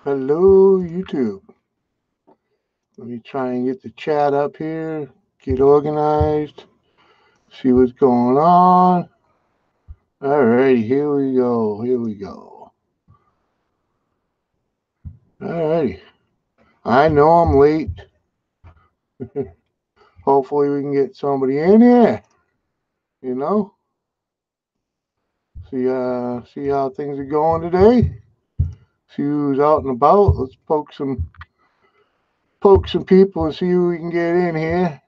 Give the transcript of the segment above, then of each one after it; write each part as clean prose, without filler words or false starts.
Hello, YouTube. Let me try and get the chat up here, get organized, see what's going on. Alrighty, here we go. Here we go. Alrighty. I know I'm late. Hopefully we can get somebody in here. You know, see how things are going today. See who's out and about. Let's poke some people and see who we can get in here.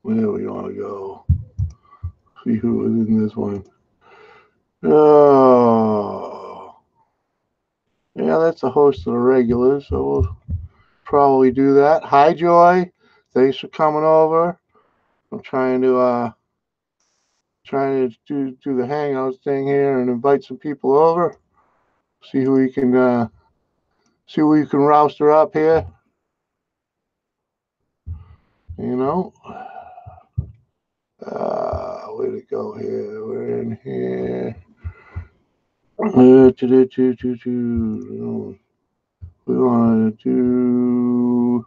Where do we want to go? See who was in this one. Oh, yeah, that's a host of the regulars, so we'll probably do that. Hi, Joy. Thanks for coming over. I'm trying to do the Hangouts thing here and invite some people over. See who we can roster up here. You know, where to go here? We're in here. We want to do.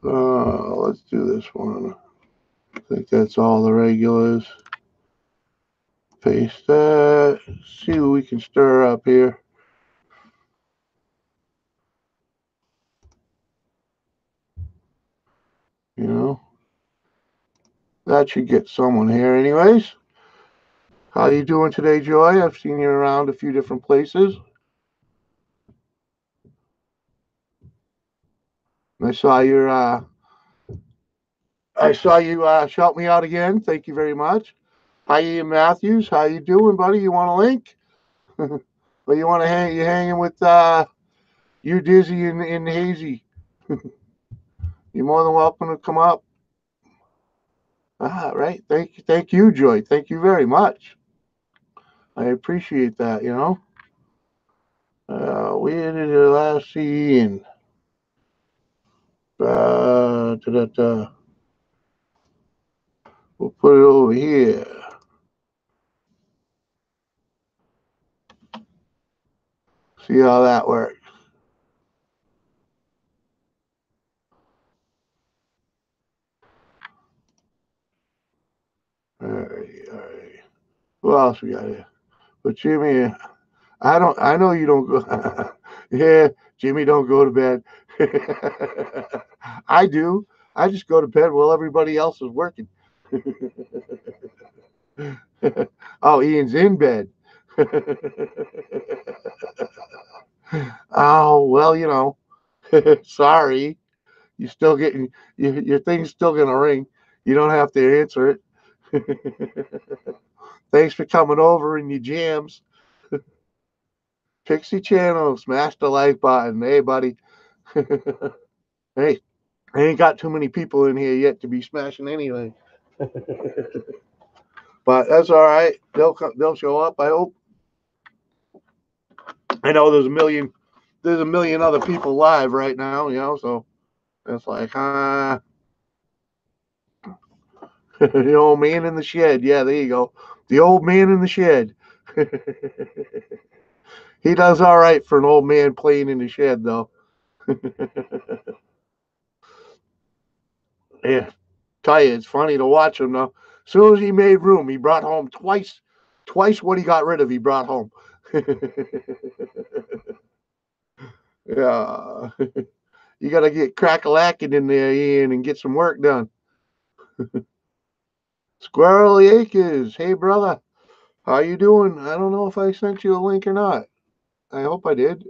Let's do this one. I think that's all the regulars. Paste that. See what we can stir up here. You know, that should get someone here, anyways. How you doing today, Joy? I've seen you around a few different places. I saw your shout me out again. Thank you very much. Hi, Ian Matthews. How you doing, buddy? You want a link? Or you want to hang? You hanging with you, Dizzy and Hazy? You're more than welcome to come up. Right. Thank you, Joy. Thank you very much. I appreciate that. Where did you last see Ian? Da-da-da. We'll put it over here. See how that works. All right, all right. Who else we got here? But Jimmy, I know you don't go. Yeah, Jimmy don't go to bed. I do. I just go to bed while everybody else is working. Oh, Ian's in bed. Oh, well, sorry. You still getting your thing's still gonna ring. You don't have to answer it. Thanks for coming over in your jams. Pixie Channel, smash the like button. Hey, buddy. Hey, I ain't got too many people in here yet to be smashing anything. But that's all right. They'll show up. I hope. I know there's a million other people live right now. So it's like the old man in the shed. Yeah, there you go. The old man in the shed. He does all right for an old man playing in the shed, though. Yeah, tell you, it's funny to watch him though. As soon as he made room, he brought home twice what he got rid of. He brought home. Yeah, you got to get crack-a-lacking in there, Ian, and get some work done. Squirrely Acres, hey brother, how you doing? I don't know if I sent you a link or not. I hope I did.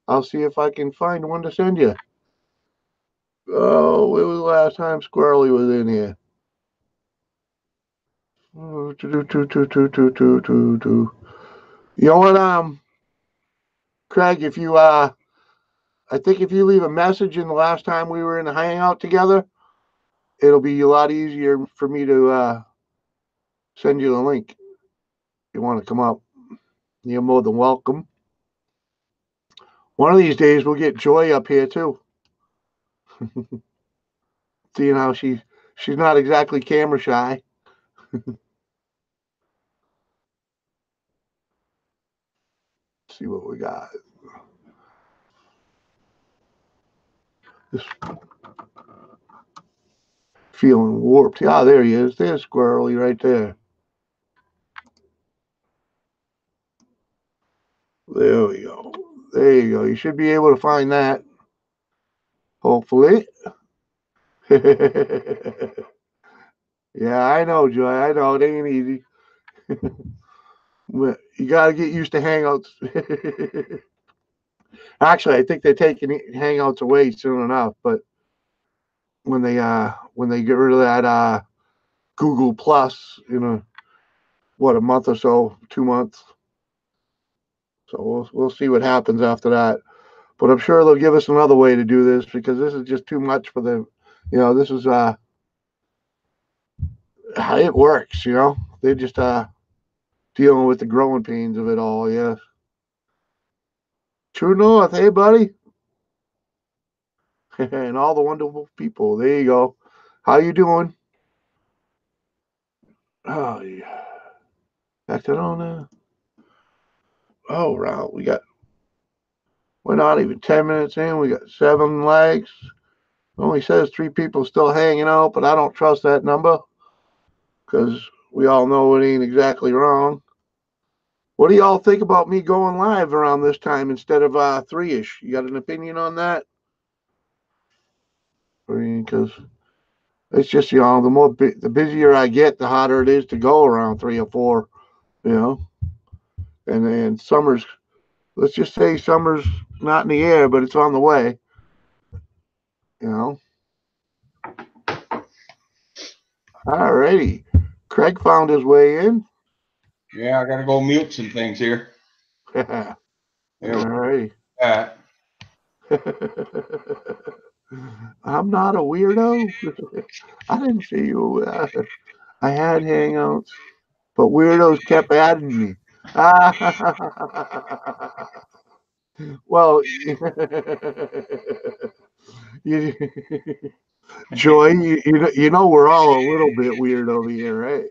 I'll see if I can find one to send you. Oh, when was the last time Squirrely was in here? You know what, Craig, if you I think if you leave a message in the last time we were in the hangout together, it'll be a lot easier for me to send you the link. If you want to come up, you're more than welcome. One of these days we'll get Joy up here too. Seeing how she's not exactly camera shy. See what we got. This feeling warped. Ah, there he is. There's Squirrely right there. There we go. There you go. You should be able to find that. Hopefully. Yeah, I know, Joy. I know it ain't easy. But you got to get used to Hangouts. Actually, I think they're taking Hangouts away soon enough. But when they get rid of that Google Plus, a month or so, 2 months. So we'll see what happens after that. But I'm sure they'll give us another way to do this because this is just too much for them. This is how it works. They're just dealing with the growing pains of it all. Yes. True North, hey buddy, and all the wonderful people. There you go. How you doing? Oh yeah. Back it on there. Oh, wow. We're not even 10 minutes in. We got 7 likes. Only says 3 people still hanging out, but I don't trust that number because we all know it ain't exactly wrong. What do y'all think about me going live around this time instead of 3-ish? You got an opinion on that? I mean, because it's just, the busier I get, the harder it is to go around 3 or 4, And then let's just say summer's not in the air, but it's on the way, All righty. Craig found his way in. Yeah, I got to go mute some things here. All right. I'm not a weirdo. I didn't see you. I had Hangouts, but weirdos kept adding me. Well, Joy, we're all a little bit weird over here, right?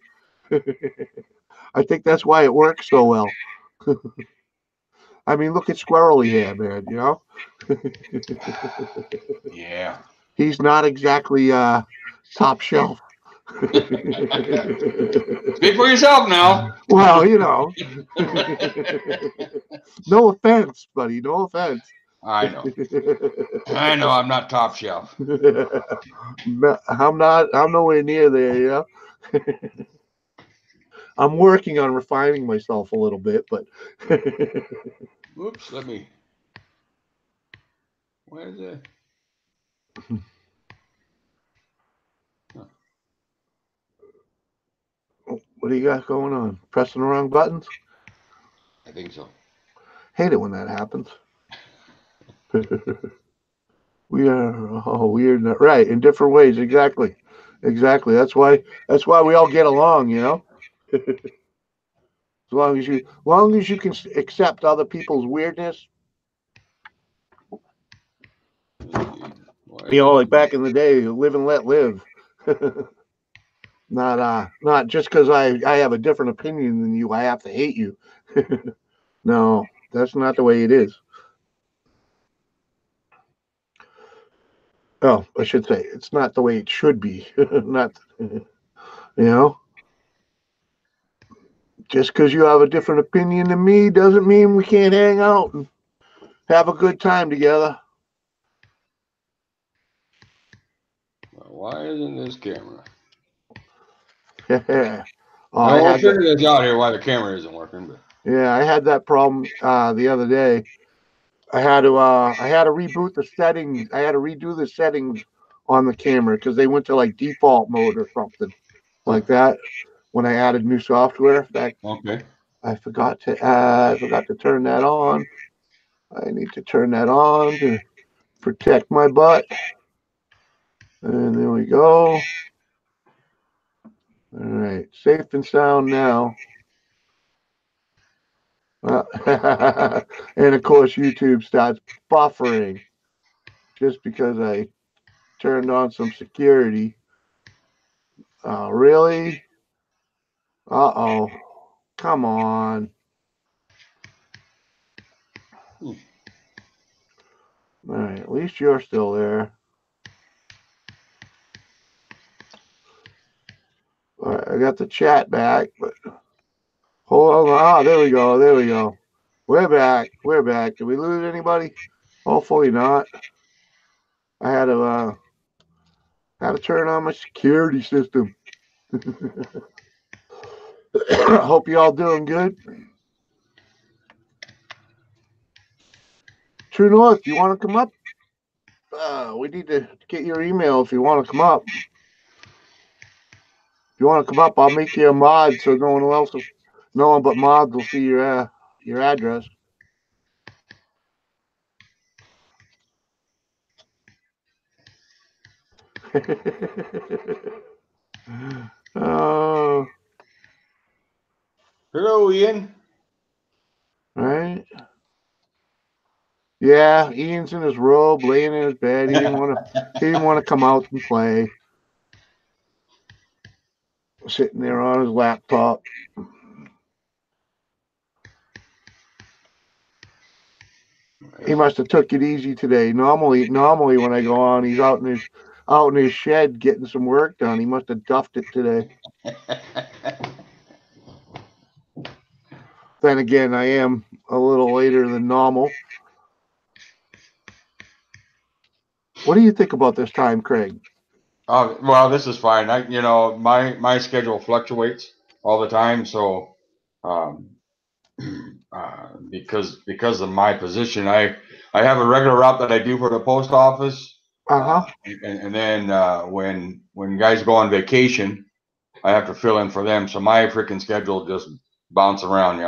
I think that's why it works so well. I mean, look at Squirrely here, man, Yeah. He's not exactly top shelf. Speak for yourself now. Well, no offense, buddy. No offense. I know. I'm not top shelf. I'm nowhere near there, I'm working on refining myself a little bit, but Oops, where is it? What do you got going on? Pressing the wrong buttons? I think so. Hate it when that happens. We are weird, right? In different ways, exactly. That's why we all get along, As long as you can accept other people's weirdness. Like back in the day, live and let live. Not just because I have a different opinion than you, I have to hate you. No, that's not the way it is. Oh, I should say it's not the way it should be. Not, just because you have a different opinion than me doesn't mean we can't hang out and have a good time together. Why isn't this camera? I'll figure this out here why the camera isn't working. But yeah, I had that problem the other day. I had to reboot the settings. I had to redo the settings on the camera because they went to like default mode or something like that when I added new software. Okay. I forgot to turn that on. I need to turn that on to protect my butt. And there we go. All right, safe and sound now. And of course, YouTube starts buffering just because I turned on some security. Really? Uh-oh. Come on. All right, at least you're still there. All right, I got the chat back, but hold on. Ah, there we go. There we go. We're back. We're back. Did we lose anybody? Hopefully not. I had to turn on my security system. Hope you all doing good. True North, you want to come up? We need to get your email if you want to come up. If you want to come up, I'll make you a mod so no one but mods will see your address. Oh. Hello, Ian. Right. Yeah, Ian's in his robe, laying in his bed. He didn't want to come out and play. Sitting there on his laptop. He must have took it easy today. Normally when I go on, he's out in his shed getting some work done. He must have duffed it today. Then again, I am a little later than normal. What do you think about this time, Craig? Well, this is fine. My schedule fluctuates all the time, so because of my position, I have a regular route that I do for the post office. And then when guys go on vacation, I have to fill in for them. So my freaking schedule just bounce around.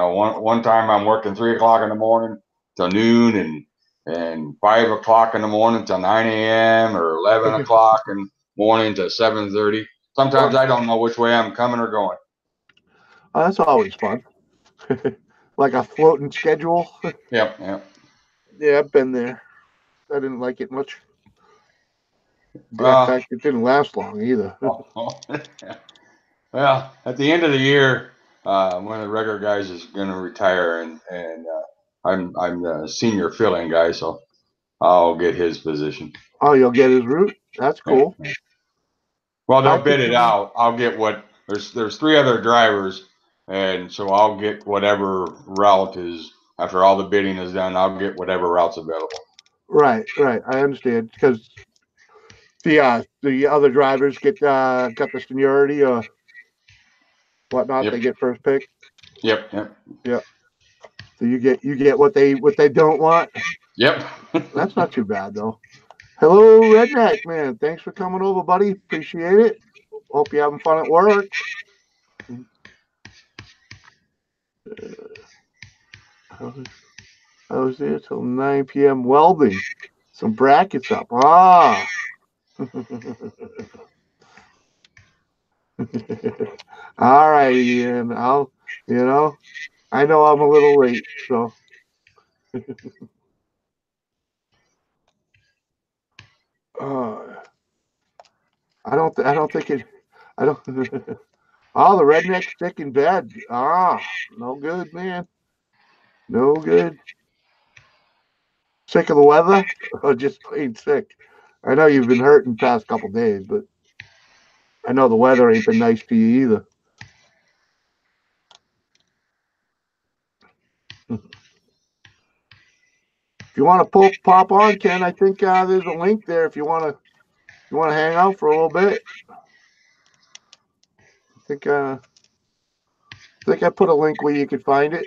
One time I'm working 3 o'clock in the morning till noon, and 5 o'clock in the morning till 9 a.m. or 11 o'clock in the morning to 7:30. Sometimes I don't know which way I'm coming or going. Oh, that's always fun. Like a floating schedule. Yep. Yeah, I've been there. I didn't like it much. In fact, it didn't last long either. Well, at the end of the year, one of the regular guys is going to retire, and I'm the senior fill-in guy, so I'll get his position. Oh, you'll get his route? That's cool. Yeah. Well, they'll bid it out. I'll get there's 3 other drivers, and so I'll get whatever route is after all the bidding is done. I'll get whatever route's available. Right. I understand because the other drivers got the seniority or whatnot. Yep. They get first pick. Yep. So you get what they don't want. Yep. That's not too bad though. Hello, Redneck man. Thanks for coming over, buddy. Appreciate it. Hope you're having fun at work. I was there till 9 p.m. welding some brackets up. All right, Ian. I know I'm a little late, so. I don't think it. I don't. Oh, the redneck sick in bed. No good, man. No good. Sick of the weather, or just plain sick? I know you've been hurting the past couple days, but I know the weather ain't been nice to you either. If you want to pop on, Ken, I think there's a link there if you want to hang out for a little bit. I think I put a link where you could find it.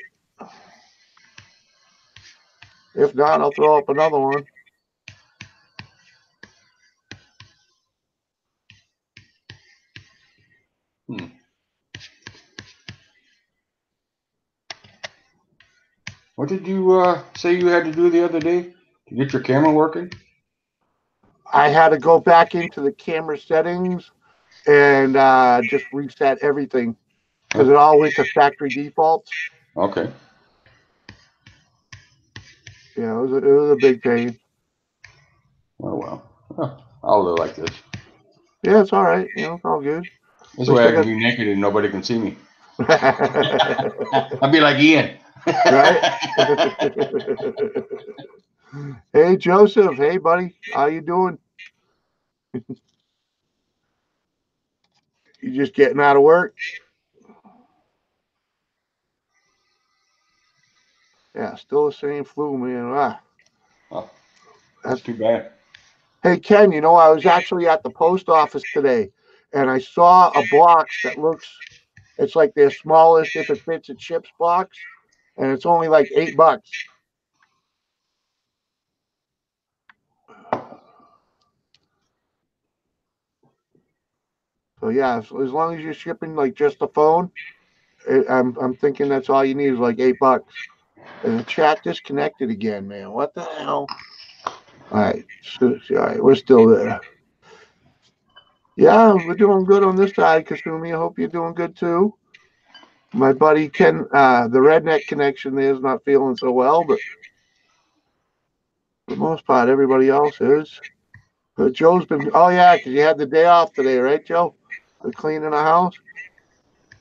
If not, I'll throw up another one. What did you say you had to do the other day to get your camera working? I had to go back into the camera settings and just reset everything because it all went to factory defaults. Okay. Yeah, it was a big pain. Oh well, I'll live like this. Yeah, it's all right. It's all good. This way I can be naked and nobody can see me. I'd be like Ian. Right? Hey, Joseph. Hey, buddy. How you doing? You just getting out of work? Yeah, still the same flu, man. Oh, that's too bad. Hey, Ken, you know, I was actually at the post office today and I saw a box that looks, it's like their smallest, if it fits, it ships box, and it's only like $8. So yeah, as long as you're shipping like just the phone, I'm thinking that's all you need is like $8. And the chat disconnected again, man. What the hell? All right, all right, we're still there. Yeah, we're doing good on this side, Kasumi. I hope you're doing good too. My buddy Ken, the redneck connection there is not feeling so well, but for the most part, everybody else is. But Joe's been, oh yeah, because you had the day off today, right, Joe? For cleaning the house,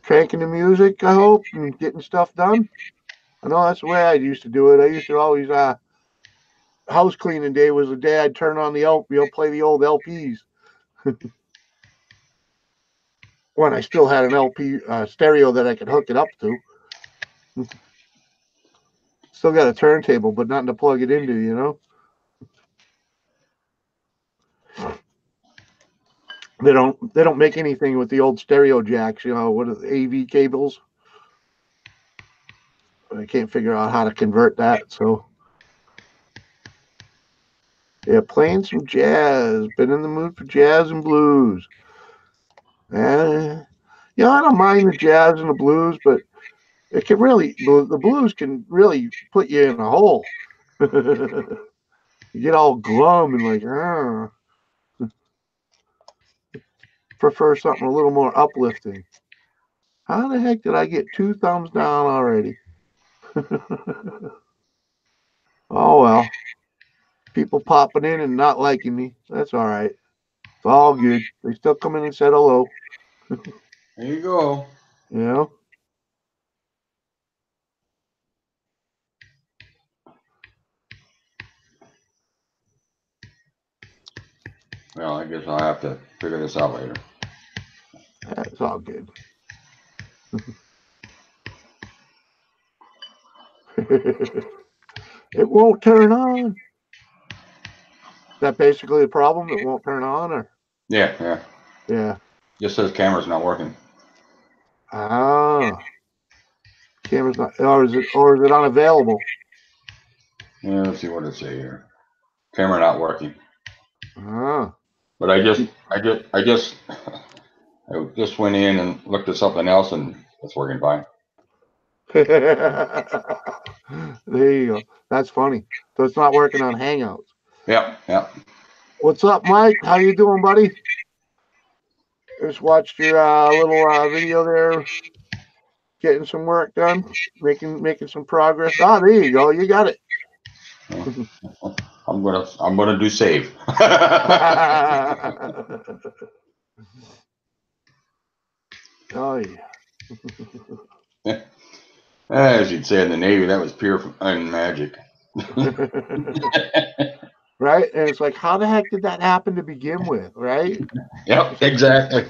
cranking the music, I hope, and getting stuff done. I know that's the way I used to do it. I used to always, house cleaning day was the day I'd turn on the play the old LPs. When I still had an LP stereo that I could hook it up to. Still got a turntable, but nothing to plug it into, you know? They don't make anything with the old stereo jacks, you know, what are the AV cables? I can't figure out how to convert that, so yeah, playing some jazz. Been in the mood for jazz and blues. You know, I don't mind the jazz and the blues, but it can really, the blues can really put you in a hole. You get all glum and like, prefer something a little more uplifting. How the heck did I get 2 thumbs down already? Oh well, people popping in and not liking me. That's all right. It's all good. They still come in and said hello. There you go. You know. Well, I guess I'll have to figure this out later. That's all good. It won't turn on. Is that basically the problem? It won't turn on, or Yeah. yeah. Just says camera's not working. Ah, camera's not, or is it unavailable? Yeah, let's see what it say here. Camera not working. Ah. But I just I just went in and looked at something else and it's working fine. There you go. That's funny. So it's not working on Hangouts. Yeah. What's up, Mike? How you doing, buddy? Just watched your little video there, getting some work done, making some progress. Ah, there you go. You got it. I'm gonna do save. Oh yeah. As you'd say in the Navy, that was pure magic. Right? And it's like, how the heck did that happen to begin with, right? Yep, exactly.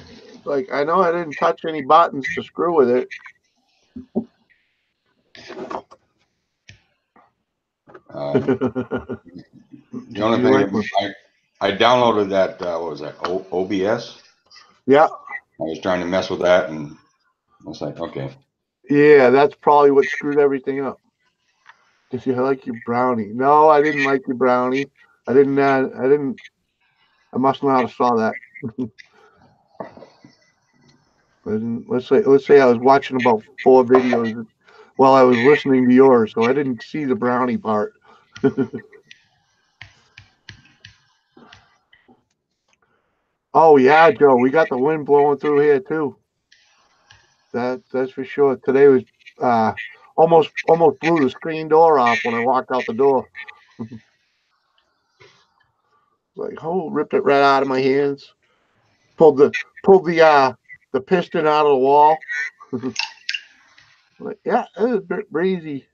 Like, I know I didn't touch any buttons to screw with it. The only thing I downloaded that what was that OBS? Yeah. I was trying to mess with that, and I was like, okay. Yeah, that's probably what screwed everything up. If you like your brownie, no, I didn't like your brownie. I didn't. I must not have saw that. Let's say I was watching about 4 videos while I was listening to yours, so I didn't see the brownie part. Oh yeah, Joe, we got the wind blowing through here too. That's for sure. Today was almost blew the screen door off when I walked out the door. Like, oh, ripped it right out of my hands. Pulled the piston out of the wall. Yeah, it was breezy.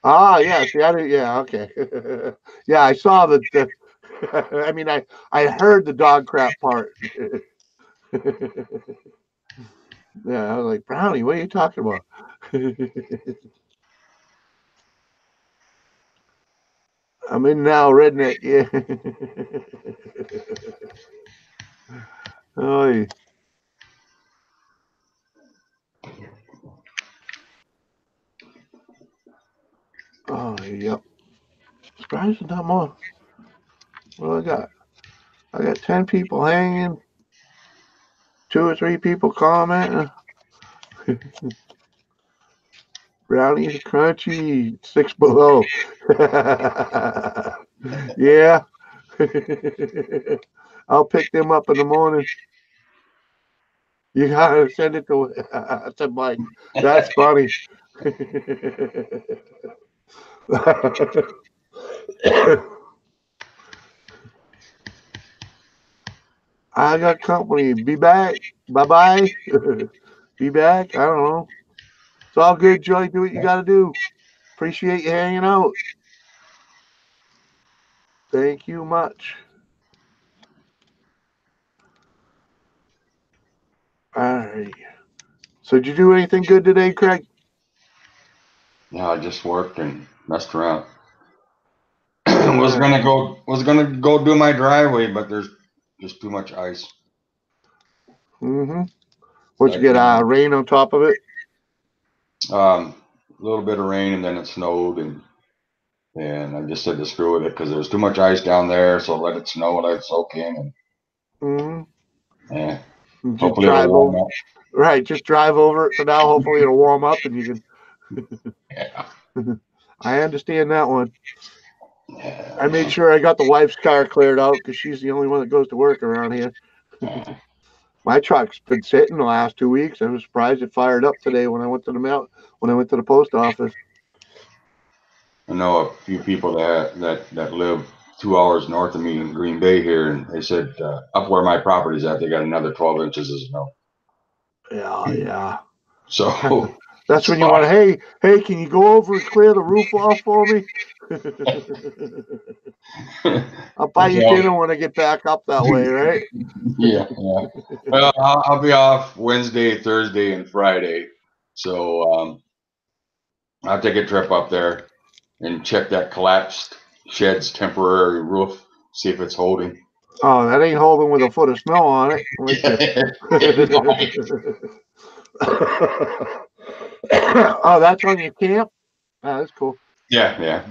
Ah, yeah. See, yeah, okay. Yeah, I saw the I mean, I heard the dog crap part. Yeah, I was like, Brownie, what are you talking about? I'm in now, redneck. Yeah. Oh, yeah. Oh, yep. Surprised there's not more. What do I got? I got 10 people hanging, 2 or 3 people commenting. Brownies are crunchy, 6 below. Yeah. I'll pick them up in the morning. You gotta send it to Mike. That's funny. I got company. Be back. Bye bye. Be back. I don't know. It's all good, Joy. Do what you gotta do. Appreciate you hanging out. Thank you much. All right. So did you do anything good today, Craig? Yeah, I just worked and messed around. was gonna go do my driveway, but there's just too much ice. Mm-hmm. What you get? Rain on top of it? A little bit of rain and then it snowed and I just said to screw with it because there's too much ice down there, so let it snow, let it soak in, and Mm-hmm. Just hopefully it'll drive warm over. up. Right. Just drive over it for now. Hopefully it'll warm up and you can. Yeah. I understand that one. Yeah. I made sure I got the wife's car cleared out because she's the only one that goes to work around here. My truck's been sitting the last 2 weeks. I was surprised it fired up today when I went to the mail when I went to the post office. I know a few people that live 2 hours north of me in Green Bay here, and they said up where my property's at, they got another 12 inches of snow. Yeah, yeah. So That's when you want to, hey, can you go over and clear the roof off for me? I'll buy you dinner when I get back up that way, right? Yeah. Well, I'll be off Wednesday, Thursday, and Friday, so I'll take a trip up there and check that collapsed shed's temporary roof, see if it's holding. Oh, that ain't holding with a foot of snow on it. Like Oh, that's on your camp? Oh, that's cool. Yeah.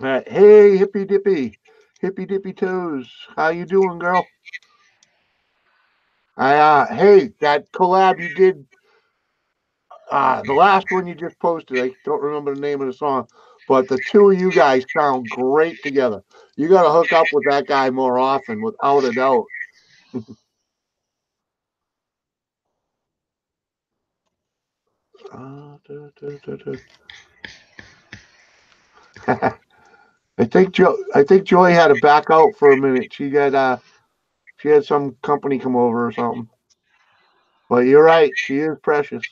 All right. Hey, hippy dippy toes. How you doing, girl? Hey, that collab you did, the last one you just posted, I don't remember the name of the song, but the two of you guys sound great together. You got to hook up with that guy more often, without a doubt. I think Joy had to back out for a minute. She had some company come over or something. But you're right, she is precious.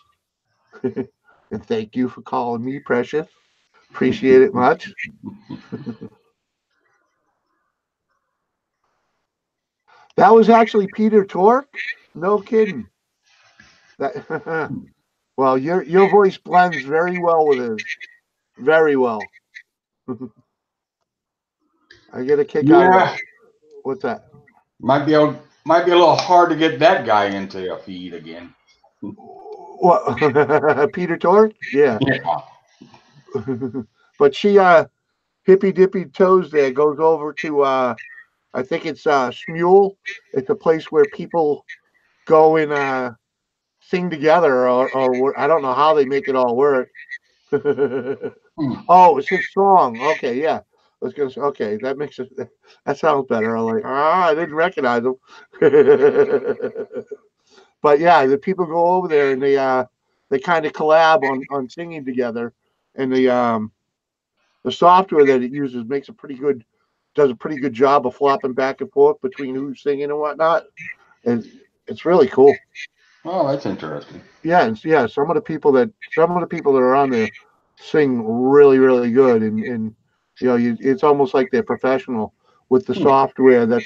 And thank you for calling me precious. Appreciate it much. That was actually Peter Tork. No kidding. That well, your voice blends very well with his. Very well. I get a kick out of that. What's that? Might be a little hard to get that guy into a feed again. What? Peter Tork? Yeah. Yeah. But she hippy dippy toes there goes over to I think it's Smule. It's a place where people go and sing together, or I don't know how they make it all work. Oh, it's his song. Okay, yeah. I was gonna say, okay, that makes it. That sounds better. I'm like, I didn't recognize him. But yeah, the people go over there and they kind of collab on singing together, and the software that it uses does a pretty good job of flopping back and forth between who's singing and whatnot, and it's really cool. Oh, that's interesting. Yeah, yeah. Some of the people that are on there sing really, really good, and you know, it's almost like they're professional with the software that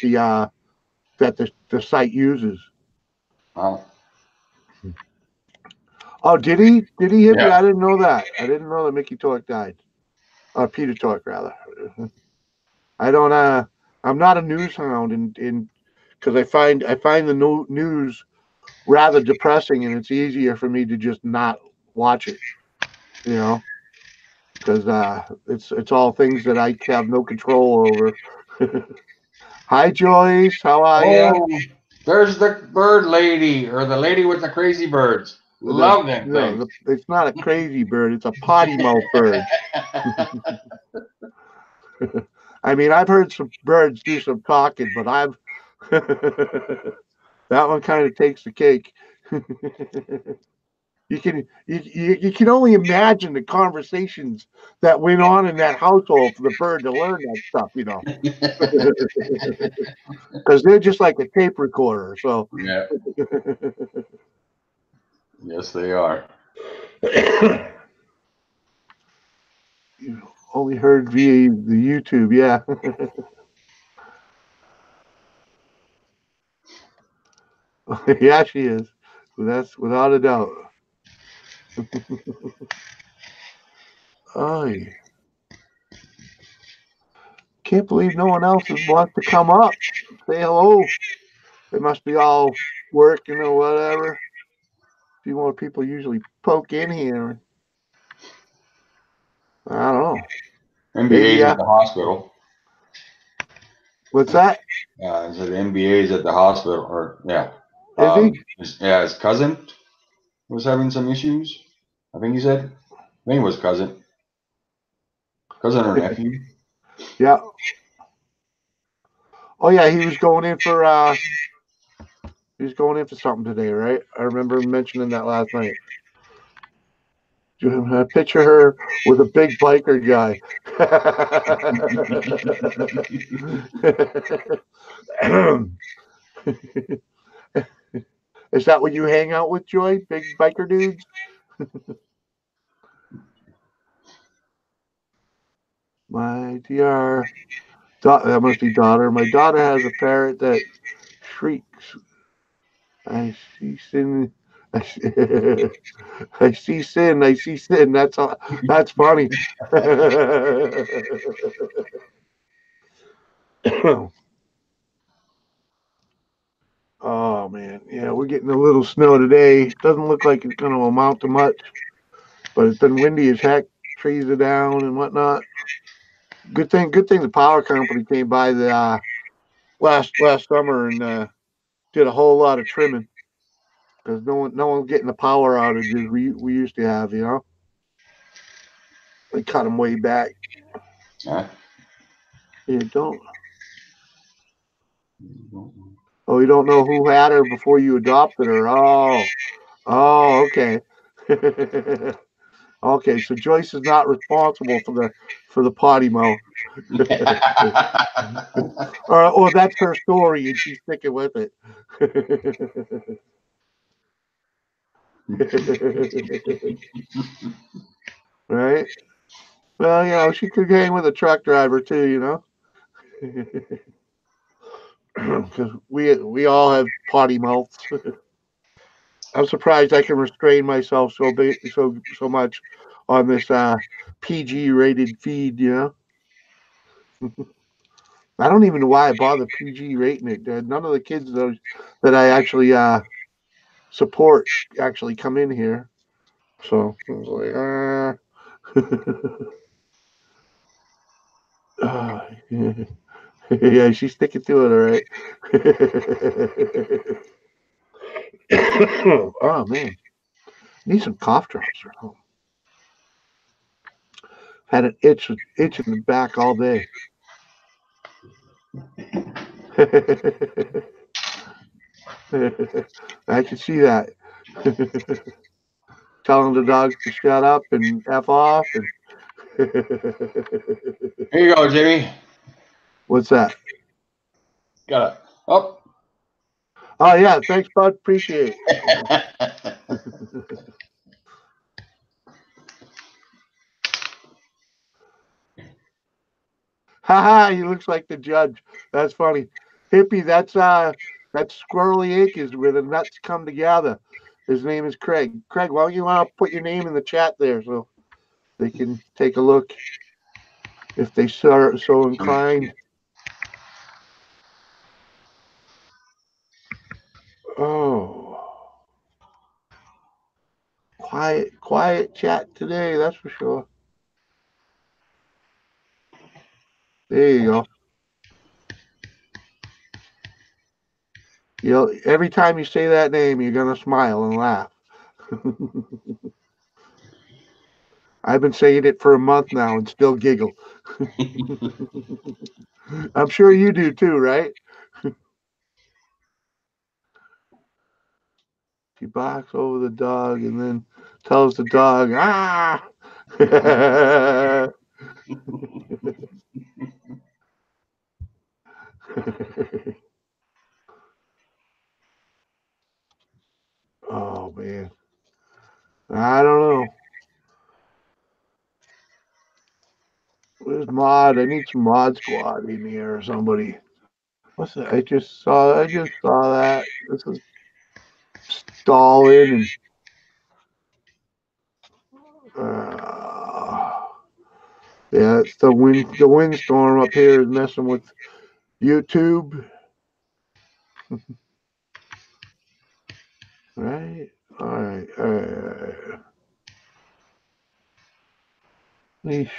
the site uses. Wow. Oh, did he? Did he hit me? Yeah. I didn't know that. I didn't know that Mickey Torque died. Or Peter Tork, rather. I don't. I'm not a news hound, in because I find the news rather depressing, and it's easier for me to just not watch it. You know, because it's all things that I have no control over. Hi, Joyce. How are you? Oh, there's the bird lady or the lady with the crazy birds. Love them things. It's not a crazy bird. It's a potty mouth bird. I mean, I've heard some birds do some talking, but I've that one kind of takes the cake. You can only imagine the conversations that went on in that household for the bird to learn that stuff, you know, because they're just like a tape recorder. So Yeah. Yes, they are. you only heard via the YouTube, yeah. Yeah, she is. That's without a doubt. Oh, can't believe no one else wants to come up, say hello. They must be all working or whatever. A few more people usually poke in here. I don't know. NBA's Maybe. at the hospital. What's that? So the NBA's at the hospital, or yeah. Is he? His cousin was having some issues. I think he said. I think it was cousin or nephew. Yeah. Oh yeah, he was going in for something today, right? I remember mentioning that last night. I picture her with a big biker guy. Is that what you hang out with, Joy? Big biker dudes? My dear, that must be daughter. My daughter has a parrot that shrieks. I see sin. I see sin. I see sin. That's all. That's funny. Oh man, yeah, we're getting a little snow today. Doesn't look like it's going to amount to much, but it's been windy as heck. Trees are down and whatnot. Good thing the power company came by the last summer and did a whole lot of trimming because no one's getting the power outages we used to have. You know, they cut them way back. Huh? You don't. Oh, you don't know who had her before you adopted her. Oh, okay. Okay, so Joyce is not responsible for the potty mouth. Or that's her story and she's sticking with it. Right? Well, you know, she could hang with a truck driver too, you know. Because we all have potty mouths. I'm surprised I can restrain myself so much on this PG rated feed, you know. I don't even know why I bother PG rating it. None of the kids that I actually support actually come in here. So I was like, yeah. Yeah, she's sticking to it, all right. Oh man, need some cough drops. Had an itch in the back all day. I can see that. Telling the dogs to shut up and F off. And Here you go, Jimmy. what's that? Got it. Oh. Oh yeah, thanks, bud. Appreciate it. Haha, he looks like the judge. That's funny. Hippie, that's Squirrely Acres where the nuts come together. His name is Craig. Craig, why don't you put your name in the chat there so they can take a look if they so inclined. Oh. Quiet chat today, that's for sure. There you go. You know, every time you say that name, you're gonna smile and laugh. I've been saying it for a month now and still giggle. I'm sure you do too, right? He barks over the dog and then tells the dog, ah! Oh, man. I don't know. Where's Mod? I need some Mod Squad in here or somebody. What's that? I just saw that. This is stalling and yeah, it's the windstorm up here is messing with YouTube. Right? All right. Leash.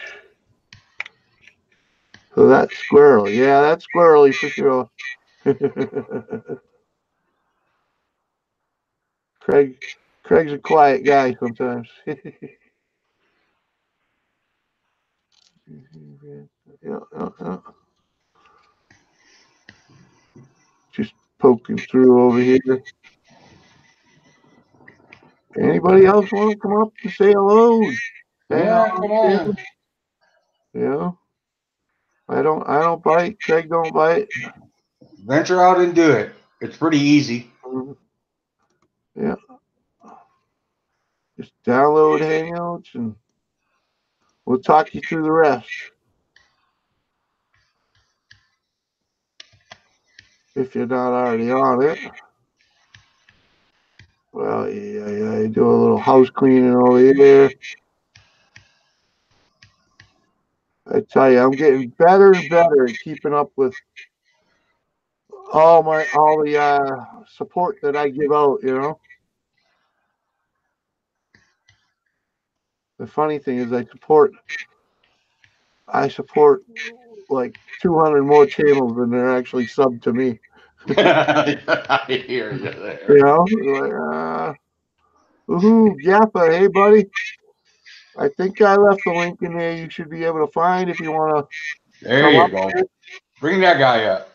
So that's squirrel. Yeah, that's squirrely for sure. Craig's a quiet guy sometimes. Yeah. Just poking through over here. Anybody else want to come up and say hello? Yeah, come on. Yeah. I don't bite. Craig don't bite. Venture out and do it. It's pretty easy. Yeah. Just download Hangouts and we'll talk you through the rest. If you're not already on it. Well, yeah, do a little house cleaning over here. I tell you, I'm getting better and better at keeping up with all the support that I give out, you know. The funny thing is I support like 200 more channels than they're actually subbed to me. I hear you there. You know, like, woohoo, Yappa, hey buddy. I think I left the link in there you should be able to find if you want to. There you go. Here. Bring that guy up.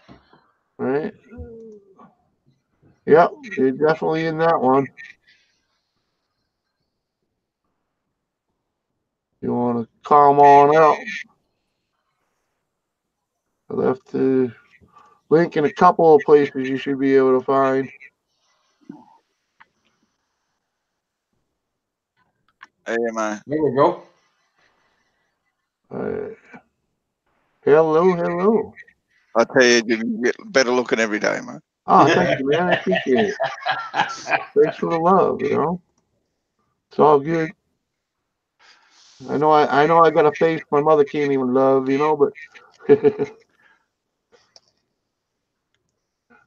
Right. Yep, you're definitely in that one. You want to calm on out. I left the link in a couple of places you should be able to find. Hey, man. There we go. Hello. I tell you, you get better looking every day, man. Oh, thank you, man. I appreciate it. Thanks for the love, you know. It's all good. I know I got a face my mother can't even love, you know, but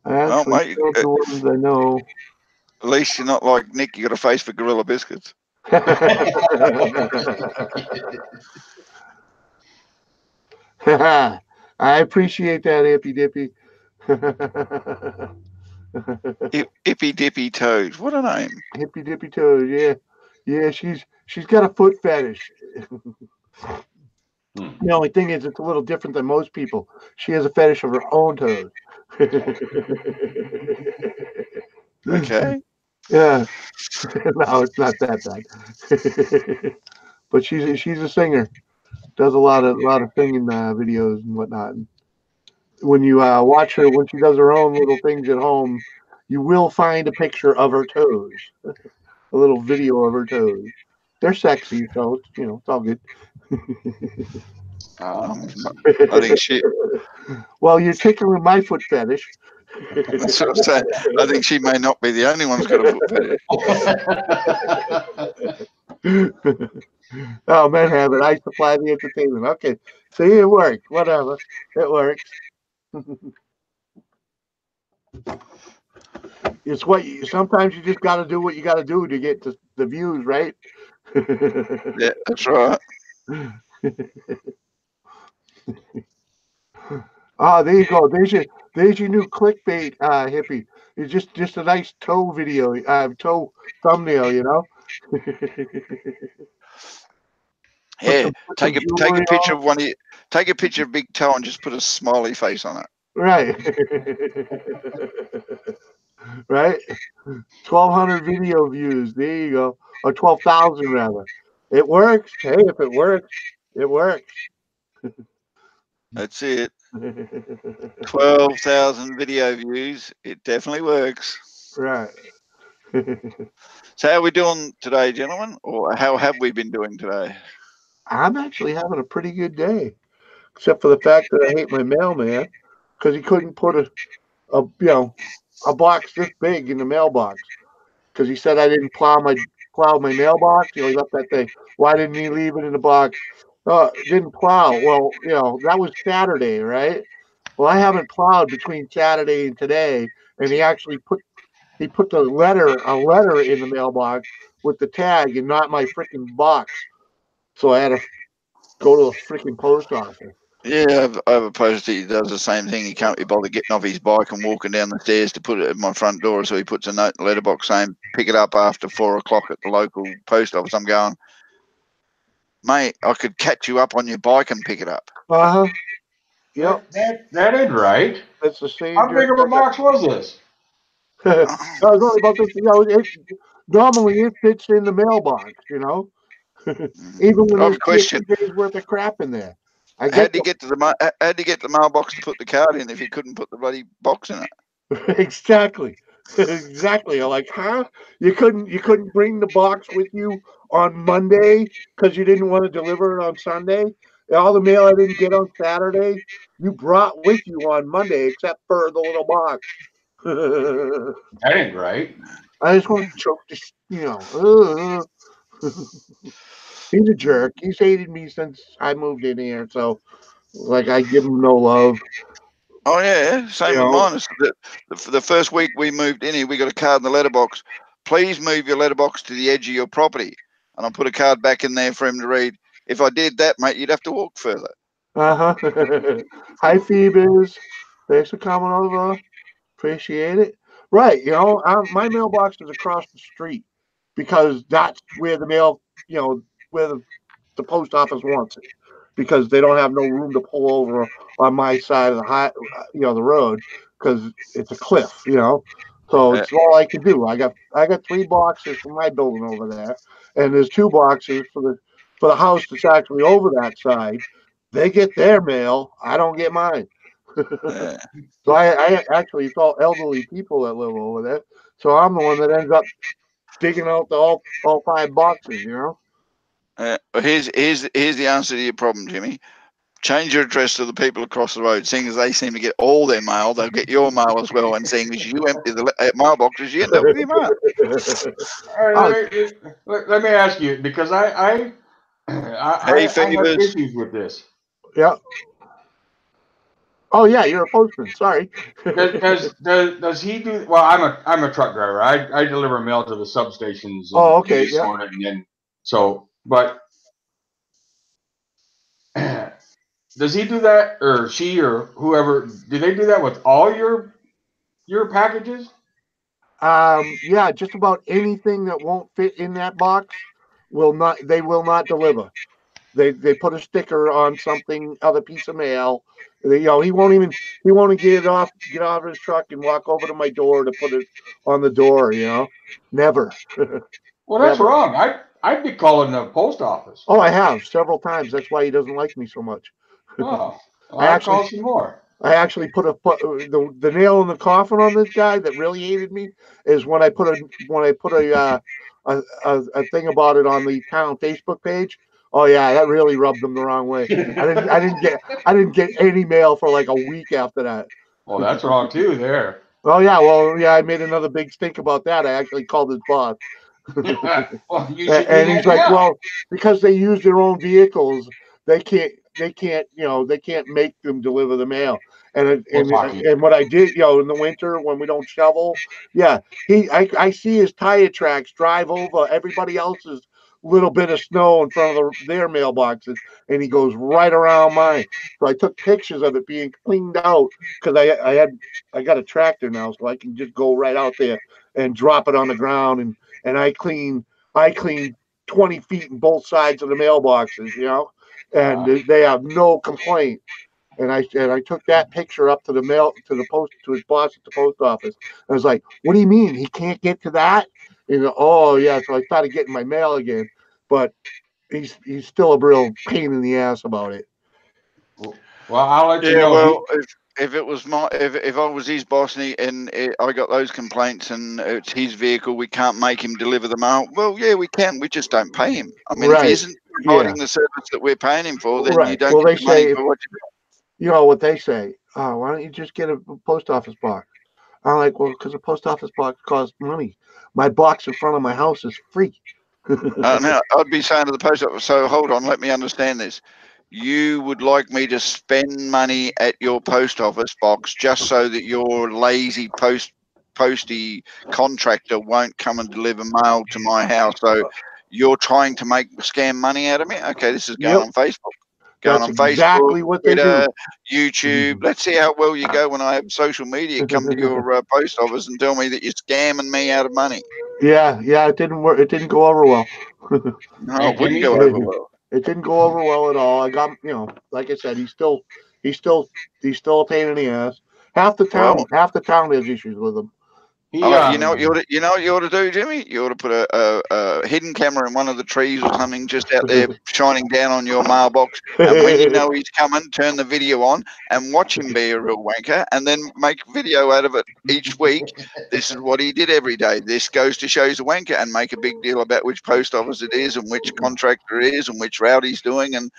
I actually well, mate, the ones I know. At least you're not like Nick. You got a face for Gorilla Biscuits. I appreciate that, Ippy Dippy. Ippy Dippy Toes. What a name. Hippy Dippy Toes, yeah. Yeah, she's got a foot fetish. The only thing is it's a little different than most people. She has a fetish of her own toes. Okay. Yeah. No, it's not that bad. But she's a singer. Does a lot of singing videos and whatnot. And when you watch her when she does her own little things at home, you will find a picture of her toes, a little video of her toes. They're sexy, so it's all good. I think she. Well, you're tickling my foot fetish. That's what I'm saying. I think she may not be the only one who's got a foot fetish. Oh, men have it. I supply the entertainment. Okay, see, it worked. Whatever, it works. It's sometimes you just got to do what you got to do to get the views, right? Yeah, that's right. There you go. There's your new clickbait, hippie. It's just a nice toe video, toe thumbnail, Yeah, take a picture of take a picture of big toe and just put a smiley face on it. Right. Right. 1,200 video views. There you go. Or 12,000 rather. It works. Hey, if it works, it works. That's it. 12,000 video views. It definitely works. Right. So how are we doing today, gentlemen? Or how have we been doing today? I'm actually having a pretty good day, except for the fact that I hate my mailman because he couldn't put a box this big in the mailbox because he said I didn't plow my mailbox. He left that thing. Why didn't he leave it in the box? Didn't plow. Well, that was Saturday, right? Well, I haven't plowed between Saturday and today, and he actually put a letter in the mailbox with the tag and not my freaking box. So I had to go to the freaking post office. Yeah, I have a poster. He does the same thing. He can't be bothered getting off his bike and walking down the stairs to put it at my front door. So he puts a note in the letterbox saying, pick it up after 4 o'clock at the local post office. I'm going, mate, I could catch you up on your bike and pick it up. Yep. That ain't right. That's the same. How big of a box was this? I was only about this. Normally it fits in the mailbox, even when there's 50 days worth of crap in there. How'd you get to the mailbox to put the card in if you couldn't put the bloody box in it? Exactly. I'm like, huh? You couldn't bring the box with you on Monday because you didn't want to deliver it on Sunday. All the mail I didn't get on Saturday, you brought with you on Monday, except for the little box. That ain't right. I just want to choke this, He's a jerk. He's hated me since I moved in here, so I give him no love. Oh yeah, same with mine. The first week we moved in here, we got a card in the letterbox. Please move your letterbox to the edge of your property, and I put a card back in there for him to read. If I did that, mate, you'd have to walk further. Hi, Phoebes. Thanks for coming over. Appreciate it. Right, my mailbox is across the street because that's where the mail, where the post office wants it, because they don't have no room to pull over on my side of the road because it's a cliff, So it's all I can do. I got 3 boxes for my building over there, and there's 2 boxes for the house that's actually over that side. They get their mail. I don't get mine. So I actually, it's all elderly people that live over there. So I'm the one that ends up digging out all 5 boxes, Here's the answer to your problem, Jimmy. Change your address to the people across the road. Seeing as they seem to get all their mail, they'll get your mail as well. And seeing as you empty the mailboxes, you end up with your mail. Let me ask you, because I have issues with this. Yeah. Oh yeah, you're a postman. Sorry. Does he do? Well, I'm a truck driver. I deliver mail to the substations. Oh, okay. Yeah. And then but does he do that, or she, or whoever? Do they do that with all your packages? Yeah, just about anything that won't fit in that box they will not deliver. They put a sticker on something, other piece of mail. He won't even get off his truck and walk over to my door to put it on the door. Never. Well, that's wrong. I'd be calling the post office. Oh, I have several times. That's why he doesn't like me so much. Oh, I'll call some more. I actually put the nail in the coffin on this guy that really hated me is when I put a thing about it on the town Facebook page. Oh yeah, that really rubbed them the wrong way. I didn't get any mail for like a week after that. Well, that's wrong too. There. Oh yeah, well yeah, I made another big stink about that. I actually called his boss. Well, you should do And that he's like, now. well, because they use their own vehicles, they can't, they can't make them deliver the mail. And and what I did, in the winter when we don't shovel, yeah, I see his tire tracks drive over everybody else's little bit of snow in front of their mailboxes, and he goes right around mine. So I took pictures of it being cleaned out because I got a tractor now, so I can just go right out there and drop it on the ground, and I clean 20 feet in both sides of the mailboxes, and they have no complaint. And I took that picture up to to his boss at the post office. I was like, "What do you mean he can't get to that?" And oh yeah, so I started getting my mail again, but he's still a real pain in the ass about it. Well, I'll let you Yeah, know. well, if it was if I was his boss and I got those complaints and it's his vehicle, we can't make him deliver them out. Well, yeah, we can. We just don't pay him. I mean, if he Right. isn't providing the service that we're paying him for, then you Right. don't Well, get they the money say, for what you. you know what they say. Oh, why don't you just get a post office box? I'm like, well, because the post office box costs money. My box in front of my house is free. Now, I'd be saying to the post office, so hold on, let me understand this. You would like me to spend money at your post office box just so that your lazy posty contractor won't come and deliver mail to my house. So you're trying to scam money out of me? Okay, this is going Yep, on Facebook. Going that's on Facebook, exactly what they Twitter, do. YouTube. Let's see how well you go when I have social media come to your post office and tell me that you're scamming me out of money. Yeah, it didn't work. It didn't go over well. No, Hey, it wouldn't Jimmy. go over well. It didn't go over well at all. I got, like I said, he's still a pain in the ass. Half the Well, town has issues with him. all right, you know what you ought to do, Jimmy? You ought to put a hidden camera in one of the trees or something just out there shining down on your mailbox. And when you know he's coming, turn the video on and watch him be a real wanker and then make video out of it each week. This is what he did every day. This goes to show he's a wanker, and make a big deal about which post office it is and which contractor it is and which route he's doing and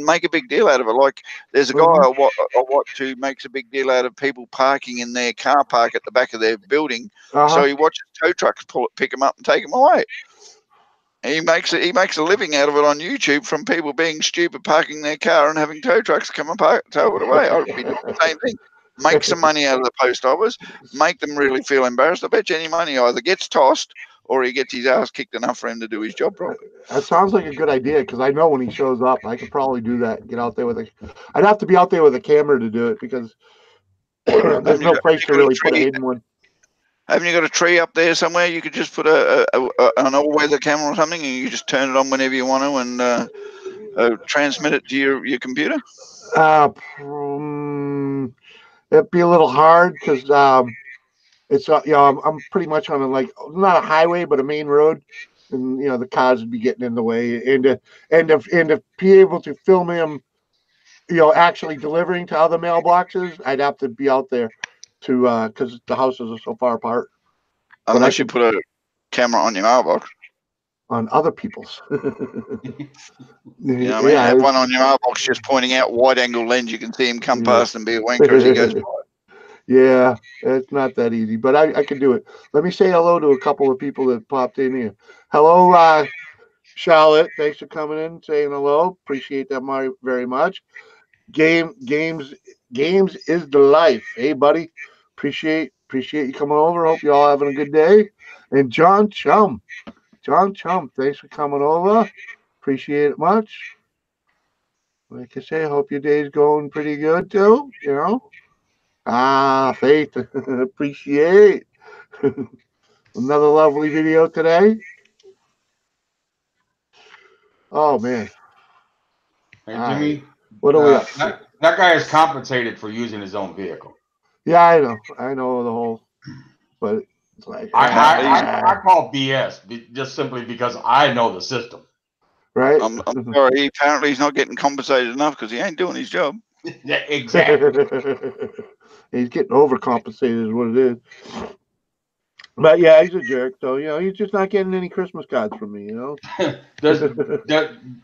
make a big deal out of it. Like there's a guy I watch who makes a big deal out of people parking in their car park at the back of their building. So he watches tow trucks pick them up and take them away. He makes a living out of it on YouTube from people being stupid, parking their car and having tow trucks come and tow it away. I'd be doing the same thing. Make some money out of the post office. Make them really feel embarrassed. I bet you any money either gets tossed or he gets his ass kicked enough for him to do his job properly. That sounds like a good idea because I know when he shows up, I could probably do that. Get out there I'd have to be out there with a camera to do it because there's no place to really put a hidden one. Haven't you got a tree up there somewhere? You could just put an all-weather camera or something, and you just turn it on whenever you want to, and transmit it to your computer. It'd be a little hard because it's I'm pretty much on not a highway but a main road, and the cars would be getting in the way, and to be able to film him, actually delivering to other mailboxes, I'd have to be out there to because the houses are so far apart. Unless you put a camera on your mailbox. On other people's. Have one on your mailbox just pointing out wide-angle lens. You can see him come past and be a wanker as he goes by. Yeah, it's not that easy, but I can do it. Let me say hello to a couple of people that popped in here. Hello, Charlotte. Thanks for coming in, saying hello. Appreciate that very much. Games is the life. Hey, buddy. Appreciate you coming over. Hope you all having a good day. And John Chum, thanks for coming over. Appreciate it much. Like I say, hope your day's going pretty good too. Faith, appreciate. Another lovely video today. Oh man. Hey Jimmy, what are we up? That guy is compensated for using his own vehicle. Yeah, I know the whole, but it's like I call BS just simply because I know the system. Right. I'm sorry. Apparently, he's not getting compensated enough because he ain't doing his job. Yeah, exactly. He's getting overcompensated is what it is. But yeah, he's a jerk. So, he's just not getting any Christmas cards from me, does,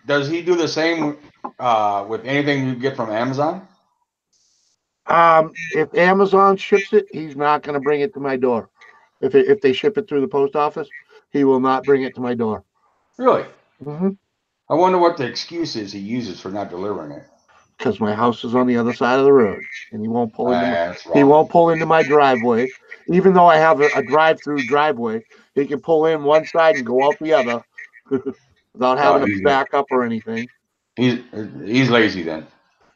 does he do the same with anything you get from Amazon? If Amazon ships it, he's not going to bring it to my door. If they ship it through the post office, he will not bring it to my door. Really? Mm-hmm. I wonder what the excuse is he uses for not delivering it. Because my house is on the other side of the road, and he won't pull into my driveway. Even though I have a drive-through driveway, he can pull in one side and go out the other without having to back up or anything. He's lazy then.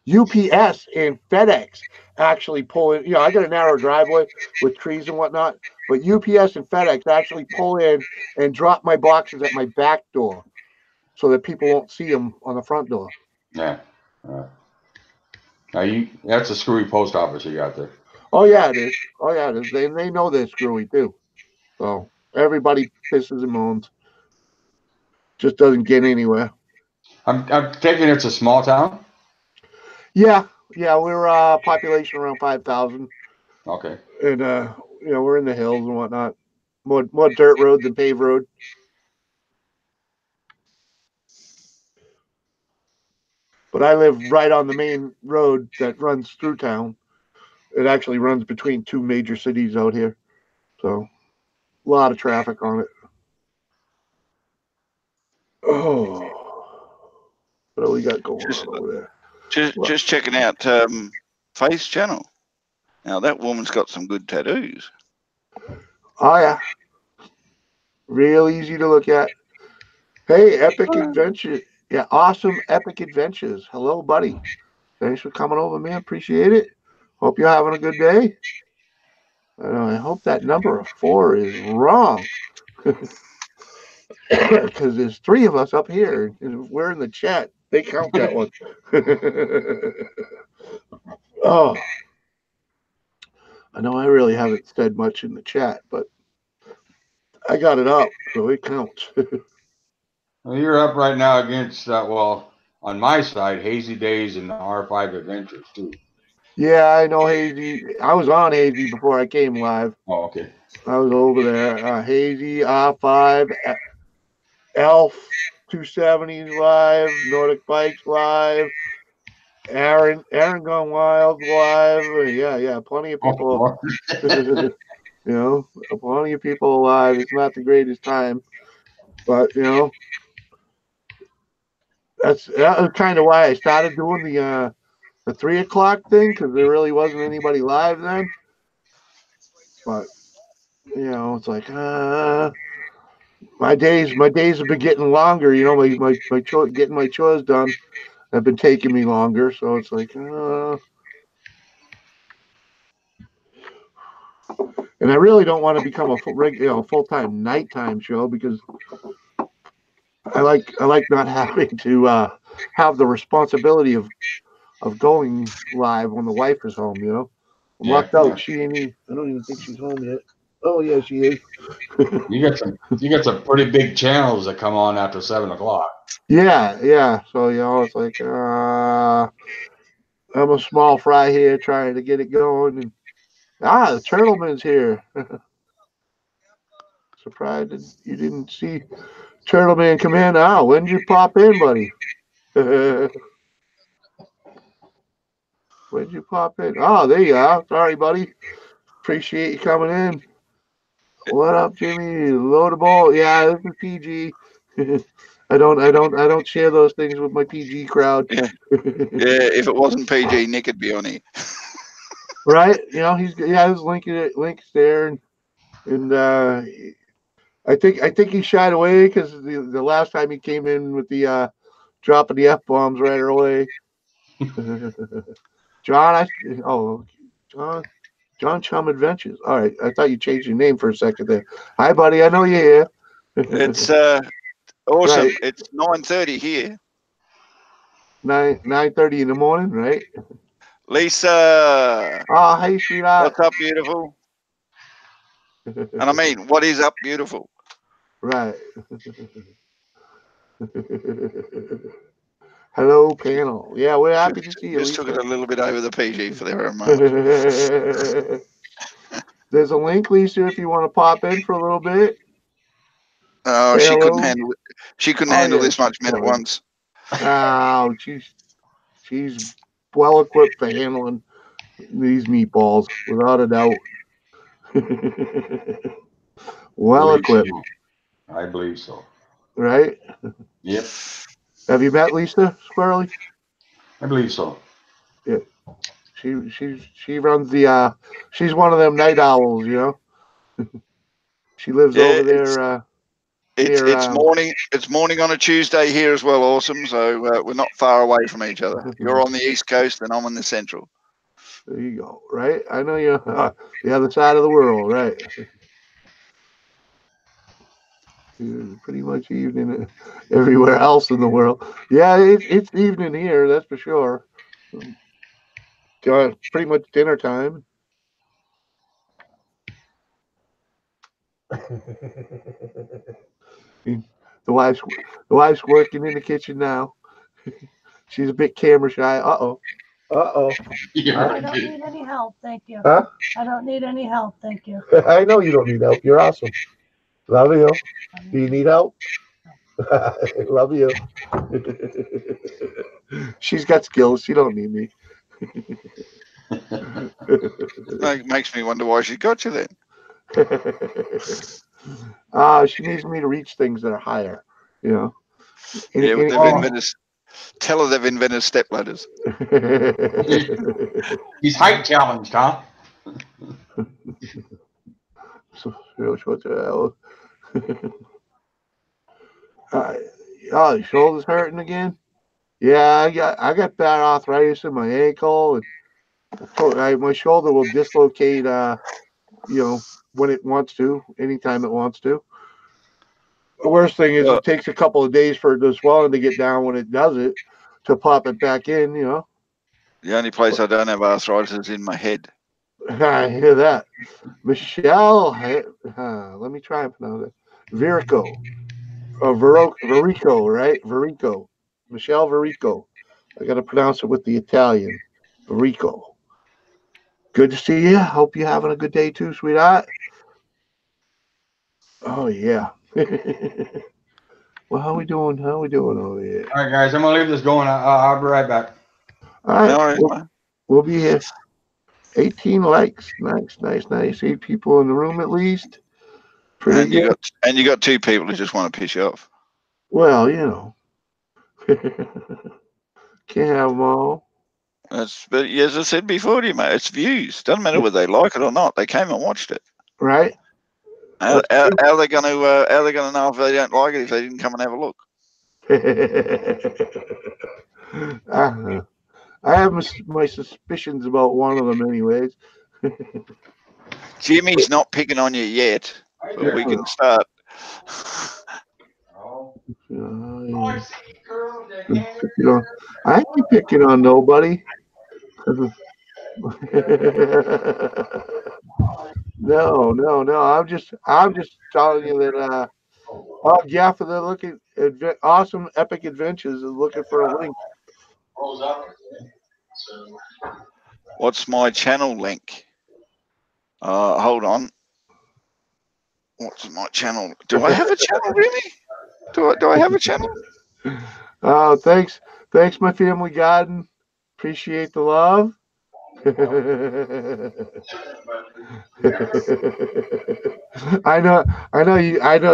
UPS and FedEx actually pull in. I got a narrow driveway with trees and whatnot, but UPS and FedEx actually pull in and drop my boxes at my back door so that people won't see them on the front door. Yeah. Now that's a screwy post office you got there. Oh yeah, it is. Oh yeah, it is. They know they're screwy too. So everybody pisses and moans. Just doesn't get anywhere. I'm taking it's a small town. Yeah, we're population around 5,000. Okay. And we're in the hills and whatnot. More dirt road than paved road. But I live right on the main road that runs through town. It actually runs between two major cities out here. So a lot of traffic on it. Oh, what do we got going on over there? Just checking out Face Channel. Now that woman's got some good tattoos. Oh yeah, real easy to look at. Hey, Epic Adventure. Yeah, awesome Epic Adventures. Hello, buddy. Thanks for coming over, man. Appreciate it. Hope you're having a good day. I hope that number 4 is wrong. Because there's 3 of us up here. And we're in the chat. They count that one. Oh. I know I really haven't said much in the chat, but I got it up, so it counts. Well, you're up right now against on my side, Hazy Days and the R5 Adventures too. Yeah, I know Hazy. I was on Hazy before I came live. Oh, okay. I was over there. Hazy, R5, Elf 270s live, Nordic Bikes live, Aaron Gone Wild live. Yeah, plenty of people. Plenty of people alive. It's not the greatest time, but that was kind of why I started doing the 3 o'clock thing, because there really wasn't anybody live then. But it's like my days have been getting longer. My getting my chores done have been taking me longer, so it's like and I really don't want to become a full-time nighttime show, because I like not having to have the responsibility of going live when the wife is home. I'm locked out. She ain't even, I don't even think she's home yet. Oh yeah, she is. You got some pretty big channels that come on after 7 o'clock. Yeah. So it's like I'm a small fry here trying to get it going, and the Turtleman's here. Surprised that you didn't see Turtleman come in. When did you pop in, buddy? When did you pop in? Oh, there you are. Sorry, buddy. Appreciate you coming in. What up, Jimmy? Loadable. Yeah, this is PG. I don't share those things with my PG crowd. Yeah, if it wasn't PG, Nick would be on here. Right? His link's there, and I think he shied away because the last time he came in with the dropping the F-bombs right away. John Chum Adventures. All right, I thought you changed your name for a second there. Hi, buddy. I know you're here. It's awesome. Right. It's 9:30 here. 9:30 in the morning, right? Lisa. Oh, hey, sweetheart. What's up, beautiful? And I mean, what is up, beautiful? Right. Hello, panel. Yeah, we're happy to see you, Just took it Lisa. a little bit over the PG for there a moment. There's a link, Lisa, if you want to pop in for a little bit. Oh, Say she couldn't hello. handle it. She couldn't Oh, handle yeah, this much she men at could. once. Oh, she's well equipped for handling these meatballs, without a doubt. Well Believe equipped, so. I believe so. right? Yep, Have you met Lisa Squirrely? I believe so. Yeah. She runs the she's one of them night owls, you know. She lives Yeah, over there near it's morning. It's morning on a Tuesday here as well. Awesome. So we're not far away from each other. You're on the East Coast and I'm on the Central. there you go, right? I know you're the other side of the world, right? It's pretty much evening everywhere else in the world. Yeah, it's evening here, that's for sure. Pretty much dinner time. The wife's working in the kitchen now. She's a bit camera shy. Uh-oh. Uh-oh. I don't need any help, thank you. Huh? I don't need any help, thank you. I know you don't need help. You're awesome. Love you. Do you need help? Love you. She's got skills. She don't need me. Makes me wonder why she got you then. She needs me to reach things that are higher, you know. Yeah, they've invented. Tell her they've invented step ladders. He's height challenged, huh? So, what the hell? Oh, your shoulder's hurting again? Yeah, I got bad arthritis in my ankle, and my shoulder will dislocate. When it wants to, anytime it wants to. The worst thing is it takes a couple of days for the swelling to get down when it does it, to pop it back in, you know. The only place I don't have arthritis is in my head. I hear that. Michelle, let me try and pronounce it. Verico. Verico, right? Verico. Michelle Verico. I got to pronounce it with the Italian. Verico. Good to see you. Hope you're having a good day too, sweetheart. Oh, yeah. Well, how we doing? How we doing over here? All right, guys, I'm gonna leave this going. I'll be right back. All right, No worries, we'll be here. 18 likes. Nice. 8 people in the room at least. Pretty good. You got 2 people who just want to piss you off. Well, you know. Can't have them all. But as I said before to you, mate, it's views. Doesn't matter whether they like it or not. They came and watched it. Right. How are they going to know if they don't like it if they didn't come and have a look? I have my suspicions about one of them, anyways. Jimmy's not picking on you yet, but we can start. I ain't picking on nobody. No. I'm just telling you that. Yeah, for the looking awesome epic adventures is looking for a link. What's my channel link? Hold on. What's my channel? Do I have a channel really? Do I have a channel? Oh, thanks, my family garden. Appreciate the love. I know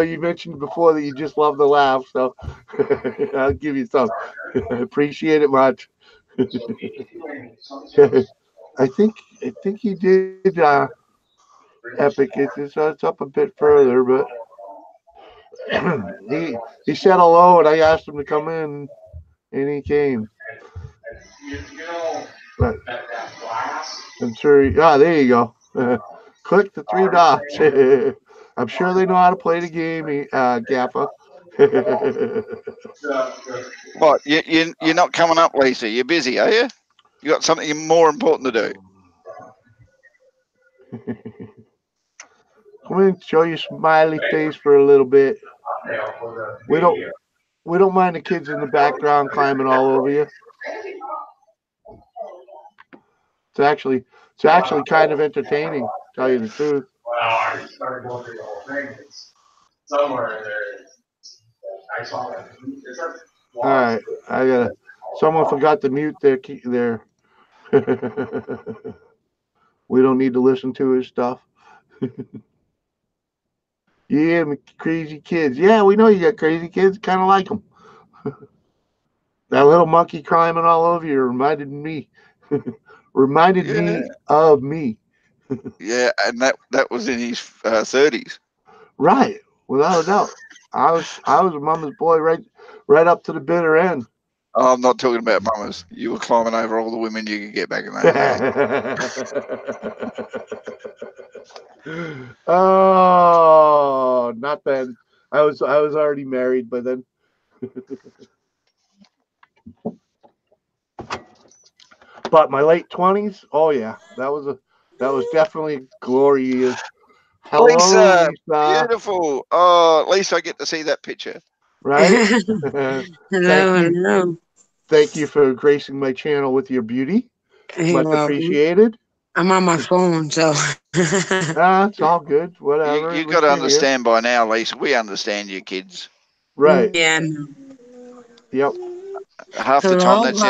you mentioned before that you just love the laugh, so I'll give you some. Appreciate it much. I think he did epic. It's up a bit further, but he said hello, and I asked him to come in, and he came. But I'm sure. There you go. Click the 3 dots. I'm sure they know how to play the game, Gaffa. What? You're not coming up, Lisa? You're busy, are you? You got something more important to do. Come in, show your smiley face for a little bit. We don't We don't mind the kids in the background climbing all over you. It's actually kind of entertaining, to tell you the truth. Well, I started going through the whole thing. It's somewhere in there. I saw that. All right, I gotta. Someone forgot to mute their. We don't need to listen to his stuff. Yeah, crazy kids. Yeah, we know you got crazy kids. Kind of like them. That little monkey climbing all over you reminded me. Reminded me of me. Yeah, and that was in his 30s. Right, without a doubt. I was a mama's boy right up to the bitter end. Oh, I'm not talking about mamas. You were climbing over all the women you could get back in those days. Oh, not then. I was already married by then. But my late 20s, oh yeah, that was definitely glorious. Hello, Lisa, Lisa. beautiful. Oh, at least I get to see that picture. Right? Hello. Thank you for gracing my channel with your beauty. You're Much welcome. appreciated. I'm on my phone, so. It's all good. Whatever. You got to understand by now, Lisa. We understand you kids. Right. Yeah. Yep. Half the time it's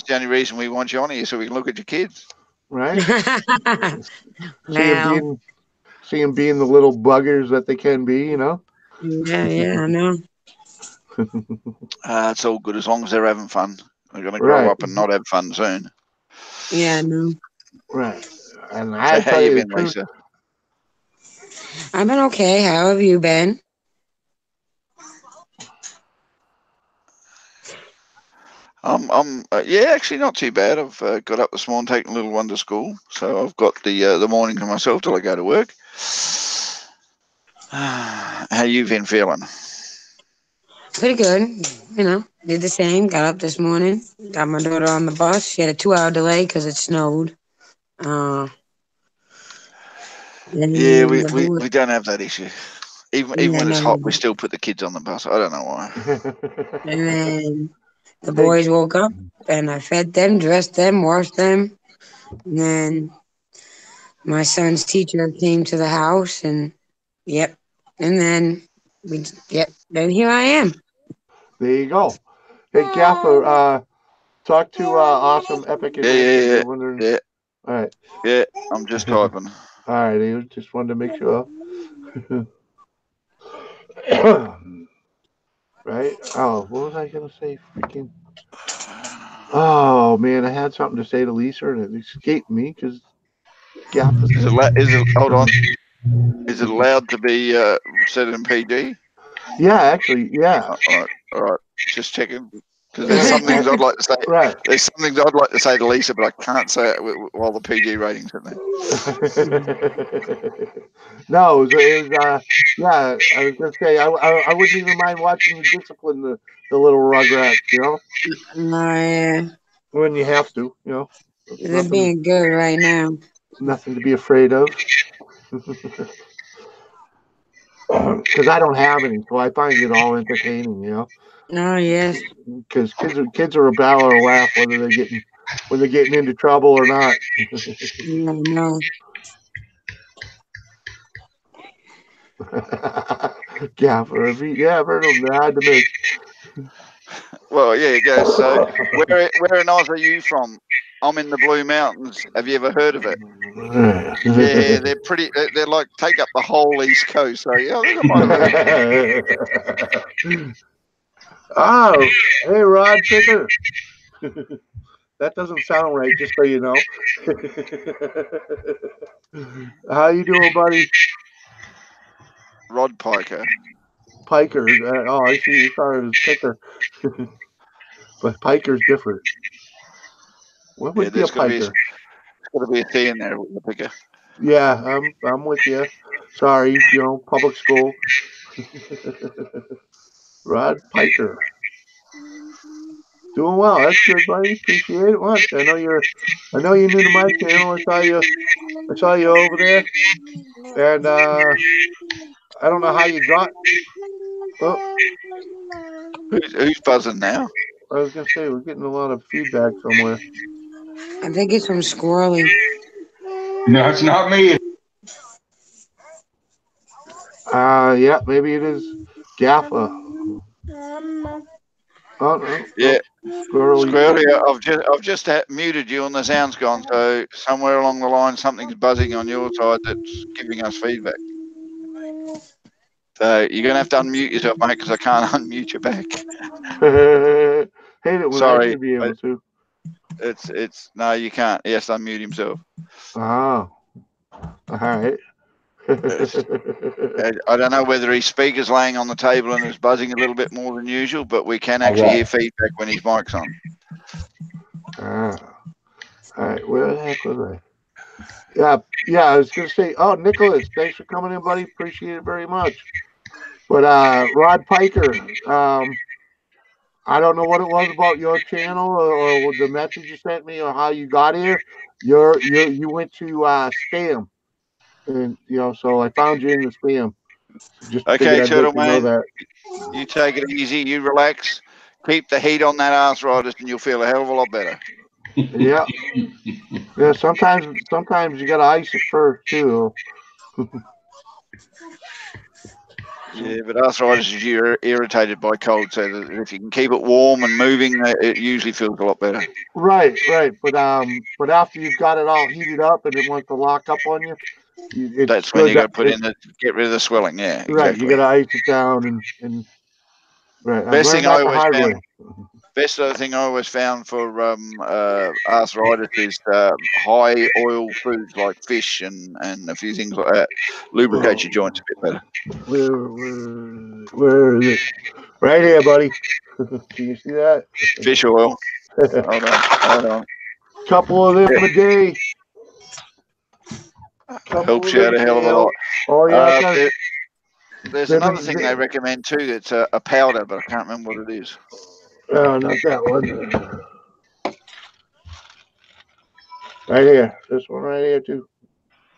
the only reason we want you on here, so we can look at your kids. Right. See them being the little buggers that they can be, you know. Yeah, I know. It's all good as long as they're having fun. They're going to grow up and not have fun soon. Yeah, I know. Right. And So how you been, Lisa? I've been okay. How have you been? Actually not too bad. I've got up this morning, taking a little one to school, so I've got the morning to myself till I go to work. How you been feeling? Pretty good. You know, did the same. Got up this morning. Got my daughter on the bus. She had a 2-hour delay because it snowed. Yeah, we don't have that issue. Even when it's hot, we still put the kids on the bus. I don't know why. And then the boys woke up, and I fed them, dressed them, washed them. And then my son's teacher came to the house, and and then then here I am. There you go. Hey, Gaffer, talk to Awesome Epic. Yeah. All right. Yeah, I'm just typing. All right, I just wanted to make sure. Right? Oh, what was I gonna say? Freaking. Oh man, I had something to say to Lisa and it escaped me because. Hold on. Is it allowed to be set in PG? Yeah, actually, yeah. All right. Just checking. Because there's some things I'd like to say. Right. There's some things I'd like to say to Lisa, but I can't say it while the PG rating's in there. No, it was yeah. I was gonna say I wouldn't even mind watching you discipline the little rugrats, you know. Yeah. When you have to, you know. They're being good right now. Nothing to be afraid of. Because I don't have any, so I find it all entertaining, you know. Oh yes. Because kids are a battle or a laugh whether they're getting into trouble or not. No. Gaffer, I've heard of them. They're hard to miss. Well, yeah, you go. So, where in Oz are you from? I'm in the Blue Mountains. Have you ever heard of it? Yeah, they're pretty. They're like take up the whole East Coast. So yeah, I might have heard. Oh, hey, Rod Picker. That doesn't sound right, just so you know. How you doing, buddy? Rod Piker. Piker. Oh, I see. You thought it was Picker. But Piker's different. What would be a Piker? There's got to be a T in there with the Picker. Yeah, I'm with you. Sorry, you know, public school. Rod Piker. Doing well. That's good, buddy. Appreciate it much. I know you're new to my channel. I saw you over there, and I don't know how you got Who's buzzing now? I was gonna say we're getting a lot of feedback somewhere. I think it's from Squirrely. No, it's not me. Yeah, maybe it is Gaffa. Oh no. Yeah. Squirrely. Squirrely, I've just muted you and the sound's gone. So somewhere along the line, something's buzzing on your side that's giving us feedback. So you're gonna have to unmute yourself, mate, because I can't unmute you back. Hate it when Sorry, I should be able to. It's no, you can't. He has to unmute himself. Oh. All right. I don't know whether his speaker's laying on the table and is buzzing a little bit more than usual, but we can actually hear feedback when his mic's on. All right. Where the heck was I? Yeah. I was gonna say, oh, Nicholas, thanks for coming in, buddy. Appreciate it very much. But Rod Piker, I don't know what it was about your channel or the message you sent me or how you got here. You went to spam, and so I found you in the spam. Just Okay, Turtle know Man, that. you take it easy, you relax, keep the heat on that arthritis, and you'll feel a hell of a lot better. Yeah. Yeah. Sometimes you gotta ice it first too. Yeah, but arthritis is you're irritated by cold, so that if you can keep it warm and moving, it usually feels a lot better. Right. But after you've got it all heated up and it wants to lock up on you, it's That's when good you got to put it- in get rid of the swelling. Yeah, exactly. Right. You gotta ice it down and right. I Best learned thing I that the always hard found. way. Best other thing I always found for arthritis is high oil foods like fish and a few things like that. Lubricate your joints a bit better. Where is it? Right here, buddy. Can you see that? Fish oil. Hold on. Couple of them a day. Helps you out a hell of a lot. Oh yeah. There's another thing they recommend too. It's a powder, but I can't remember what it is. Oh, not that one. Right here. This one right here too.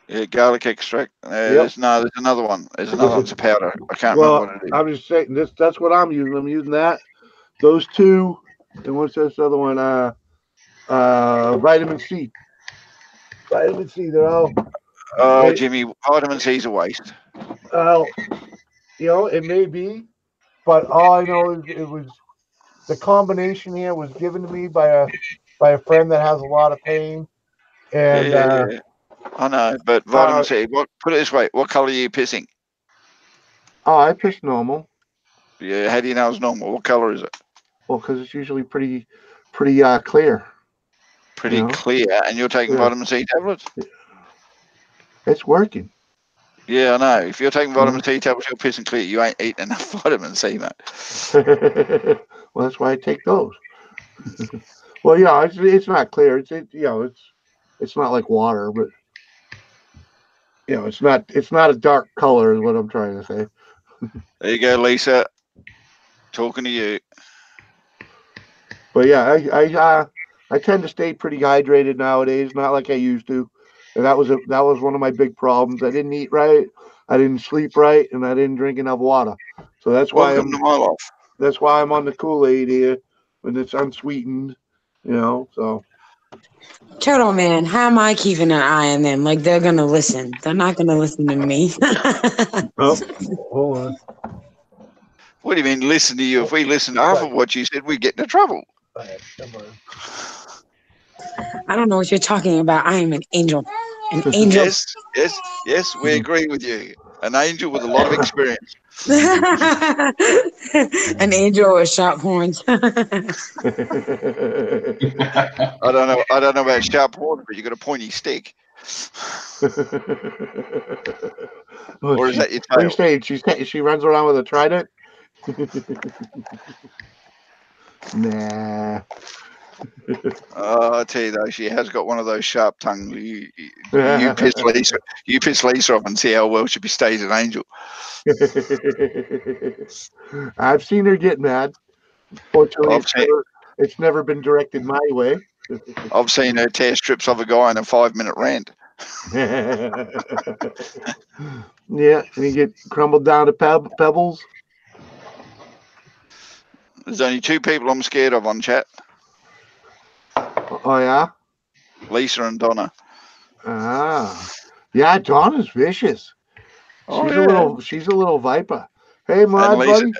Yeah, garlic extract. There's another one. There's another one. It's a powder. I can't remember what it is. I'm just saying that's what I'm using. I'm using that. Those two. And what's this other one? Vitamin C. Vitamin C. They're all. Oh, Jimmy, vitamin C's a waste. It may be, but all I know is it was the combination here was given to me by a friend that has a lot of pain. And yeah. I know, but vitamin C. Put it this way: what color are you pissing? Oh, I piss normal. Yeah, how do you know it's normal? What color is it? Well, because it's usually pretty clear. Pretty clear, and you're taking vitamin C tablets? It's working. Yeah, I know. If you're taking vitamin C tablets, you're pissing clear. You ain't eating enough vitamin C, mate. Well, that's why I take those. Well, yeah, it's not clear. It's not like water, but it's not a dark color is what I'm trying to say. There you go, Lisa. Talking to you. But yeah, I tend to stay pretty hydrated nowadays, not like I used to. And that was one of my big problems. I didn't eat right, I didn't sleep right, and I didn't drink enough water. So that's why Welcome to my life. That's why I'm on the Kool-Aid here when it's unsweetened, so. Turtle Man, how am I keeping an eye on them? Like they're gonna listen. They're not gonna listen to me. Oh, hold on. What do you mean listen to you? If we listen to half of what you said, we get into trouble. I don't know what you're talking about. I am an angel. An angel. Yes, we agree with you. An angel with a lot of experience. An angel with sharp horns. I don't know about sharp horns, but you got a pointy stick. Or is that your tail? What are you saying? She runs around with a trident? Nah. I tell you though, she has got one of those sharp tongues. You piss Lisa off and see how well she stays an angel. I've seen her get mad. Fortunately, it's never been directed my way. I've seen her tear strips of a guy in a 5-minute rant. Yeah, and you get crumbled down to pebbles. There's only two people I'm scared of on chat. Oh yeah. Lisa and Donna. Ah, yeah. Donna's vicious. Oh, She's a little viper. Hey, Mod, Lisa, buddy.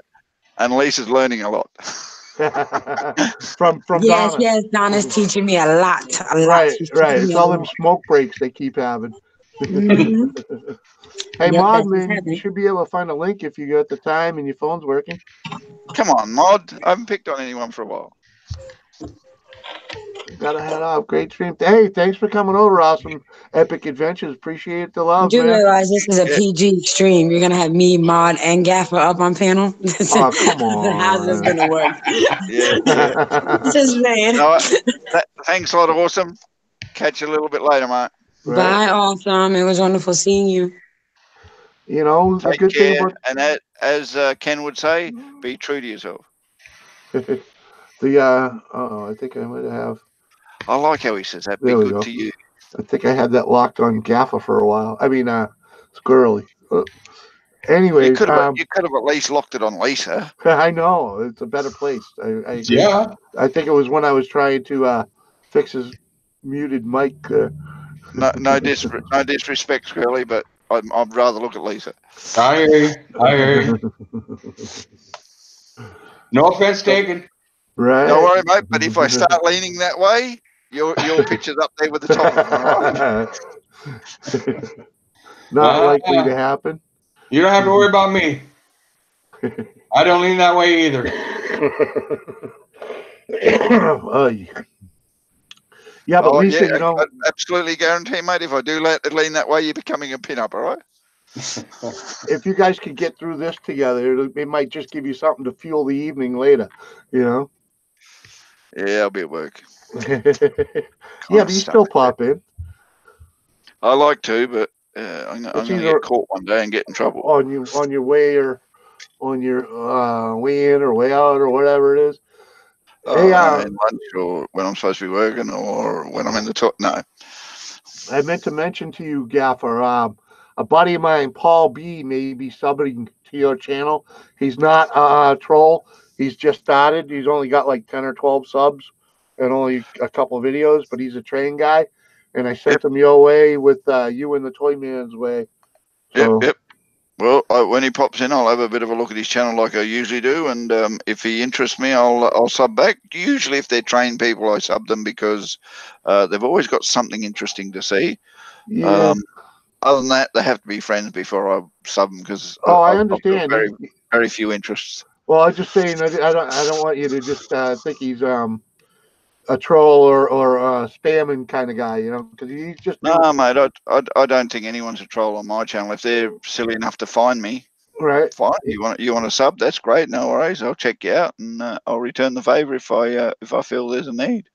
And Lisa's learning a lot. from Yes, Donna. yes, Donna's teaching me a lot. Right. She's teaching me It's a all lot. them smoke breaks they keep having. Mhm. Hey, Yep, Mod, that's what's man, you happening. should be able to find a link if you got the time and your phone's working. Come on, Mod. I haven't picked on anyone for a while. Gotta head off. Great stream. Hey, thanks for coming over. Awesome Epic Adventures. Appreciate the You love, do man. realize this is a Yeah. PG stream. You're gonna have me, Mod, and Gaffer up on panel. Oh, come on. How's this gonna work? Yeah. Just saying. No, thanks a lot, Awesome. Catch you a little bit later, mate. Right. Bye, Awesome. It was wonderful seeing you. You know, the Take good thing care. about And as Ken would say, be true to yourself. I think I might have. I like how he says that. Be There we good go. to you. I think I had that locked on Gaffer for a while. I mean, Squirrely. Anyways, You could have at least locked it on Lisa. I know it's a better place. Yeah. I think it was when I was trying to fix his muted mic. No disrespect, Squirrely, but I'd rather look at Lisa. I hear you. No offense taken. Right. Don't worry, mate. But if I start leaning that way, your picture's up there with the top of them, all right? Not likely to happen. You don't have to worry about me. I don't lean that way either. Yeah, but Lisa, yeah, you know, I absolutely guarantee, mate. If I do lean that way, you're becoming a pin-up, all right? if you guys could get through this together, it might just give you something to fuel the evening later, you know? Yeah, I'll be at work. Yeah, but you still pop in. I like to, but I'm going to get caught one day and get in trouble. On your way or on your way in or way out or whatever it is. In lunch or when I'm supposed to be working or when I'm in the top. No. I meant to mention to you, Gaffer, a buddy of mine, Paul B, may be subbing to your channel. He's not a troll. He's just started. He's only got like 10 or 12 subs and only a couple of videos, but he's a train guy. And I sent him your way with you and the Toy Man's way. So, Yep. Well, when he pops in, I'll have a bit of a look at his channel like I usually do. And if he interests me, I'll sub back. Usually if they're trained people, I sub them because they've always got something interesting to see. yeah. Other than that, they have to be friends before I sub them because I understand. Very, very few interests. Well, I'm just saying, I don't want you to just think he's a troll or spamming kind of guy, you know, because he's just no, mate. I don't think anyone's a troll on my channel. If they're silly enough to find me, right. Fine. You want to sub? That's great. No worries. I'll check you out and I'll return the favor if I feel there's a need.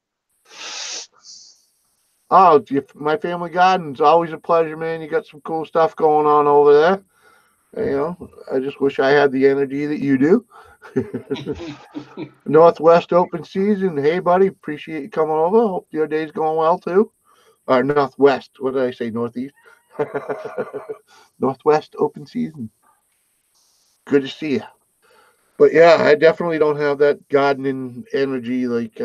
Oh, my family garden's always a pleasure, man. You got some cool stuff going on over there. You know, I just wish I had the energy that you do. Northwest open season. Hey, buddy, appreciate you coming over. Hope your day's going well too. Northwest. What did I say? Northeast. Northwest open season. Good to see you. But yeah, I definitely don't have that gardening energy like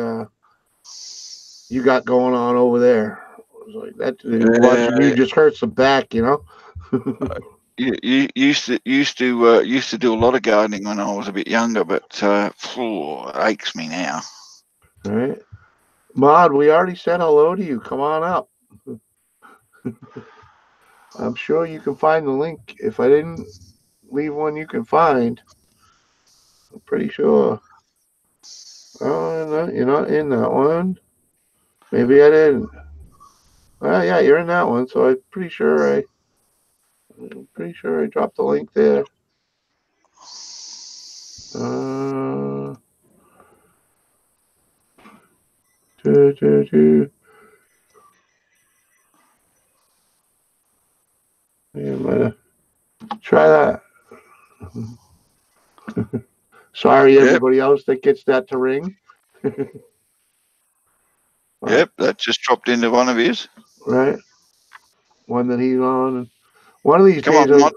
you got going on over there. It was like that. Watching you just hurts the back, you know. You used to do a lot of gardening when I was a bit younger, but it aches me now. All right, Mod, we already said hello to you. Come on up. I'm sure you can find the link. If I didn't leave one, you can find. I'm pretty sure. Oh, no, you're not in that one. Maybe I didn't. Oh, yeah, you're in that one. So I'm pretty sure I dropped the link there. Yeah, I'm gonna try that. Sorry, everybody else that gets that to ring. Yep, that just dropped into one of his. Right. One that he's on. And one of these Come days, on,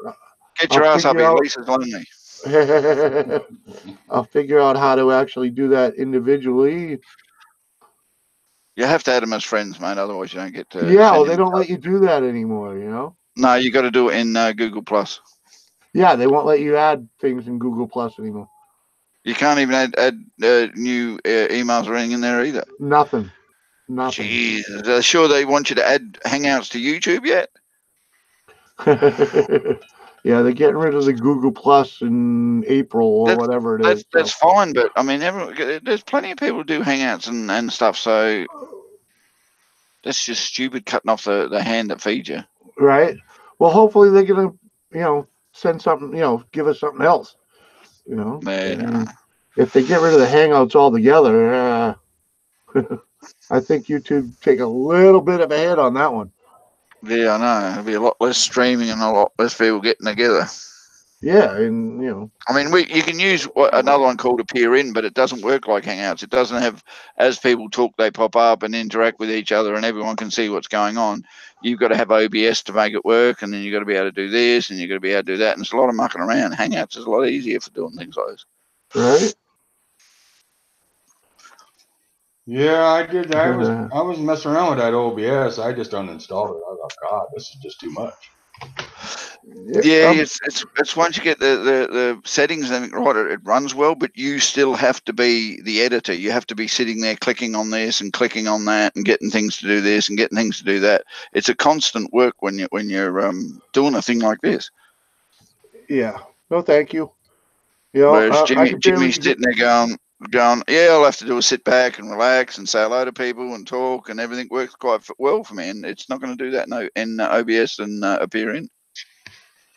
get your ass up here. Lisa's lonely. I'll figure out how to actually do that individually. You have to add them as friends, mate. Otherwise, you don't get to. Yeah, well, send they them. don't let you do that anymore, you know? No, you got to do it in Google Plus. Yeah, they won't let you add things in Google Plus anymore. You can't even add new emails or anything in there either. Nothing. Jeez, are sure they want you to add Hangouts to YouTube yet? Yeah, they're getting rid of the Google Plus in April or whatever it is. That's fine, but I mean, there's plenty of people who do Hangouts and stuff, so that's just stupid cutting off the hand that feeds you. Right. Well, hopefully they're gonna, send something, give us something else. Yeah. If they get rid of the Hangouts altogether, I think YouTube take a little bit of a hit on that one. Yeah, I know. There'll be a lot less streaming and a lot less people getting together. Yeah, and I mean, you can use another one called Appear In, but it doesn't work like Hangouts. It doesn't have, as people talk, they pop up and interact with each other, and everyone can see what's going on. You've got to have OBS to make it work, and then you've got to be able to do this, and you've got to be able to do that, and it's a lot of mucking around. Hangouts is a lot easier for doing things like this. Right. Yeah, I did. I was messing around with that OBS. I just uninstalled it. I thought, God, this is just too much. Yeah, it's once you get the settings and everything right, it runs well, but you still have to be the editor. You have to be sitting there clicking on this and clicking on that and getting things to do this and getting things to do that. It's a constant work when you're doing a thing like this. Yeah. No, thank you. Whereas Jimmy's sitting there going, yeah, I'll have to do a sit back and relax and say hello to people and talk, and everything works quite well for me. And it's not going to do that in OBS and Appear In.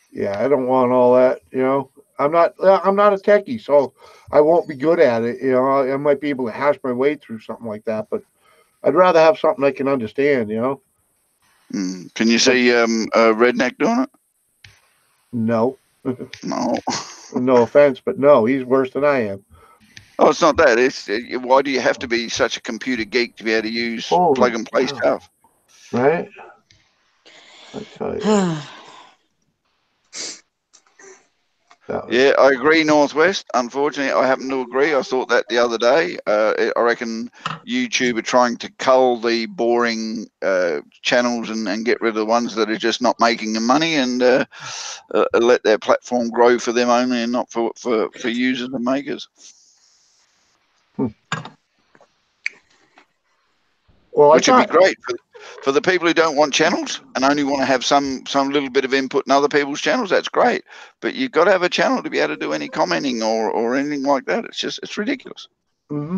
Yeah, I don't want all that. I'm not a techie, so I won't be good at it. I might be able to hash my way through something like that, but I'd rather have something I can understand. Can you see Redneck doing it? No. No. No offense, but no, he's worse than I am. Oh, it's not that. It's why do you have to be such a computer geek to be able to use plug and play stuff? Right. I tell you. Yeah, I agree, Northwest. Unfortunately, I happen to agree. I thought that the other day. I reckon YouTube are trying to cull the boring channels and get rid of the ones that are just not making them money, and let their platform grow for them only and not for users and makers. Well, which would be great for the people who don't want channels and only want to have some little bit of input in other people's channels. That's great, but you've got to have a channel to be able to do any commenting or anything like that. It's ridiculous. Mm-hmm.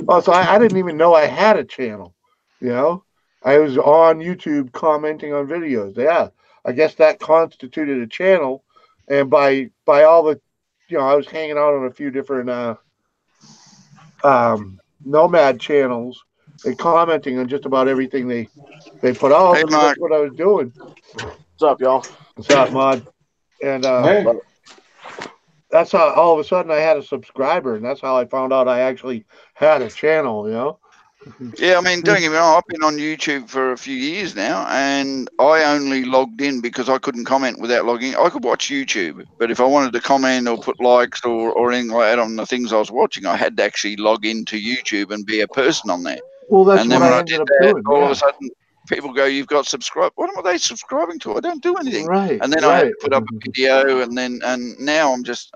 Oh, so I didn't even know I had a channel. I was on YouTube commenting on videos. Yeah, I guess that constituted a channel, and by all the, I was hanging out on a few different Nomad channels and commenting on just about everything they put out. Hey, Mark. That's what I was doing. What's up, y'all? What's up, Mod? And Hey. that's how all of a sudden I had a subscriber, and that's how I found out I actually had a channel. Yeah, I mean, don't get me wrong, I've been on YouTube for a few years now, and I only logged in because I couldn't comment without logging. I could watch YouTube, but if I wanted to comment or put likes or anything like that on the things I was watching, I had to actually log into YouTube and be a person on there. Well, that's and then what when I I ended did up that, doing. all of a sudden, people go, "You've got subscribed." What am I subscribing to? I don't do anything. Right. And then I had to put up a video, and now I'm just,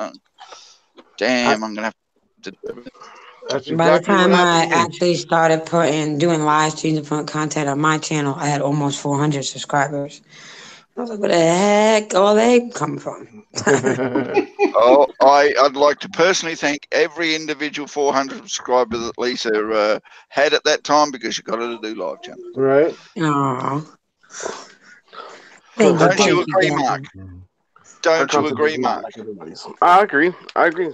damn, I'm gonna have to. That's By the exactly time what I happened to me. actually started doing live streams and putting content on my channel, I had almost 400 subscribers. I was like, where the heck all they come from? Oh, I'd like to personally thank every individual 400 subscriber that Lisa had at that time, because you got her to do live channel. Right. Aww. Don't you agree, Mark? Don't you agree, Mark? Like everybody's. I agree.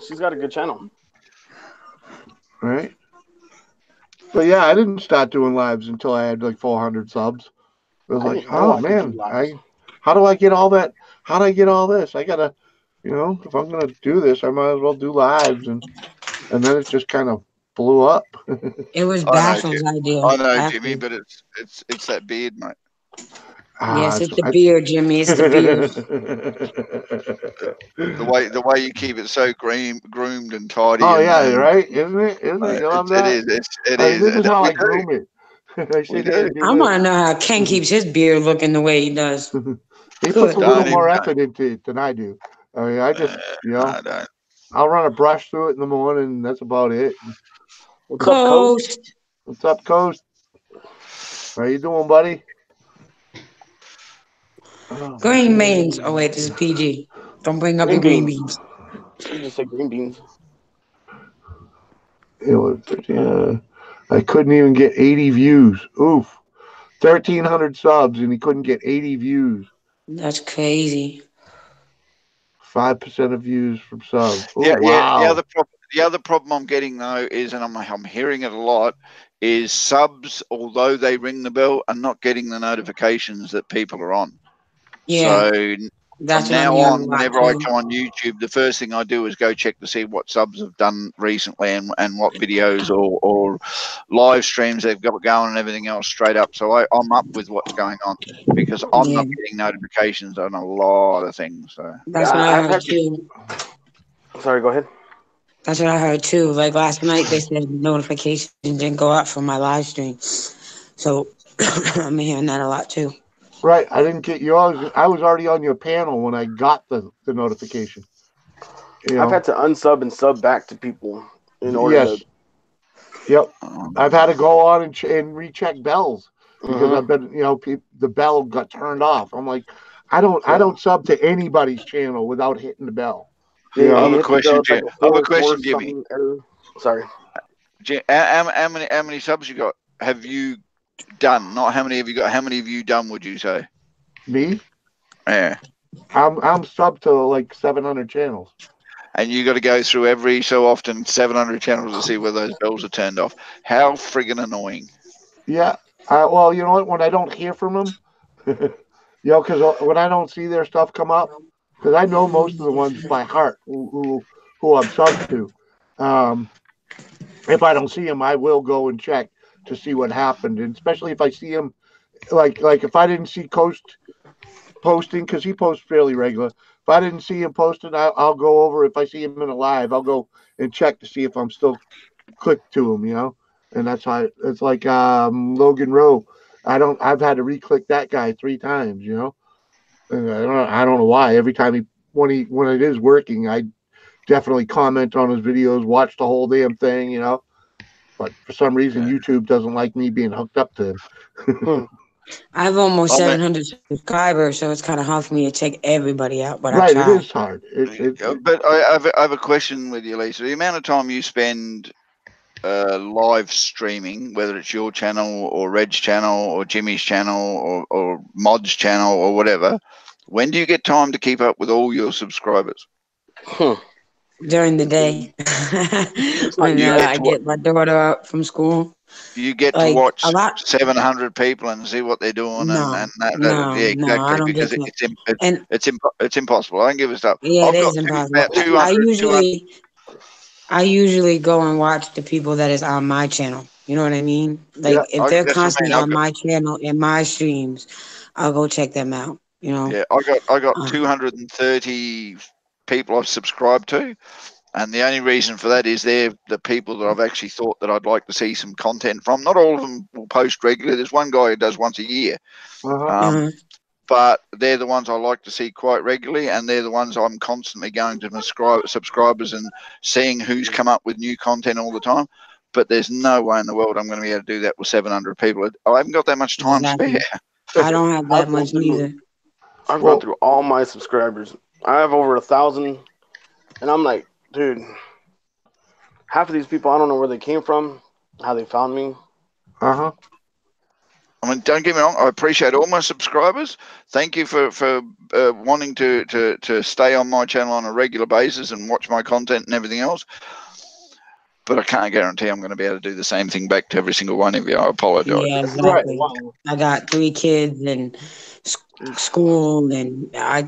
She's got a good channel. Right. But yeah, I didn't start doing lives until I had like 400 subs. I was like, oh man, how do I get all that? How do I get all this? I gotta, if I'm gonna do this, I might as well do lives, and then it just kind of blew up. It was Bashel's idea. I know, Jimmy, but it's that beard, mate. Yes, it's the beard, Jimmy. It's the beard. the way you keep it so groomed and tidy. Oh and, yeah, and, right? Isn't it? Isn't it? You love it that? is. It I mean, is. this is how We I do. groom it. I We sit here and do. I do want to know how Ken keeps his beard looking the way he does. this. He puts Good a little Don't more even. effort into it than I do. I mean, I just, I don't. I'll run a brush through it in the morning, and that's about it. What's up, Coach? Coast. What's up, Coast? How you doing, buddy? Oh, Green beans. Oh wait, this is PG. Don't bring up Green the green beans. beans. You just said green beans. it was, I couldn't even get 80 views. Oof. 1,300 subs, and he couldn't get 80 views. That's crazy. 5% of views from subs. Ooh, Yeah, wow. The other problem I'm getting though is, and I'm hearing it a lot, is subs, although they ring the bell, are not getting the notifications that people are on. Yeah, So that's from what I'm now hearing a on, lot whenever I too. come on YouTube, the first thing I do is go check to see what subs have done recently and what videos or live streams they've got going and everything else straight up. So I'm up with what's going on because I'm Yeah, not getting notifications on a lot of things. So that's what I heard too. Sorry, go ahead. That's what I heard too. Like last night, they said notifications didn't go up for my live stream. So I'm hearing that a lot too. Right. I didn't get yours. I was already on your panel when I got the notification. You know? I've had to unsub and sub back to people in order Yes. to. Yep. I've had to go on and recheck bells because Mhm. I've been, the bell got turned off. I'm like, I don't sub to anybody's channel without hitting the bell. Yeah, You I know? have a hit the question, bell, it's like Jim. a I have a 4 question, Jimmy. something error. Sorry. How many subs you got? Have you done? Not how many have you got? How many have you done? Would you say? Me? Yeah. I'm sub to like 700 channels. And you got to go through every so often 700 channels to see whether those bells are turned off. How friggin' annoying! Yeah. Well, you know what? When I don't hear from them, because when I don't see their stuff come up, because I know most of the ones by heart who I'm subbed to. If I don't see them, I will go and check to see what happened, and especially if I see them, like if I didn't see Coast posting, because he posts fairly regular. If I didn't see him posting, I'll go over. If I see him in a live, I'll go and check to see if I'm still clicked to him, and that's why it's like Logan Rowe. I've had to re-click that guy 3 times, and I don't know why. Every time when it is working, I definitely comment on his videos, watch the whole damn thing, but for some reason YouTube doesn't like me being hooked up to him. I have almost I mean- 700 subscribers, so it's kind of hard for me to check everybody out. But I Right, try. it is hard. But I have a question with you, Lisa. The amount of time you spend live streaming, whether it's your channel or Red's channel or Jimmy's channel or Mod's channel or whatever, when do you get time to keep up with all your subscribers? During the day, when I get my daughter up from school. You get Like, to watch a lot. 700 people and see what they're doing, No, and no, yeah, no, I exactly, don't because get that. And it's impossible. I don't give a stuff. yeah, I've it got is impossible. about 200. I usually go and watch the people that is on my channel. You know what I mean? Like if they're That's what I mean. constantly on my channel and my streams, I'll go check them out. Yeah, I got 230 people I've subscribed to, and the only reason for that is they're the people that I've actually thought that I'd like to see some content from. Not all of them will post regularly. There's one guy who does once a year, but they're the ones I like to see quite regularly, and they're the ones I'm constantly going to subscribers and seeing who's come up with new content all the time. But there's no way in the world I'm going to be able to do that with 700 people. I haven't got that much time spare. I don't have that much neither. I've gone through all my subscribers. I have over 1,000, and I'm like, dude, half of these people, I don't know where they came from, how they found me. I mean, don't get me wrong. I appreciate all my subscribers. Thank you for wanting to stay on my channel on a regular basis and watch my content and everything else. But I can't guarantee I'm going to be able to do the same thing back to every single one of you. I apologize. Yeah, exactly. I got 3 kids and school, and I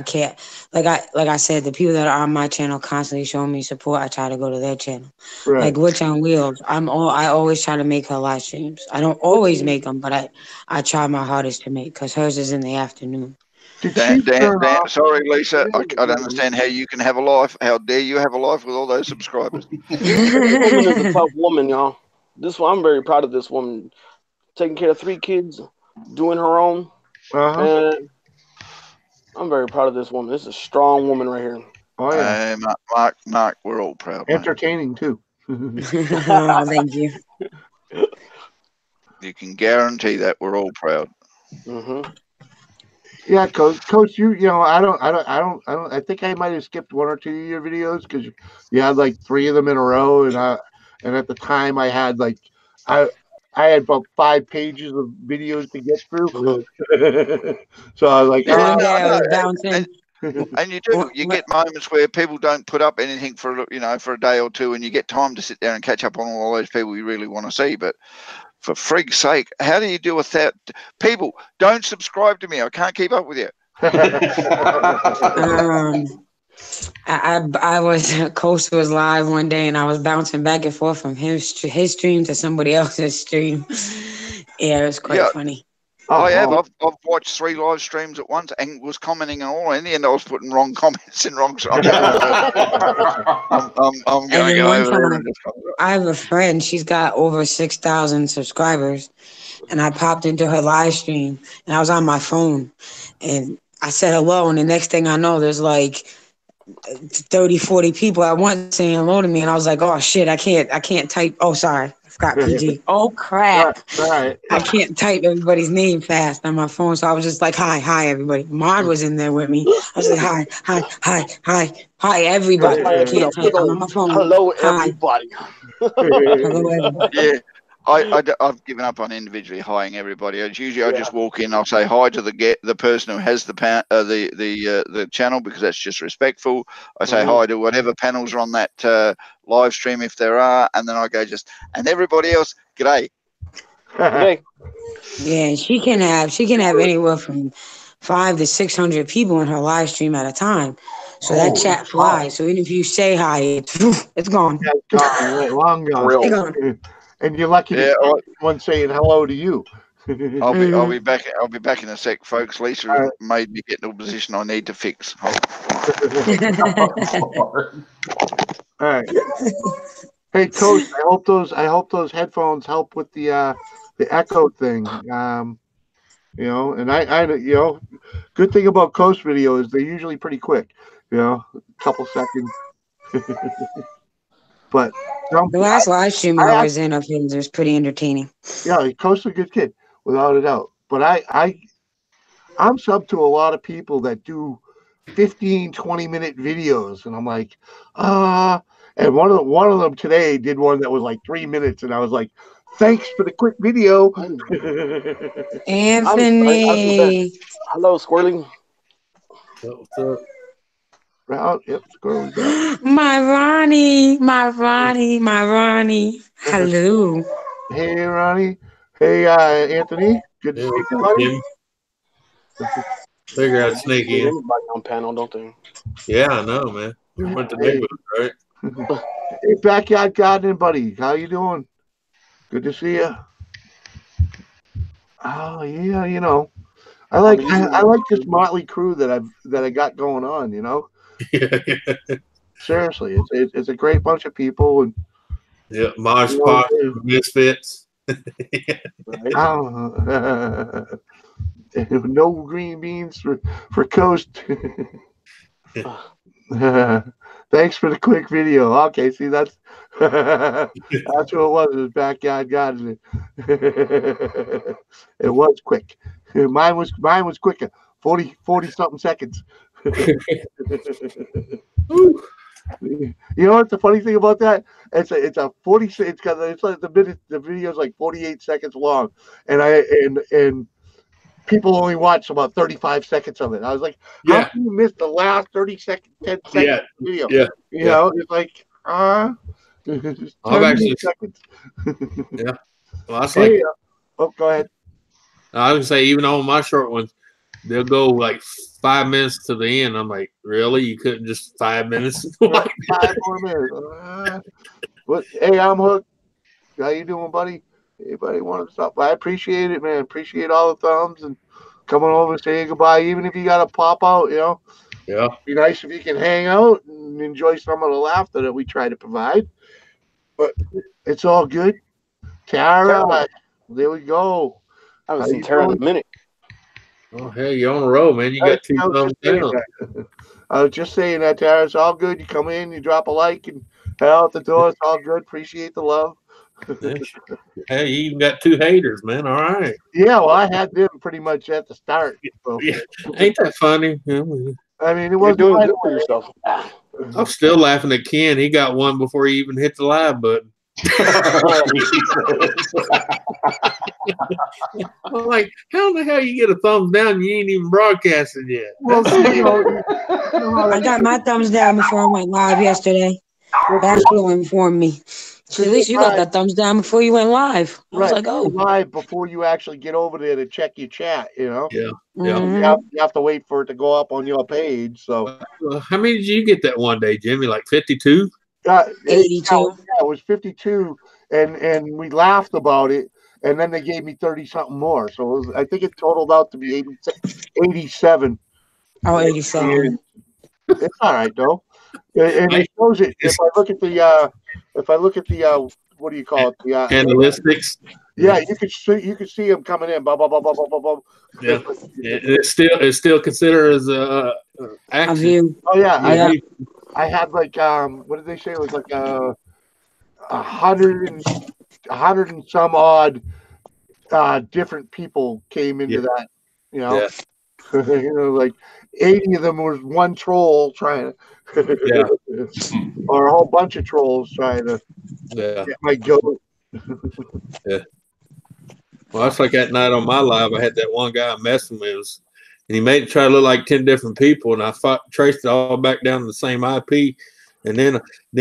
can't. Like I said, the people that are on my channel constantly showing me support. I try to go to their channel. Right. Like Witch on Wheels, I always try to make her live streams. I don't always make them, but I try my hardest to make, because hers is in the afternoon. Dan, sorry, Lisa. I don't understand how you can have a life. How dare you have a life with all those subscribers? This woman is a tough woman, y'all. This one, I'm very proud of this woman. Taking care of 3 kids, doing her own. Man, I'm very proud of this woman. This is a strong woman right here. Oh yeah, Mark, we're all proud. Entertaining too. Oh, thank you. You can guarantee that we're all proud. Mm-hmm. Yeah, Coach, you know, I think I might have skipped 1 or 2 of your videos because you had like 3 of them in a row, and at the time I had like I had about 5 pages of videos to get through. So I was like, one day I was bouncing. And you get moments where people don't put up anything for a day or 2, and you get time to sit there and catch up on all those people you really want to see. But for frig's sake, how do you deal with that? People, don't subscribe to me. I can't keep up with you. I was Coast was live one day, and I was bouncing back and forth from his stream to somebody else's stream. Yeah, it was quite funny. I have. I've watched 3 live streams at once and was commenting on all. In the end, I was putting wrong comments in wrong songs. I'm going to go over there and just I have a friend. She's got over 6,000 subscribers, and I popped into her live stream, and I was on my phone, and I said hello, and the next thing I know, there's like 30, 40 people at once saying hello to me, and I was like, oh shit, I can't type. Oh, sorry, I forgot PG. Oh crap. Right. I can't type everybody's name fast on my phone, so I was just like, hi everybody. Maud was in there with me. I was like, hi everybody. I can't type. I'm on my phone. Hello everybody. Hello everybody. Yeah. I've given up on individually hiring everybody. I just walk in. I'll say hi to the person who has the channel, because that's just respectful. I say hi to whatever panels are on that live stream if there are, and then I go and everybody else, g'day. Hey. Yeah, she can have anywhere from 500 to 600 people in her live stream at a time. So that chat flies. So even if you say hi, it's gone. Yeah, it's gone. Long gone. It's gone. And you're lucky to get someone saying hello to you. I'll be back. I'll be back in a sec, folks. Lisa made me get in a position I need to fix. All right. Hey, Coach. I hope those headphones help with the echo thing. And I good thing about Coast video is they're usually pretty quick. A couple seconds. But the last live stream I was in of his was pretty entertaining. Yeah, Coast's a good kid, without a doubt. But I'm sub to a lot of people that do 15, 20-minute videos, and I'm like, and one of them today did one that was like 3 minutes, and I was like, thanks for the quick video. Anthony. Hello, Squirrely. What's up? Yep, My Ronnie. Hello. Hey, Ronnie. Hey, Anthony. Good to see you, buddy. Figure out sneak in. Everybody on panel, don't they? Yeah, I know, man. You went to neighborhood, right? Hey, Backyard Gardening, buddy. How you doing? Good to see you. Oh yeah, I like this motley crew that I got going on. Seriously, it's a great bunch of people, and Mosh Posh Misfits. No green beans for Coast. Thanks for the quick video. Okay, see that's what it was Backyard Gardening. It was quick. Mine was quicker. 40 something seconds. You know what the funny thing about that? It's a 40. It's like the video's like 48 seconds long, and people only watch about 35 seconds of it. I was like, how can you miss the last 10 seconds video? It's like I've actually seconds. Yeah. Well, that's like. Go ahead. I was gonna say, even on my short ones, they'll go like 5 minutes to the end. I'm like, really? You couldn't just 5 minutes? 5 more minutes. Hey, I'm Hook. How you doing, buddy? Anybody want to stop by? I appreciate it, man. Appreciate all the thumbs and coming over, saying goodbye, even if you got to pop out, Yeah. Be nice if you can hang out and enjoy some of the laughter that we try to provide. But it's all good. Tara, there we go. I haven't seen Tara in a minute. Oh, hell, you're on the road, man. You got 2 thumbs down. I was just saying that, Tara. It's all good. You come in, you drop a like, and head out the door. It's all good. Appreciate the love. Hey, you even got 2 haters, man. All right. Yeah, well, I had them pretty much at the start. So. Yeah. Ain't that funny? I mean, it wasn't doing good for yourself. I'm still laughing at Ken. He got one before he even hit the live button. I'm like, how in the hell you get a thumbs down and you ain't even broadcasted yet? Well, I got my thumbs down before I went live yesterday. Bachelor informed me. So at least you got that thumbs down before you went live. I was like, oh. Live before you actually get over there to check your chat, Yeah. You have to wait for it to go up on your page. So, how many did you get that one day, Jimmy? Like 52? 82. It was 52, and we laughed about it, and then they gave me 30 something more. So I think it totaled out to be 87. Oh, 87. It's all right though, and it shows it. If I look at the what do you call it? The analytics. Yeah, you could see them coming in. Blah blah blah blah blah blah blah. Yeah, it's still considered as a view. Oh yeah, I had like what did they say? It was like 100 and some odd different people came into that. Like 80 of them was one troll trying to, or a whole bunch of trolls trying to get my goat. Yeah. Well, that's like that night on my live. I had that one guy messing with us, and he made it try to look like 10 different people, and I traced it all back down to the same IP. And then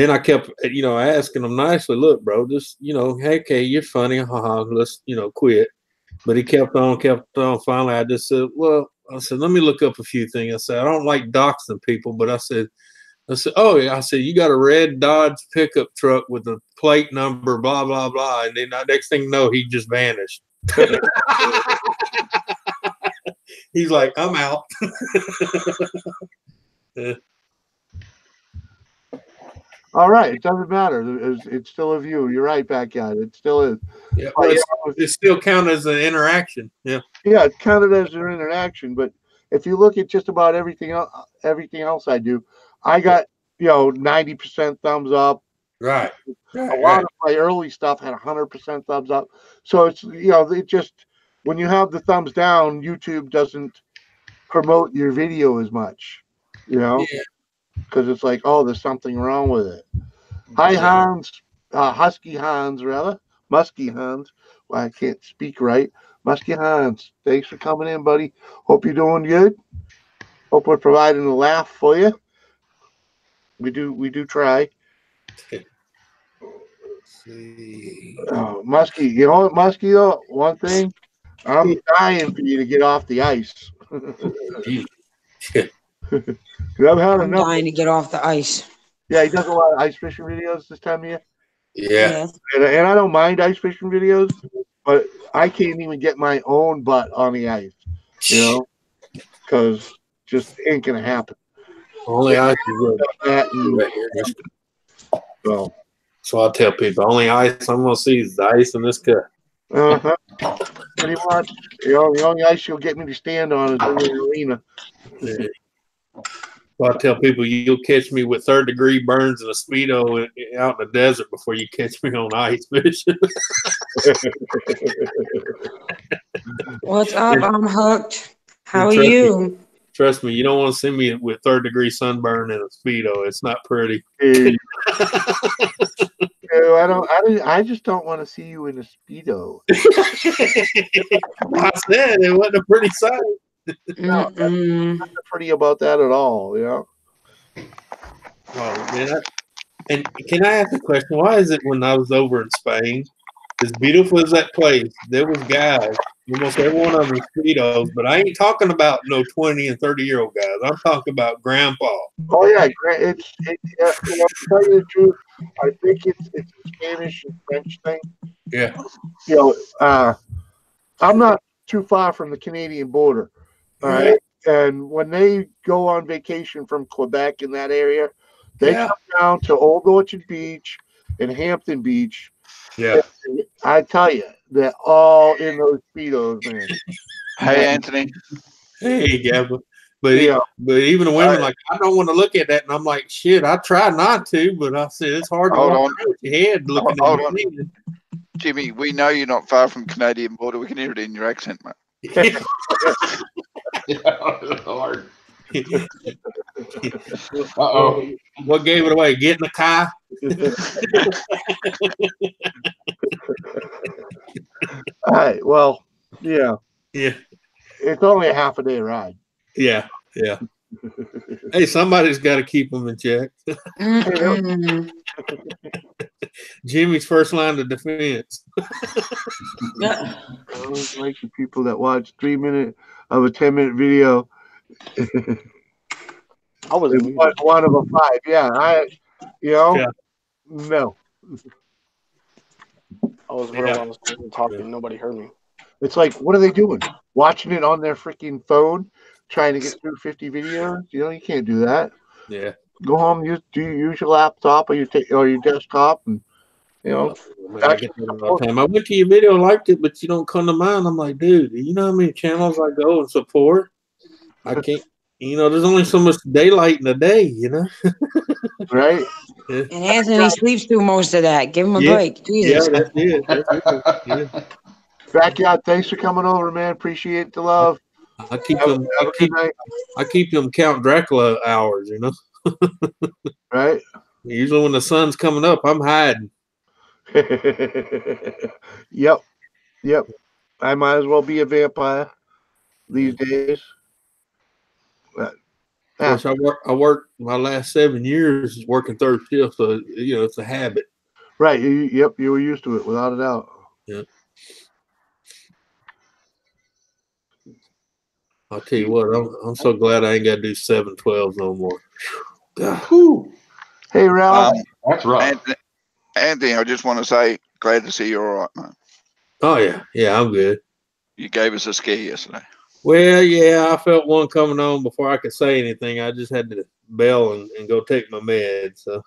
I kept, asking him nicely, look, bro, just, hey, okay, you're funny, let's, quit. But he kept on. Finally, I just said, well, let me look up a few things. I said, I don't like doxing people, but I said, oh yeah. I said, you got a red Dodge pickup truck with a plate number, blah, blah, blah. And then next thing you know, he just vanished. He's like, I'm out. All right, it doesn't matter. It's still a view. You're right, backyard. It still is. Yeah, well, it still counts as an interaction. Yeah. Yeah, it counted as an interaction. But if you look at just about everything else I do, I got 90% thumbs up. Right. A lot of my early stuff had 100% thumbs up. So it's it just when you have the thumbs down, YouTube doesn't promote your video as much. Yeah. Because it's like, oh, there's something wrong with it. Hi, Hans. Husky Hans, rather. Musky Hans. Well, I can't speak right. Musky Hans, thanks for coming in, buddy. Hope you're doing good. Hope we're providing a laugh for you. We do try. Oh, Musky, you know what, Musky, though? One thing, I'm dying for you to get off the ice. I'm dying to get off the ice. Yeah, he does a lot of ice fishing videos this time of year. Yeah. And I don't mind ice fishing videos, but I can't even get my own butt on the ice, because just ain't going to happen. Only ice is good. So I tell people, only ice I'm going to see is the ice in this cup. Uh-huh. Pretty much. The only ice you'll get me to stand on is in the arena. Yeah. Well, I tell people you'll catch me with 3rd-degree burns and a Speedo out in the desert before you catch me on ice fishing. What's up? I'm hooked. How are you? Trust me, you don't want to see me with 3rd-degree sunburn and a Speedo. It's not pretty. I just don't want to see you in a Speedo. I said it wasn't a pretty sight. No, not pretty about that at all, Oh, man. And can I ask a question? Why is it when I was over in Spain, as beautiful as that place, there was guys, almost every one of them Speedos, but I ain't talking about no 20 and 30-year-old guys. I'm talking about grandpa. Oh, yeah. To tell you the truth, I think it's a Spanish and French thing. Yeah. I'm not too far from the Canadian border. All right. And when they go on vacation from Quebec in that area, they come down to Old Orchard Beach and Hampton Beach. Yeah. And I tell you, they're all in those Speedos, man. Hey, Anthony. Hey, Gabba. But even the women, like, I don't want to look at that. And I'm like, shit, I try not to, but I said it's hard to walk around with your head looking at me. Jimmy, we know you're not far from Canadian border. We can hear it in your accent, mate. Lord. Uh-oh. What gave it away? Get in the car? All right. Well, yeah. Yeah. It's only a half a day ride. Yeah. Yeah. Hey, somebody's got to keep them in check. Jimmy's first line of defense. I was like the people that watch 3 minutes of a 10-minute video. I was one of a 5. Yeah, no. I was talking. Nobody heard me. It's like, what are they doing? Watching it on their freaking phone, trying to get through 50 videos? You can't do that. Yeah. Go home, use your laptop or your desktop, and I get that all the time. I went to your video, liked it, but you don't come to mine. I'm like, dude, you know how many channels I go and support? I can't. There's only so much daylight in the day, Right? Yeah. And Anthony sleeps through most of that. Give him a break. Jesus. Yeah, that's it. Yeah. Backyard, thanks for coming over, man. Appreciate the love. I keep them Count Dracula hours, Right? Usually when the sun's coming up, I'm hiding. Yep. I might as well be a vampire these days. Of course, I worked my last 7 years working third shift, so it's a habit. Right. You were used to it without a doubt. Yeah. I'll tell you what, I'm so glad I ain't got to do 7/12s no more. Hey, Ralph. That's rough. Anthony, I just want to say, glad to see you're all right, man. Oh, yeah. Yeah, I'm good. You gave us a scare yesterday. Well, yeah, I felt one coming on before I could say anything. I just had to bail and go take my meds. So,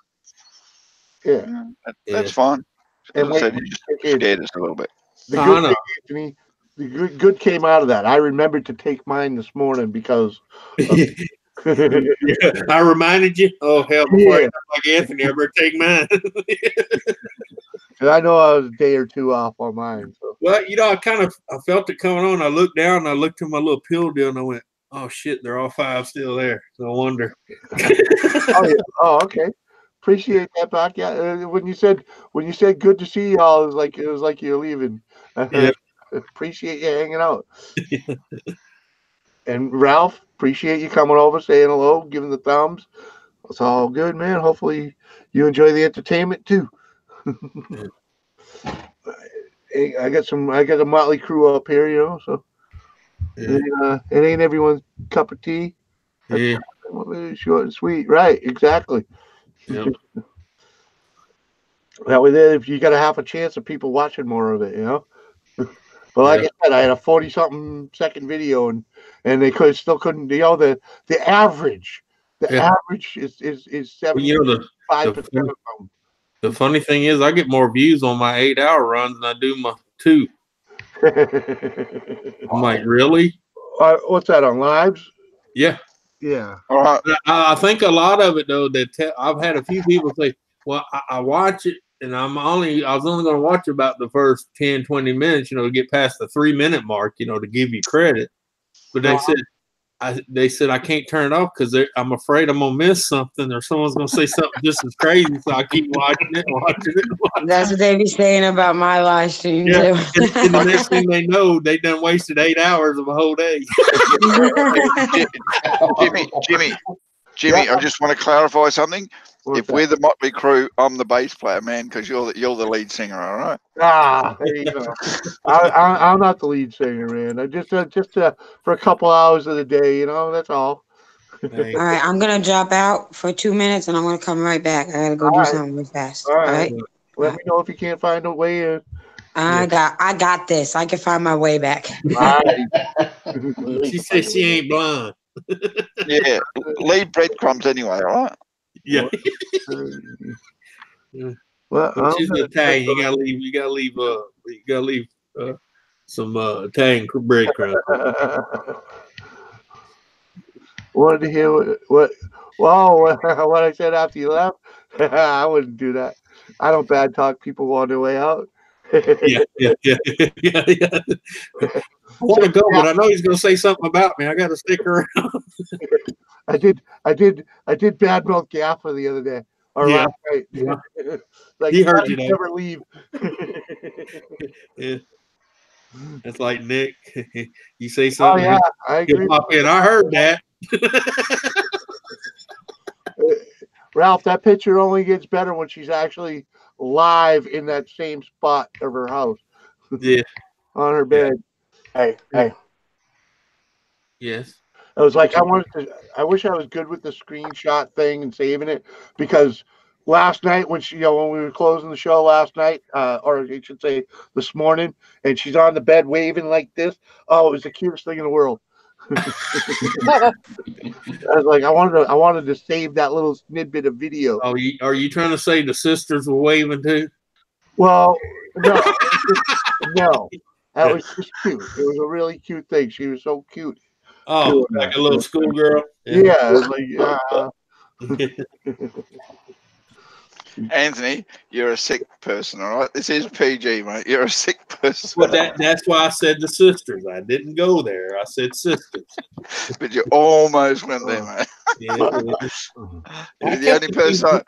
yeah, that's fine. And I said you just scared us a little bit. The good came out of that. I remembered to take mine this morning because I reminded you. Oh hell! Before I like Anthony, I better take mine. I know I was a day or two off on mine. So. Well, I felt it coming on. I looked down and I looked at my little pill deal and I went, "Oh shit, they're all 5 still there." No wonder. Oh, okay. Appreciate that back. Yeah, when you said good to see y'all, it was like you're leaving. Yeah. Appreciate you hanging out. And Ralph, appreciate you coming over, saying hello, giving the thumbs. It's all good, man. Hopefully you enjoy the entertainment too. I got a motley crew up here, so it ain't everyone's cup of tea. Yeah. Short and sweet, right? Exactly. Yep. That way, there, if you got a half a chance of people watching more of it, But like I said, I had a 40-something second video, and they still couldn't. The average is 75%. The funny thing is, I get more views on my 8-hour runs than I do my 2. I'm like, really? What's that on lives? Yeah. Yeah. All right. I think a lot of it though I've had a few people say, well, I watch it and I was only going to watch about the first 10, 20 minutes, to get past the 3-minute mark, to give you credit. But they said I can't turn it off because I'm afraid I'm gonna miss something or someone's gonna say something just as crazy. So I keep watching it. That's what they be saying about my live stream too. And the next thing they know, they done wasted 8 hours of a whole day. Jimmy, I just want to clarify something. We're the Motley Crew, I'm the bass player, man, because you're the lead singer, all right? There you go. I'm not the lead singer, man. I just for a couple hours of the day, that's all. All right, I'm gonna drop out for 2 minutes, and I'm gonna come right back. I gotta go do something real fast. All right. Let me know if you can't find a way I got this. I can find my way back. She said she ain't blind. Yeah, leave breadcrumbs anyway, all right? Yeah. Well, she's Italian. You gotta leave some Italian breadcrumbs. Wanted to hear what I said after you left. I wouldn't do that. I don't bad talk people on their way out. yeah. I want to go, but I know he's going to say something about me. I got to stick around. I did bad mouth Gaffer the other day. Or last night. Yeah. Like He heard you there. Never leave. Yeah. That's like Nick. You say something. Oh yeah, I agree. Pop in. I heard that. Ralph, that picture only gets better when she's actually live in that same spot of her house. Yeah. On her bed. Hey. Yes. I was like, I wish I was good with the screenshot thing and saving it, because last night when when we were closing the show last night, or I should say this morning, and she's on the bed waving like this. Oh, it was the cutest thing in the world. I was like, I wanted to save that little snippet of video. Oh, are you trying to say the sisters were waving too? Well, no, no, that was just cute. It was a really cute thing. She was so cute. Oh, like a little schoolgirl. Yeah, it was like, Anthony, you're a sick person, all right? This is PG, mate. You're a sick person. Well, that's why I said the sisters. I didn't go there. I said sisters. But you almost went there, mate. Yeah. You're the only person.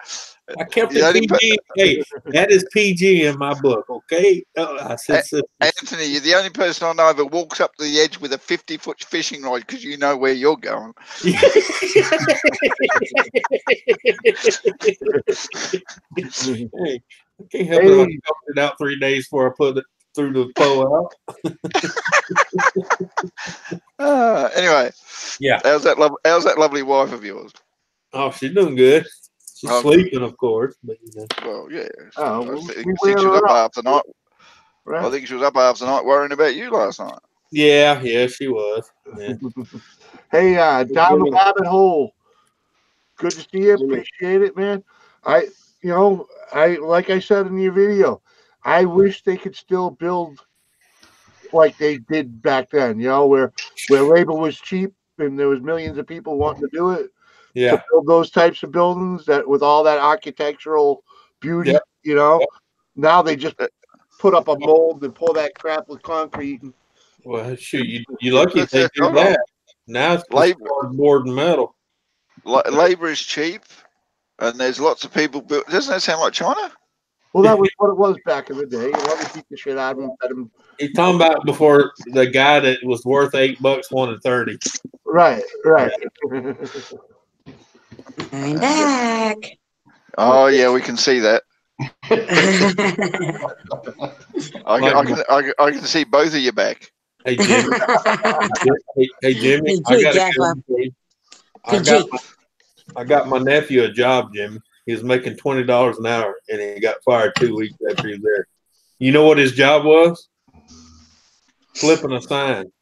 I kept it PG. Hey, that is PG in my book, okay? I said sisters. Anthony, you're the only person I know that walks up to the edge with a 50-foot fishing rod because you know where you're going. Hey, I can't help it. I dumped it out 3 days before I put it through the pole out. Anyway, yeah. How's that lovely wife of yours? Oh, she's doing good. She's sleeping, of course. But well, yeah. Oh, I think she was up half the night. Right. I think she was up half the night worrying about you last night. Yeah, she was. Yeah. Hey, down the rabbit hole. Good to see you. Appreciate it, man. I like I said in your video, I wish they could still build like they did back then, where labor was cheap and there was millions of people wanting to do it. Yeah. To build those types of buildings that with all that architectural beauty, now they just put up a mold and pour that crap with concrete. Well, shoot, you lucky if they do that. Now it's board and metal. Labor is cheap, and there's lots of people built. Doesn't that sound like China? Well, that was what it was back in the day. They beat the shit out of them. He's talking about before the guy that was worth $8 wanted 30. Right. I'm back. Oh yeah, we can see that. I can see both of you back. Hey Jimmy. Hey Jimmy. I got my nephew a job, Jimmy. He was making $20 an hour, and he got fired 2 weeks after he was there. You know what his job was? Flipping a sign.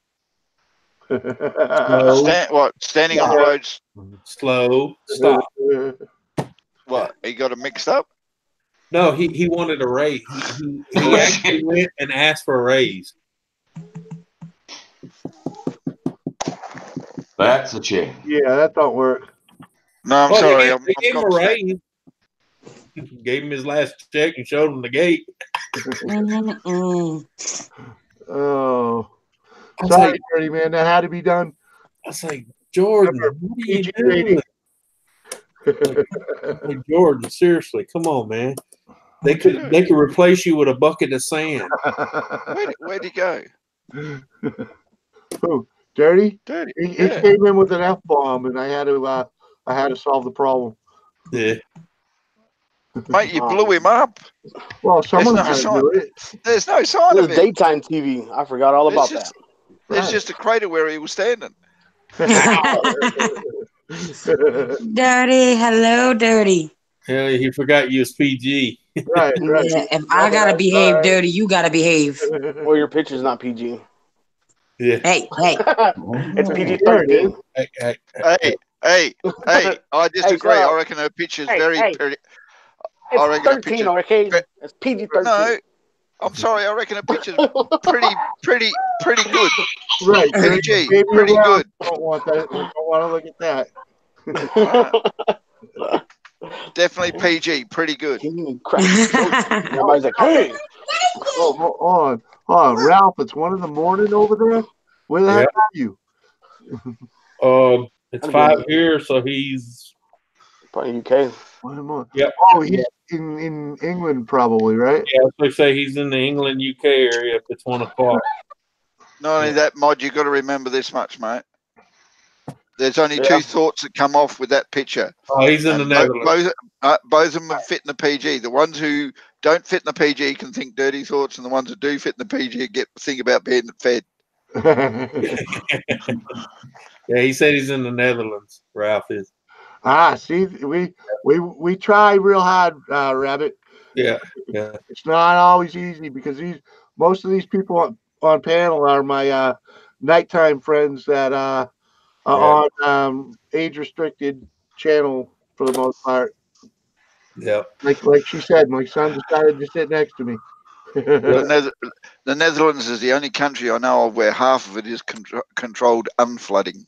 Standing on the roads? Slow. Stop. What? He got it mixed up? No, he wanted a raise. He actually went and asked for a raise. That's a shame. Yeah, that don't work. No, I'm sorry. They gave him a raise. Gave him his last check and showed him the gate. Oh. Sorry, Dirty Man. That had to be done. I was like, Jordan, what are you doing? Hey, Jordan, seriously, come on, man. They could replace you with a bucket of sand. Where'd he go? Who? Dirty? Dirty. He came in with an F-bomb, and I had to solve the problem. Yeah. Mate, you blew him up. Well, someone had to do it. There's no sign of it. Daytime TV. I forgot all about that. There's just a crater where he was standing. Dirty. Hello, Dirty. Yeah, he forgot you was PG. Right. Yeah, if I gotta behave dirty, you gotta behave. Well, your picture's not PG. Yeah. Hey. It's PG-13. Hey, I disagree. I reckon her picture's very pretty. I reckon her 13, picture's okay? It's PG-13. No, I'm sorry. I reckon her picture's pretty good. Right. PG, Baby pretty around. good. Don't want that. Don't want to look at that. Definitely PG, pretty good. Everybody's like, hey. Oh, hold on, Ralph. It's 1 a.m. over there. Where the heck are you? It's 5 here, so he's probably UK. 1 a.m. Yep. Oh, he's in England, probably, right? Yeah, they say he's in the England, UK area if it's 1 o'clock. Not only that, Mod, you got to remember this much, mate. There's only 2 thoughts that come off with that picture. Oh, he's in the Netherlands. Both of them fit in the PG. The ones who don't fit in the PG can think dirty thoughts, and the ones that do fit in the PG think about being fed. Yeah, he said he's in the Netherlands. Ralph is. See, we try real hard, Rabbit. Yeah. It's not always easy because most of these people on panel are my nighttime friends that are on age restricted channel for the most part. Yeah. Like she said, my son decided to sit next to me. The Netherlands is the only country I know of where half of it is controlled unflooding.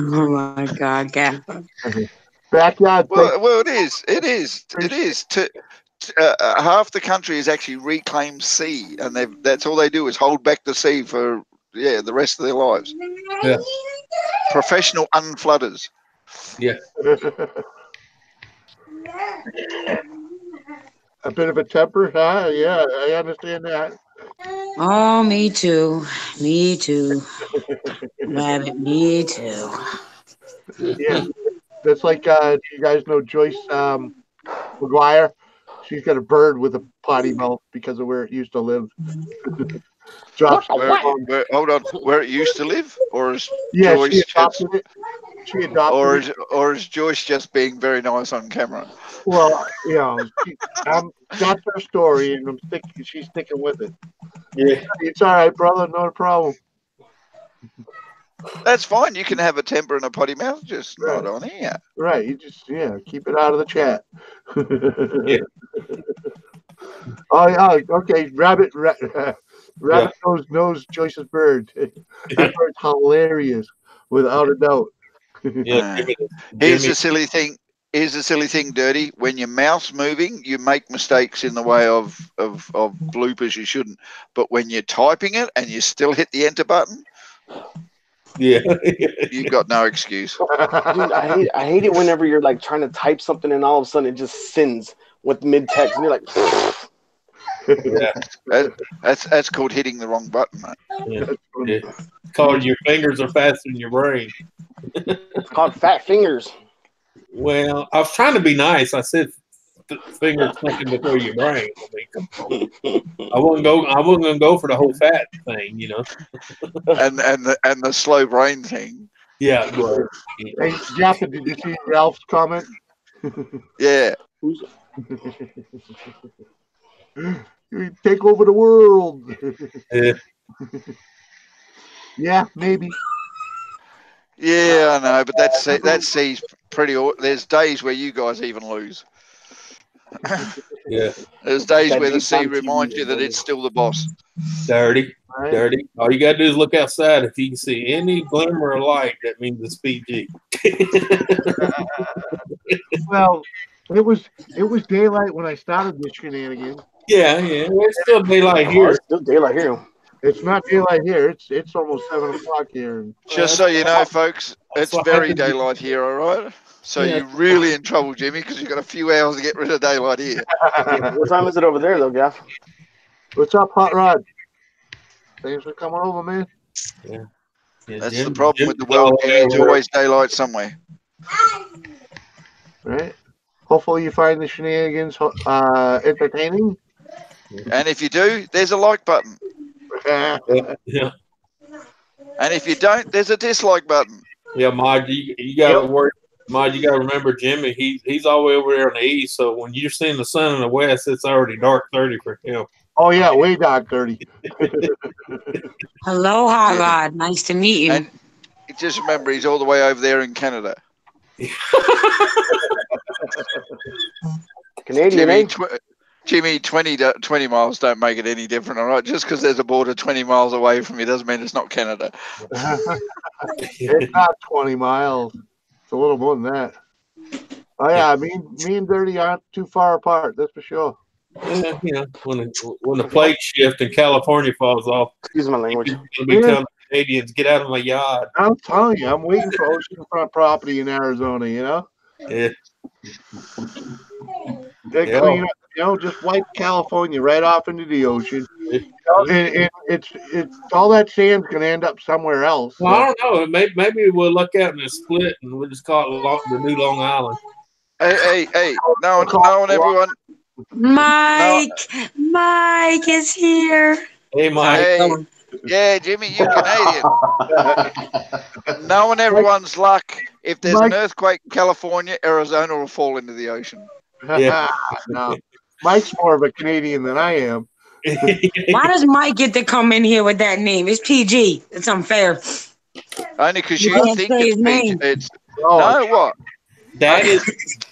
Oh my God, Gaffer. Backyard. Well, it is. Half the country is actually reclaimed sea, and that's all they do is hold back the sea for the rest of their lives. Yeah. Professional unflooders. Yeah. A bit of a temper, huh? Yeah, I understand that. Oh, me too. Rabbit, me too. Yeah, that's like do you guys know Joyce McGuire? She's got a bird with a potty mouth because of where it used to live. Hold on, where it used to live, or is Joyce she adopted it. She adopted it. Or is Joyce just being very nice on camera? Well, that's her story, and she's sticking with it. Yeah, it's all right, brother. Not a problem. That's fine. You can have a temper and a potty mouth, just not on here. Right. You just keep it out of the chat. Oh, okay. Rabbit knows Joyce's bird. That bird's hilarious, without a doubt. Here's the silly thing. Dirty. When your mouth's moving, you make mistakes in the way of bloopers you shouldn't. But when you're typing it and you still hit the enter button, you've got no excuse. Dude, I hate it whenever you're like trying to type something and all of a sudden it just sends with mid text and you're like. That's called hitting the wrong button, mate. It's called your fingers are faster than your brain. It's called fat fingers. Well, I was trying to be nice. I said fingers thinking before your brain. I wasn't gonna go for the whole fat thing, and the slow brain thing. Yeah. Hey, Jaffa, did you see Ralph's comment? Yeah. You take over the world. Yeah, maybe. Yeah, I know, but that sees pretty. There's days where you guys even lose. Yeah. There's days where the sea reminds you that it's still the boss. Dirty. All you gotta do is look outside. If you can see any glimmer of light, that means it's PG. Well, it was daylight when I started this shenanigans. Yeah. It's still daylight here. It's still daylight here. It's not daylight here. It's almost 7 o'clock here. Just so you know, folks, it's very daylight here. All right. So you're really in trouble, Jimmy, because you've got a few hours to get rid of daylight here. What time is it over there, though, Gaff? What's up, Hot Rod? Thanks for coming over, man. Yeah. That's the problem with the world. There's always daylight somewhere. Right. Hopefully you find the shenanigans entertaining. And if you do, there's a like button. Yeah. And if you don't, there's a dislike button. Yeah, Mod, you got to worry. Mod, you got to remember, Jimmy. He's all the way over there on the east. So when you're seeing the sun in the west, it's already dark 30 for him. Oh yeah, way dark 30. Hello, Hot Rod. Nice to meet you. And just remember, he's all the way over there in Canada. Canadian, Jimmy, 20 miles don't make it any different, all right? Just because there's a border 20 miles away from you doesn't mean it's not Canada. It's not 20 miles. It's a little more than that. Oh yeah, me and Dirty aren't too far apart. That's for sure. Yeah, you know, when the plate shift and California falls off, excuse my language. It'll be telling Canadians, get out of my yard. I'm telling you, I'm waiting for oceanfront property in Arizona. You know. Yeah. They clean up, you know, just wipe California right off into the ocean. You know, and it's all that sand's gonna end up somewhere else. Well, I don't know. Maybe we'll look out and it's split, and we'll just call it the new Long Island. Hey! No one, everyone. Mike is here. Hey, Mike. Hey. Yeah, Jimmy, you Canadian. Knowing everyone's luck, if there's an earthquake in California, Arizona will fall into the ocean. Yeah. No, Mike's more of a Canadian than I am. Why does Mike get to come in here with that name? It's PG. It's unfair. Only because you can't think say his it's name. it's Oh, what? That is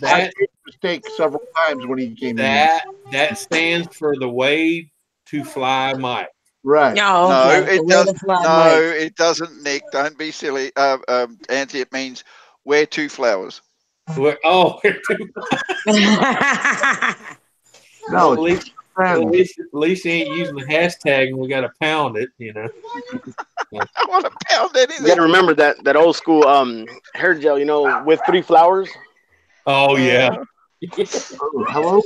I made a mistake several times when he came in. That stands for the way to fly Mike. Right. No, okay. It doesn't, Nick. Don't be silly. Auntie, it means wear two flowers. We're two. No, at least he ain't using the hashtag and we got to pound it, you know. I want to pound anything. You got to remember that old school hair gel, you know, with 3 flowers. Oh, yeah. Hello?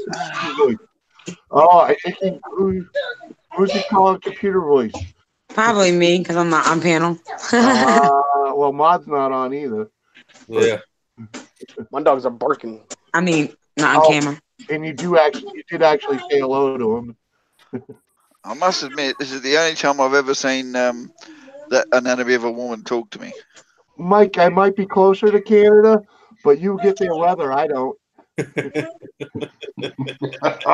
Oh, I think who's he calling computer voice? Probably me, because I'm not on panel. Well, Mod's not on either. Yeah. My dogs are barking. I mean, not on camera. And you did actually say hello to him. I must admit, this is the only time I've ever seen the anatomy of a woman talk to me. Mike, I might be closer to Canada, but you get their weather. I don't.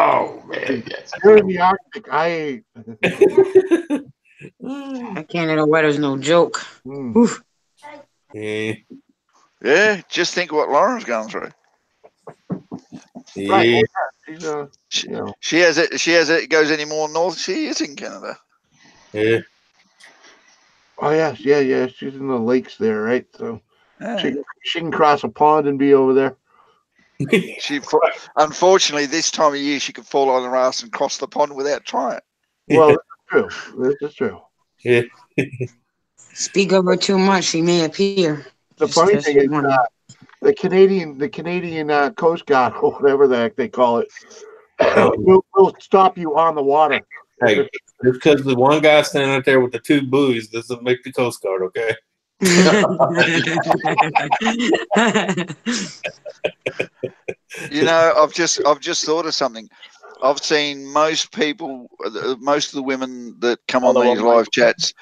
Oh man, yes. You're in the Arctic. I ain't. Canada weather's no joke. Yeah, just think what Lauren's going through. Yeah. Right. She has it. She has it. It goes any more north. She is in Canada. Yeah. Oh yeah. She's in the lakes there, right? So she can cross a pond and be over there. Unfortunately, this time of year, she could fall on her ass and cross the pond without trying. Well, that's true. This is true. Yeah. Speak of her too much, she may appear. The funny thing is, the Canadian Coast Guard, or whatever the heck they call it, will stop you on the water. Hey, just because the one guy standing out there with the 2 buoys doesn't make the Coast Guard, okay? You know, I've just thought of something. I've seen most people, most of the women that come on these live chats,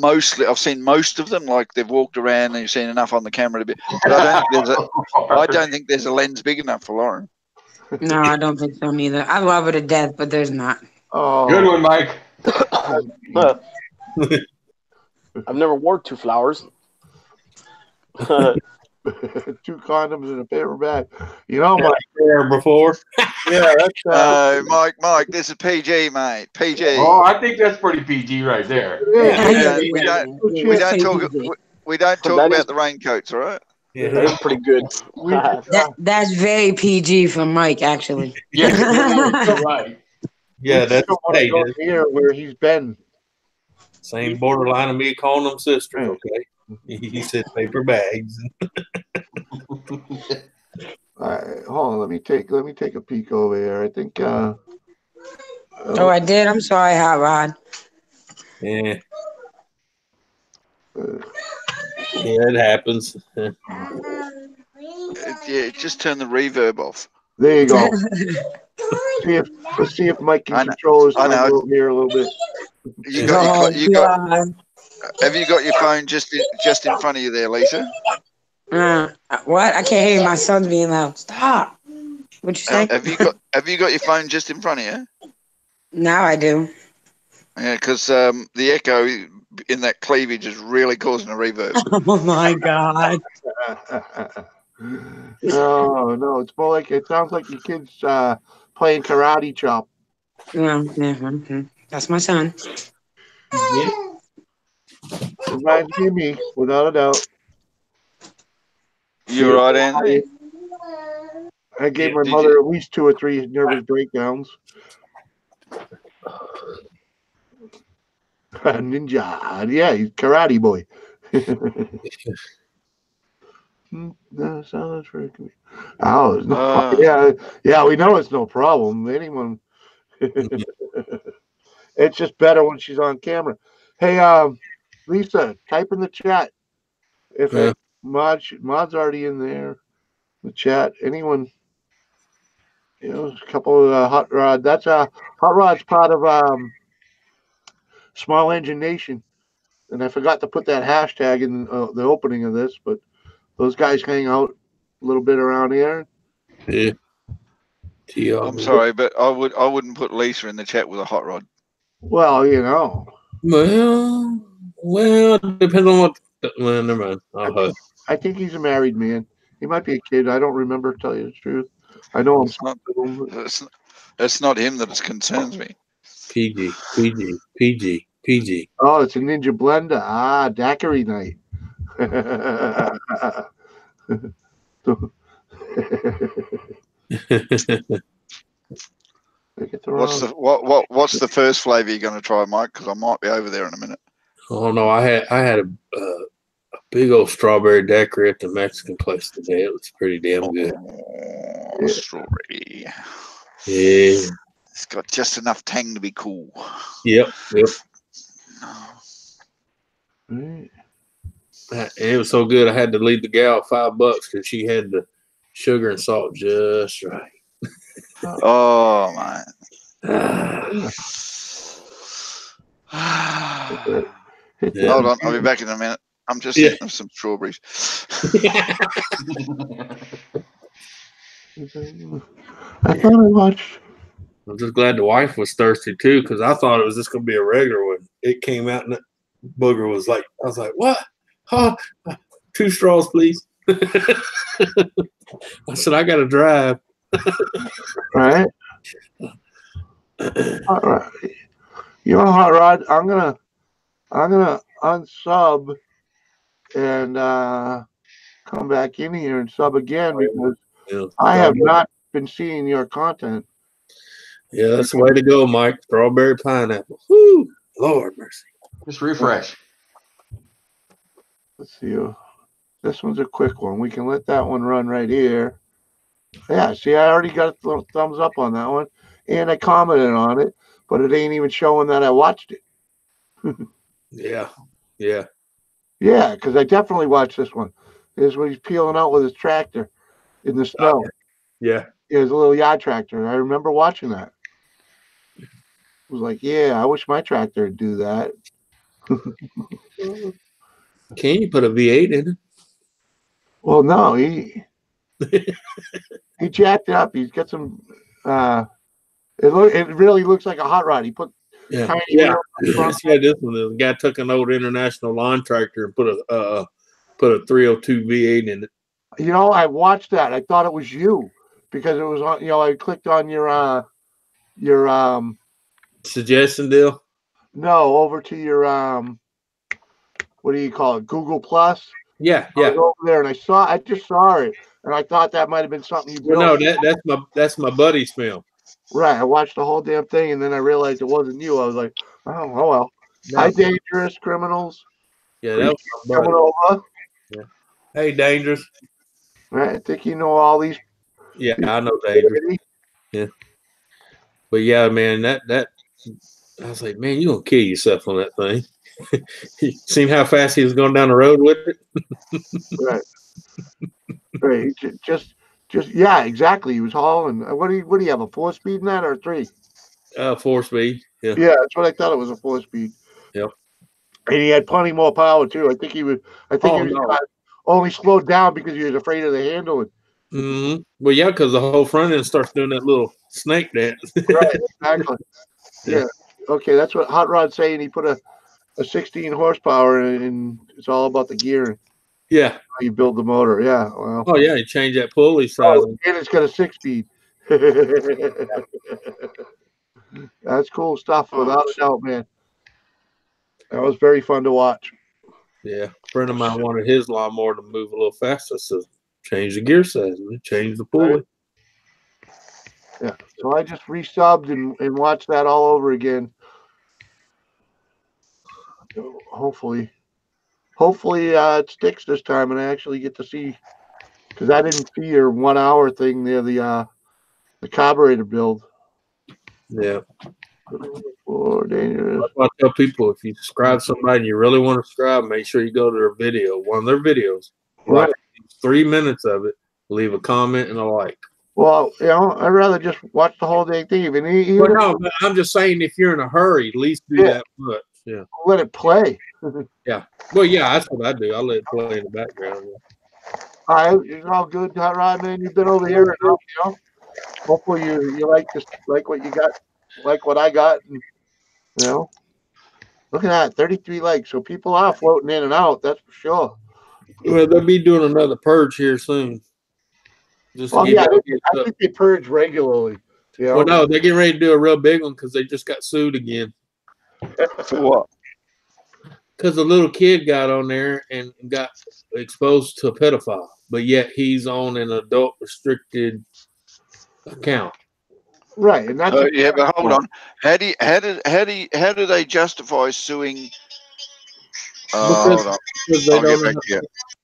I've seen most of them, like they've walked around and you've seen enough on the camera to be, but I don't think there's a lens big enough for Lauren. No, I don't think so neither. I love her to death, but there's not. Oh, good one, Mike. I've never wore 2 flowers. 2 condoms in a paper bag. You know, Mike. Before. Yeah, that's Mike, this is PG, mate. PG. Oh, I think that's pretty PG right there. We don't talk about the raincoats, all right? Yeah, that's pretty good. That's very PG from Mike, actually. Yeah, right. Yeah, that's here where he's been. Same borderline of me calling them sisters, okay? He said paper bags. All right, hold on. Let me take a peek over here. I think. I did. I'm sorry, Hot Rod. Yeah. Yeah, it happens. Yeah, just turn the reverb off. There you go. Let's see if Mike can control his time over here a little bit. Have you got your phone just in front of you there, Lisa? What? I can't hear you. My son's being loud. Stop. What you say? Have you got your phone just in front of you? Now I do. Yeah, because the echo in that cleavage is really causing a reverb. Oh my God. No, it's more like it sounds like your kids playing karate chop. That's my son. Reminds me of me, without a doubt. You right, Anthony? I gave my mother at least 2 or 3 nervous breakdowns. Ninja, yeah, he's karate boy. No, sounds very good. Oh, yeah, we know it's no problem. Anyone. It's just better when she's on camera. Hey, Lisa, type in the chat. If Mod's already in there, the chat. Anyone, a couple of Hot Rod. That's Hot Rod's part of Small Engine Nation, and I forgot to put that hashtag in the opening of this, but those guys hang out a little bit around here. Yeah. I'm sorry, but I wouldn't put Lisa in the chat with a Hot Rod. Well, Well, depends on what. Well, never mind. I think he's a married man. He might be a kid. I don't remember, to tell you the truth. I know it's not him that concerns me. PG. Oh, it's a Ninja Blender. Daiquiri night. What's the first flavor you're going to try, Mike? Because I might be over there in a minute. Oh no, I had a big old strawberry daiquiri at the Mexican place today. It was pretty damn good. Strawberry. Yeah. It's got just enough tang to be cool. Yep. It was so good. I had to leave the gal $5 because she had the sugar and salt just right. Oh man. Hold on, I'll be back in a minute. I'm just eating some strawberries. I thought I watched. I'm just glad the wife was thirsty too, because I thought it was just gonna be a regular one. It came out and the booger was like, I was like, what? Huh? 2 straws, please. I said, I gotta drive. Right. All right. Hot Rod, I'm gonna unsub and come back in here and sub again because I have not been seeing your content. Yeah, that's the way to go, Mike. Strawberry pineapple. Woo! Lord mercy. Just refresh. Let's see. This one's a quick one. We can let that one run right here. Yeah, see, I already got a thumbs up on that one, and I commented on it, but it ain't even showing that I watched it. Yeah, because I definitely watched this one. This is when he's peeling out with his tractor in the snow. Yeah. His little yard tractor. I remember watching that. It was like, yeah, I wish my tractor would do that. Can you put a V8 in it? Well, no, he jacked it up. He's got some. It really looks like a hot rod. He put tiny wheels on the front. This one. The guy took an old International lawn tractor and put a 302 V8 in it. I watched that. I thought it was you because it was on. I clicked on your suggestion deal. No, over to your what do you call it? Google Plus. Yeah. I was over there and I just saw it, and I thought that might have been something you built. No, that's my buddy's film. Right. I watched the whole damn thing, and then I realized it wasn't you. I was like, oh well. No. Hi, Dangerous Criminals. Yeah, that was my buddy. Coming over. Yeah. Hey, Dangerous. Right. I think you know all these. Yeah, I know Dangerous. Yeah. But yeah, man, that I was like, man, you're gonna kill yourself on that thing. You seen how fast he was going down the road with it? Right. Just yeah, exactly. He was hauling. What do you have, a 4-speed in that or a 3? 4-speed. Yeah. Yeah, that's what I thought it was, a 4-speed. Yep. And he had plenty more power too. I think he was only slowed down because he was afraid of the handling. Mm-hmm. Well, yeah, because the whole front end starts doing that little snake dance. Right, exactly. Yeah. Okay, that's what Hot Rod's saying. He put a 16 horsepower and it's all about the gear. Yeah. How you build the motor. Yeah. Well. Oh, yeah, you change that pulley size. And it's got a 6-speed. That's cool stuff, without a doubt, man. That was very fun to watch. Yeah. A friend of mine wanted his lawnmower to move a little faster, so change the gear size, change the pulley. Yeah. So I just resubbed and watched that all over again. Hopefully it sticks this time and I actually get to see, because I didn't see your 1 hour thing there, the carburetor build. Yeah. Oh, dangerous. I tell people, if you subscribe to somebody and you really want to subscribe, make sure you go to their video, one of their videos. Right. Like 3 minutes of it. Leave a comment and a like. Well, I'd rather just watch the whole dang thing. Well, no, but I'm just saying, if you're in a hurry, at least do that much. Yeah. Let it play. Yeah. Well, yeah, that's what I do. I let it play in the background. All right, it's all good, Hot Rod, man. You've been over here enough, Hopefully you like what you got, like what I got, and look at that, 33 likes. So people are floating in and out, that's for sure. Well, they'll be doing another purge here soon. I think they purge regularly. Well, no, they're getting ready to do a real big one because they just got sued again. For what? Because a little kid got on there and got exposed to a pedophile, but yet he's on an adult restricted account. Right, and that's yeah, but hold on. How do they justify suing? Hold on. Because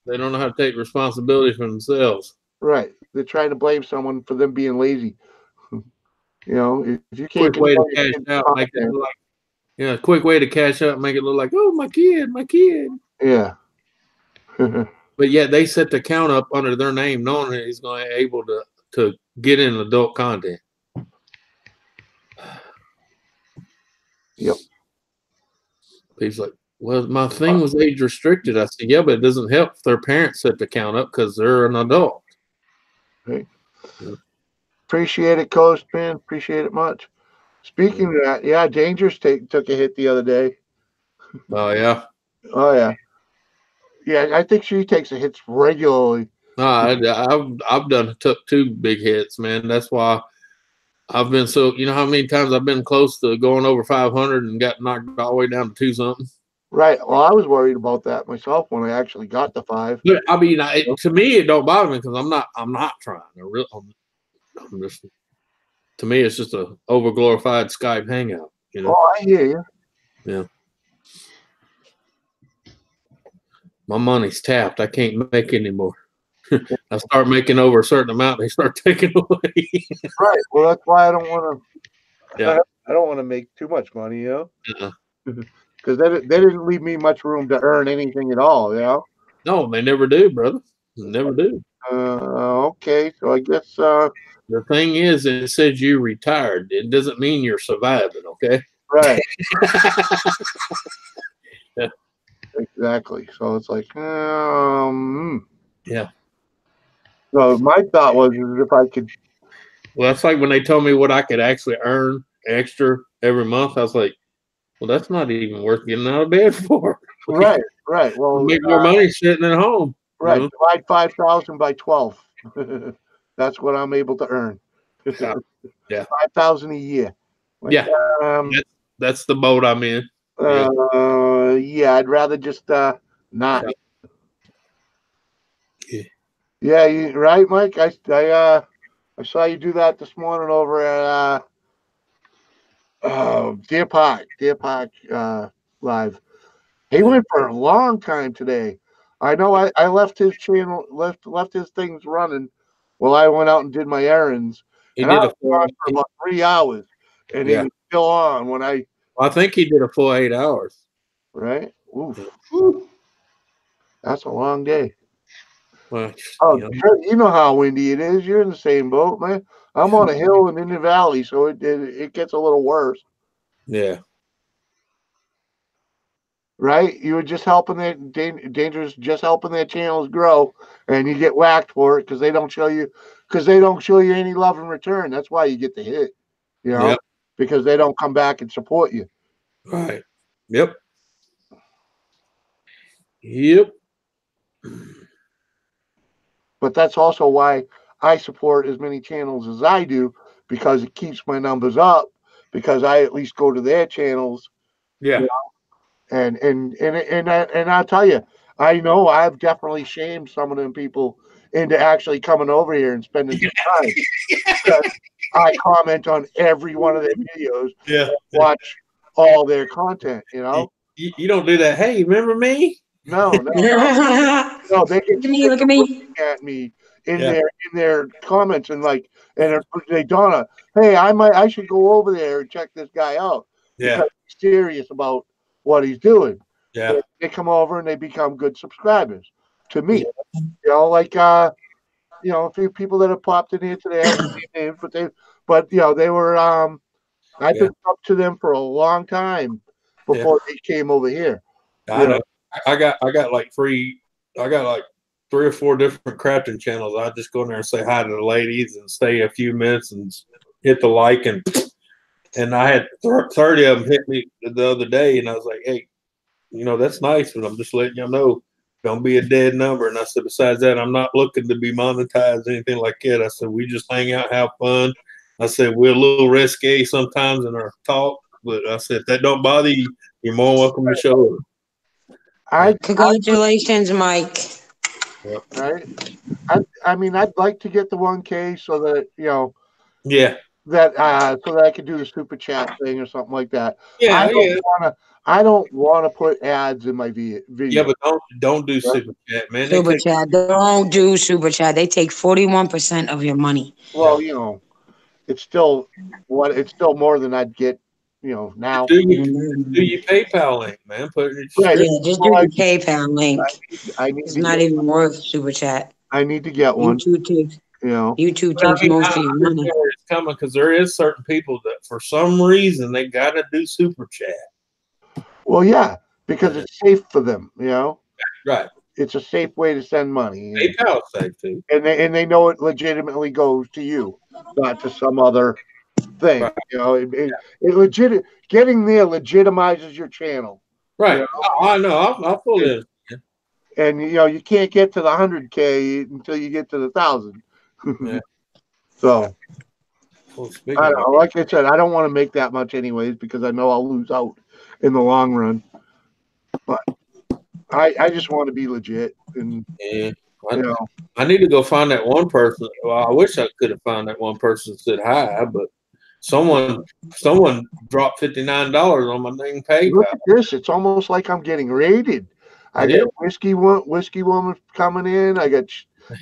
they don't know how to take responsibility for themselves. Right, they're trying to blame someone for them being lazy. If you can't quick way to cash out, make it look like, quick way to cash out, make it look like, oh, my kid. Yeah. But yet they set the account up under their name, knowing that he's going to be able to get in adult content. Yep. He's like, well, my thing was age restricted. I said, yeah, but it doesn't help if their parents set the account up because they're an adult. Right. Yeah. Appreciate it, Coast, man. Appreciate it much. Speaking of that, yeah, Dangerous took a hit the other day. Oh, yeah. Oh, yeah. Yeah, I think she takes the hits regularly. No, I've took 2 big hits, man. That's why I've been so, how many times I've been close to going over 500 and got knocked all the way down to 2 something. Right. Well, I was worried about that myself when I actually got the 5. But I mean, to me, it don't bother me because I'm not trying. I'm just, to me, it's just a overglorified Skype hangout. Oh, I hear you. Yeah. My money's tapped. I can't make anymore. I start making over a certain amount, they start taking away. Right. Well, that's why I don't want to. Yeah. I don't want to make too much money, because they didn't leave me much room to earn anything at all, No, they never do, brother. They never do. Okay, so I guess the thing is, it says you retired. It doesn't mean you're surviving. Okay. Right. Yeah. Exactly. So it's like, yeah. So my thought was if I could. Well, that's like when they told me what I could actually earn extra every month. I was like, well, that's not even worth getting out of bed for. Right. Right. Well, make more money sitting at home. Right. Divide 5,000 by 12. That's what I'm able to earn. Yeah. 5,000 a year. Like, yeah. That's the boat I'm in. Yeah, I'd rather just not. Yeah, you right, Mike. I saw you do that this morning over at Deer Park Live. He went for a long time today. I know I left his channel, left his things running while I went out and did my errands. He and did I was on for about 3 hours, and he was still on when I. Well, I think he did a full 8 hours. Right. Oof. That's a long day. Well, you know how windy it is. You're in the same boat, man. I'm on a hill and in the valley, so it gets a little worse. Yeah. right? You were just helping their Dangerous, just helping their channels grow, and you get whacked for it because they don't show you any love in return. That's why you get the hit, you know, Yep. because they don't come back and support you. Right. Yep. Yep. But that's also why I support as many channels as I do, because it keeps my numbers up, because I at least go to their channels. Yeah. You know, and I'll tell you, I know I've definitely shamed some of them people into actually coming over here and spending some time. Because I comment on every one of their videos. Yeah. Watch all their content, you know. You don't do that. Hey, remember me? No. No, they get look at me. at me in their comments and they Donna, hey, I should go over there and check this guy out. Yeah. Because he's serious about what he's doing. Yeah. So they come over and they become good subscribers to me. Yeah. You know, like you know, a few people that have popped in here today, I haven't seen names, but you know, they were I've been up to them for a long time before they came over here. I know. I got like three or four different crafting channels. I just go in there and say hi to the ladies and stay a few minutes and hit the like, and I had 30 of them hit me the other day, and I was like, hey, you know, that's nice, but I'm just letting y'all know, don't be a dead number. And I said, besides that, I'm not looking to be monetized, anything like that. I said, we just hang out, have fun. I said, we're a little risque sometimes in our talk, but I said, if that don't bother you, you're more welcome to show it. Congratulations, Mike. Yep. Right. I mean, I'd like to get the 1K so that, you know, that so that I could do the super chat thing or something like that. I don't want to put ads in my video. Yeah, but don't do super chat, man. Super chat. Don't do super chat. They take 41% of your money. Well, you know, it's still more than I'd get, you know, now. Do your PayPal link, man. Put it in right. Yeah, just do your PayPal link. It's not even worth super chat. I need to get one. YouTube takes, you know, YouTube takes most of your money. It's coming because there is certain people that for some reason they got to do super chat. Well, yeah, because it's safe for them, you know. Right. It's a safe way to send money. PayPal's safe too. And they know it legitimately goes to you, not to some other thing. Right. You know, it getting there legitimizes your channel. Right. You know? I know. I fully understand. And you know, you can't get to the 100K until you get to the 1,000. Yeah. So I don't know. Like I said, I don't want to make that much anyways because I know I'll lose out in the long run. But I just want to be legit. And yeah, you know, I need to go find that one person. Well, I wish I could have found that one person that said hi, but someone dropped $59 on my dang PayPal. Look at this. It's almost like I'm getting raided. I got Whiskey Woman coming in. I got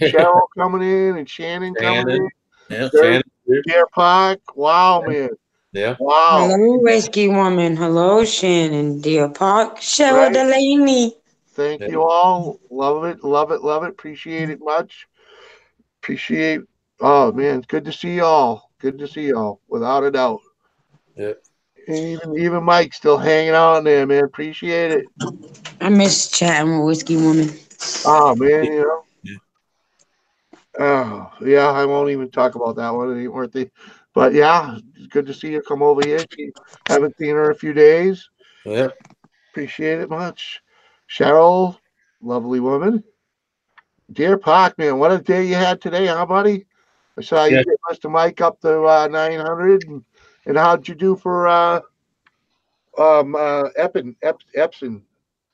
Cheryl coming in and Shannon coming in. Yeah, Shannon. Deer Park. Wow, man. Yeah. Wow. Hello, Whiskey Woman. Hello, Shannon. Deer Park. Cheryl Delaney. Thank you all. Love it. Love it. Love it. Appreciate it much. Appreciate. Oh, man. It's good to see y'all. Good to see y'all. Without a doubt. Yeah. Even Mike still hanging out in there, man. Appreciate it. I miss chatting with Whiskey Woman. Oh, man, you know. Oh, yeah, I won't even talk about that one. It ain't worth it. But, yeah, it's good to see you come over here. Haven't seen her in a few days. Yeah. Appreciate it much. Cheryl, lovely woman. Deer Park, man, what a day you had today, huh, buddy? I saw you get Mr. Mike up to 900. And how'd you do for Epson?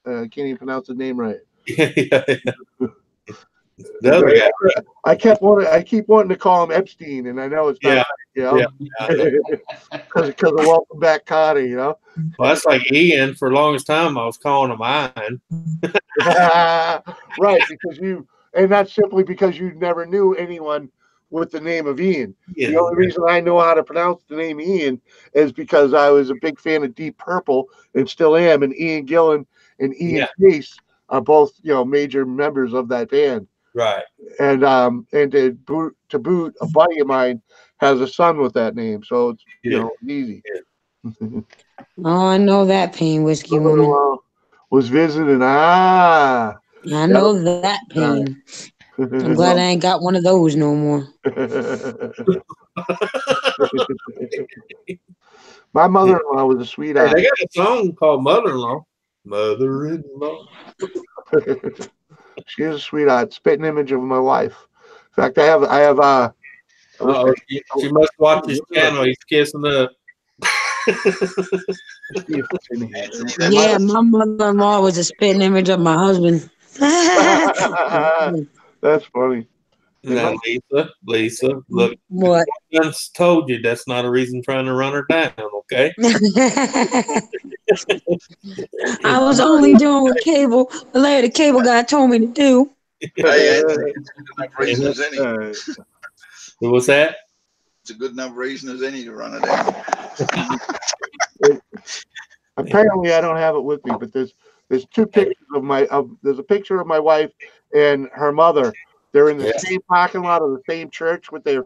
I can't even pronounce the name right. I keep wanting to call him Epstein, and I know it's not. Because of Welcome Back, Carter. You know. Well, that's like Ian. For the longest time, I was calling him Ian. Right, and that's simply because you never knew anyone with the name of Ian. The only reason I know how to pronounce the name Ian is because I was a big fan of Deep Purple and still am, and Ian Gillan and Ian Pace are both, you know, major members of that band. Right. And to boot, a buddy of mine has a son with that name, so it's you know easy. Oh, I know that pain, Whiskey Woman. was visiting. I know that pain. I'm glad I ain't got one of those no more. My mother-in-law was a sweetheart. Hey, they got a song called Mother-in-Law. Mother-in-law. She is a sweetheart. Spitting image of my wife. In fact, I have she must watch his channel. He's kissing up. Yeah, my mother-in-law was a spitting image of my husband. That's funny. Now, Lisa, look. What? I told you that's not a reason trying to run her down, okay? I was only doing what the cable guy told me to do. Reason as any. What's that? It's a good enough reason as any to run it down. Apparently, I don't have it with me, but there's two pictures there's a picture of my wife and her mother. They're in the same parking lot of the same church with their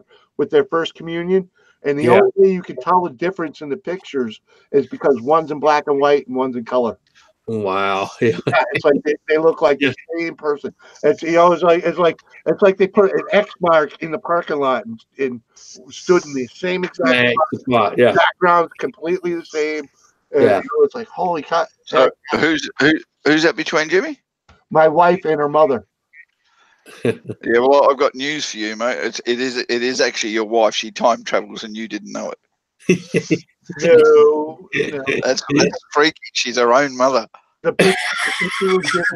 first communion, and the only way you can tell the difference in the pictures is because one's in black and white and one's in color. Wow! Yeah. It's like they look like the same person. It's it's like they put an X mark in the parking lot and stood in the same exact spot. Yeah, background's completely the same. And it's like holy cow. So who's that between, Jimmy? My wife and her mother. Yeah, well, I've got news for you, mate. It is actually your wife. She time travels, and you didn't know it. No. That's freaky. She's her own mother. The picture was given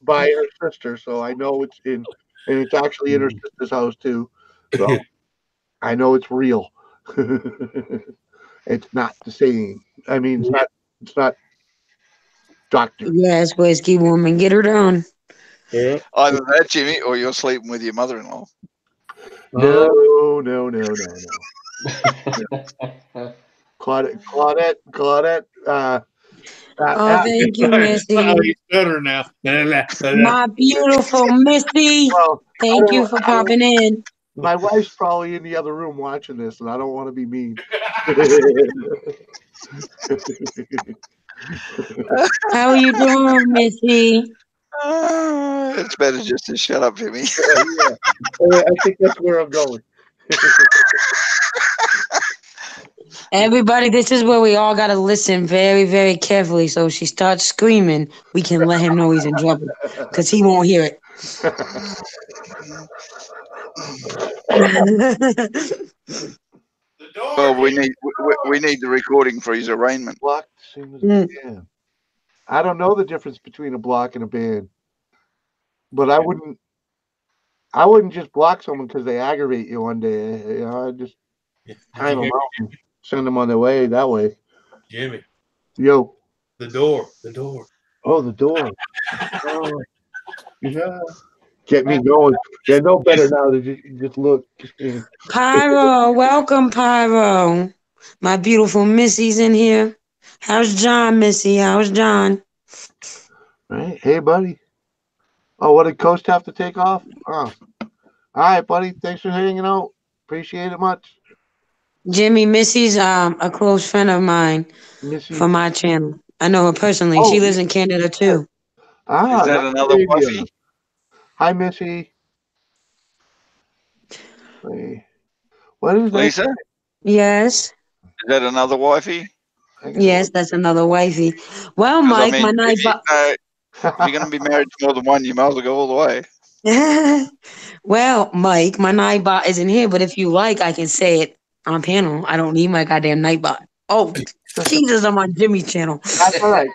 by her sister, so I know it's in, and it's actually in her sister's house too. So I know it's real. It's not the same. I mean, it's not doctor. Yes, whiskey woman, get her done. Yeah. Either that, Jimmy, or you're sleeping with your mother-in-law. No. Claudette. Thank you, Missy. Better now. My beautiful Missy. Well, thank you for popping in. My wife's probably in the other room watching this, and I don't want to be mean. How are you doing, Missy? It's better just to shut up, Jimmy. I think that's where I'm going. Everybody, this is where we all got to listen very, very carefully. So if she starts screaming, we can let him know he's in trouble because he won't hear it. Well, we need the recording for his arraignment. I don't know the difference between a block and a ban, but I wouldn't just block someone because they aggravate you one day. You know, I just time them out and send them on their way that way. Jimmy. Yo. The door. Oh, the door. Oh, yeah. Get me going. They know better now to just look. Pyro, welcome, Pyro. My beautiful Missy's in here. How's John, Missy? How's John? Right. Hey, buddy. Oh, what did Coast have to take off? Oh. All right, buddy. Thanks for hanging out. Appreciate it much. Jimmy, Missy's a close friend of mine from my channel. I know her personally. Oh, she lives in Canada too. Is that another wifey? Hi, Missy. Hey. What is that? Lisa? Yes. Is that another wifey? Yes, that's another wifey. Well, Mike, my night if you're going to be married to more than one, you might as well go all the way. Well, Mike, my Nightbot isn't here, but if you like, I can say it on panel. I don't need my goddamn Nightbot. Oh, Jesus, I'm on Jimmy's channel. That's all right.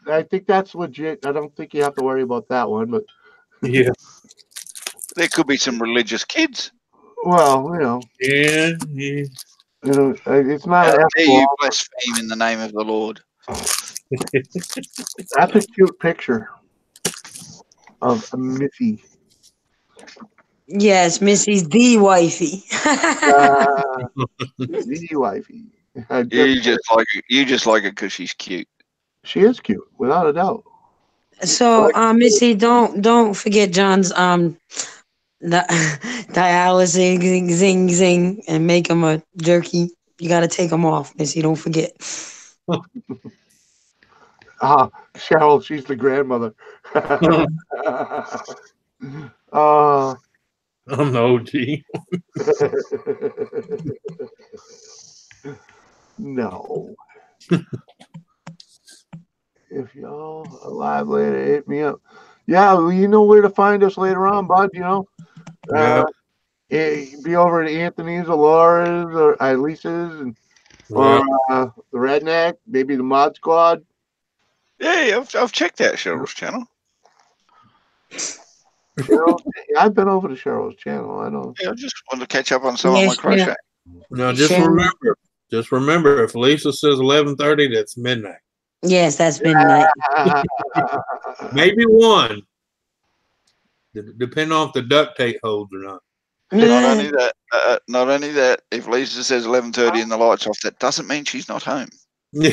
I think that's legit. I don't think you have to worry about that one, but yeah, there could be some religious kids. Well, you know. Yeah. You know, it's not. How dare you blaspheme in the name of the Lord? That's a cute picture of Missy. Yes, Missy's the wifey. The wifey. You just like it because she's cute. She is cute, without a doubt. So, Missy, don't forget John's dialysis zing, and make him a jerky. You got to take him off, Missy. Don't forget. Cheryl, she's the grandmother. I'm the OG. No. If y'all alive later, hit me up. Yeah, well, you know where to find us later on, bud. You know, Yeah. be over at Anthony's or Laura's or Lisa's or the Redneck, maybe the Mod Squad. Yeah, I've checked out Cheryl's channel. I've been over to Cheryl's channel. I don't. Yeah, I just wanted to catch up on some of my crochet. No, just remember, if Lisa says 11:30, that's midnight. Yes, that's midnight. Maybe 1. Depending on if the duct tape holds or not. Not only that, if Lisa says 11:30 and the lights off, that doesn't mean she's not home. Hey,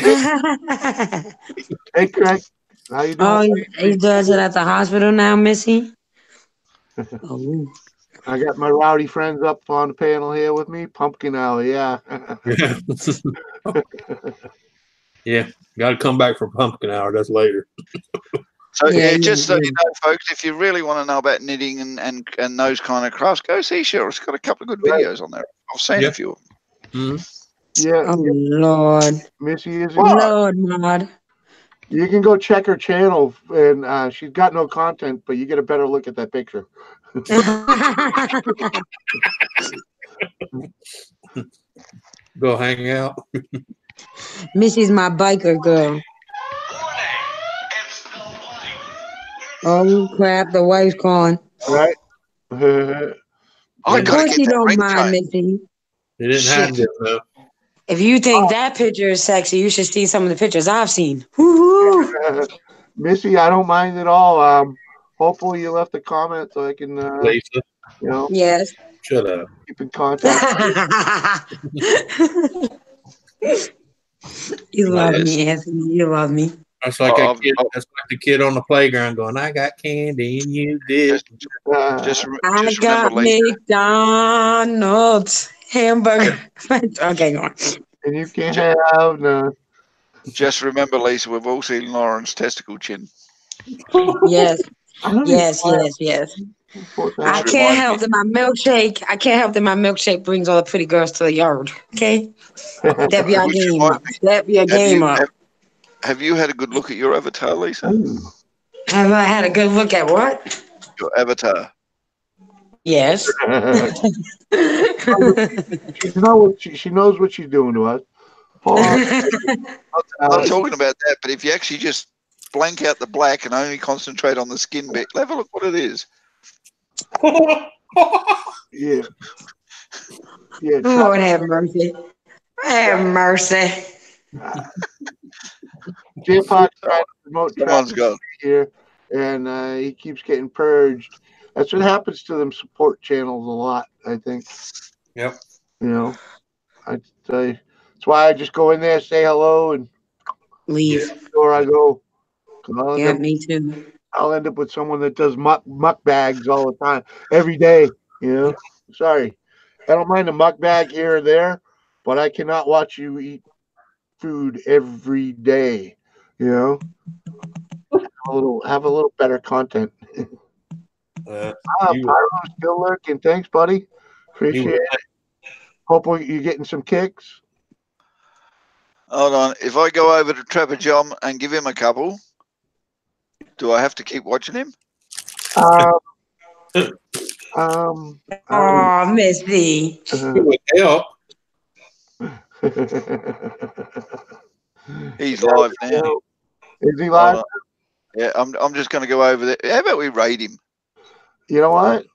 Craig, how you doing? Oh, he does it at the hospital now, Missy? Oh. I got my rowdy friends up on the panel here with me. Pumpkin Alley, yeah. Yeah, got to come back for pumpkin hour. That's later. So just so you know, folks, if you really want to know about knitting and those kind of crafts, go see Cheryl. She's got a couple of good videos on there. I've seen a few of them. Yeah. Oh, Lord. Missy is Lord, Mod. You can go check her channel, and she's got no content, but you get a better look at that picture. Go hang out. Missy's my biker girl. Oh, crap. The wife's calling. Right? Of course you don't mind, Missy. They didn't have it, though. If you think that picture is sexy, you should see some of the pictures I've seen. Woo-hoo. Missy, I don't mind at all. Hopefully you left a comment so I can, Lisa. You know. Yes. Shut up. Keep in contact. You love me, Anthony. You love me. That's like a kid. That's like the kid on the playground going, "I got candy and you did." I got McDonald's hamburger. Okay, go on. And you can't have none. Just remember, Lisa, we've all seen Lauren's testicle chin. Yes. Yes. I can't help that my milkshake. I can't help that my milkshake brings all the pretty girls to the yard. Okay, step your game up. Step your game up. Have you had a good look at your avatar, Lisa? Have I had a good look at what? Your avatar. Yes. She knows what she's doing to us. I'm talking about that, but if you actually just blank out the black and only concentrate on the skin bit, have a look what it is. Yeah. Lord have mercy. Have mercy. J-Pod trying to promote Someone's gone here, and he keeps getting purged. That's what happens to them support channels a lot, I think. Yep. You know, I tell you, that's why I just go in there, say hello, and leave. Before I go. Yeah, me too. I'll end up with someone that does muck bags all the time, every day. You know, sorry, I don't mind a muck bag here or there, but I cannot watch you eat food every day. You know, have a little better content. Pyro's still lurking. Thanks, buddy. Appreciate it. Hopefully you're getting some kicks. Hold on. If I go over to Trapper John and give him a couple, do I have to keep watching him? Oh, Missy. Help. He's live now. Is he live? Yeah, I'm just going to go over there. How about we raid him? You know what?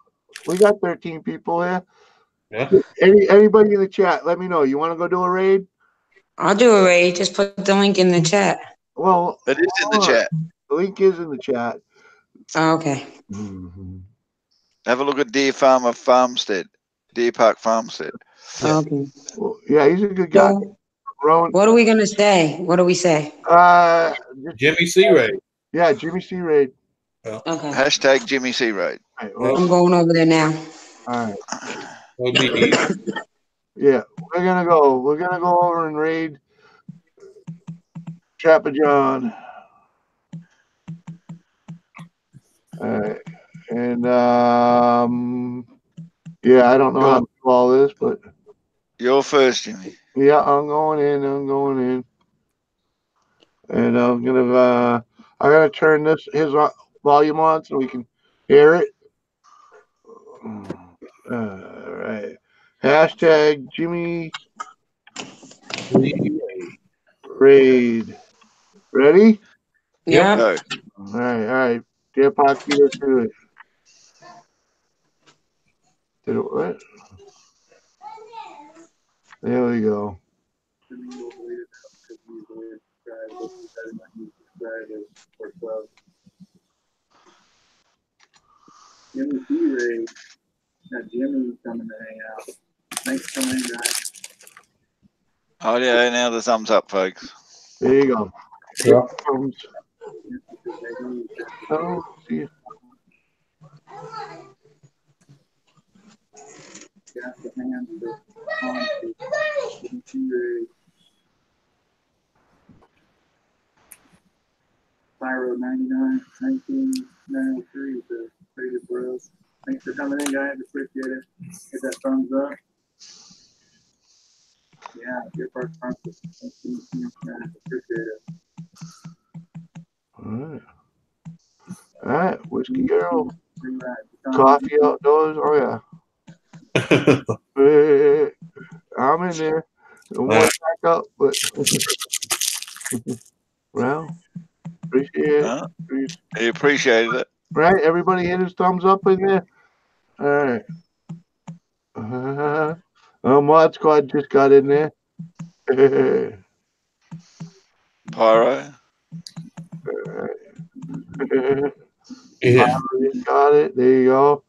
We got 13 people here. Yeah. Anybody in the chat, let me know. You want to go do a raid? I'll do a raid. Just put the link in the chat. Well, it is in the chat. The link is in the chat. Oh, okay. Have a look at Deer Park Farmstead. Yeah. Okay. Well, yeah, he's a good guy. What are we gonna say? What do we say? Jimmy C. Raid. Yeah, Jimmy C. Raid. Okay. Hashtag Jimmy C. Raid. Right, well, I'm going over there now. All right. Yeah, we're gonna go. We're gonna go over and raid Trapper John. All right. And yeah, I don't know how to do all this, but you're first, Jimmy. Yeah, I'm going in. And I'm gonna turn his volume on so we can hear it. All right. Hashtag Jimmy Raid. Ready? Yeah. Go. All right. Dear Pocky, let's do it. Did it what? There we go. Jimmy T-Ray. Got Jimmy coming to hang out. Thanks for coming in, guys. Oh, yeah, now the thumbs up, folks. There you go. Yeah. Oh, see. Got the hands of Jimmy T-Ray. Pyro 99, 1993 to Traded Bros. Thanks for coming in, guys. Appreciate it. Hit that thumbs up. Yeah, good first time. Appreciate it. All right. Whiskey Girl. Coffee outdoors. Oh, yeah. I'm in there. Don't want to back up, but well, appreciate it. He appreciated it. Right? Everybody hit his thumbs up in there. All right. Mod Squad just got in there. Pyro. Yeah. Got it. There you go.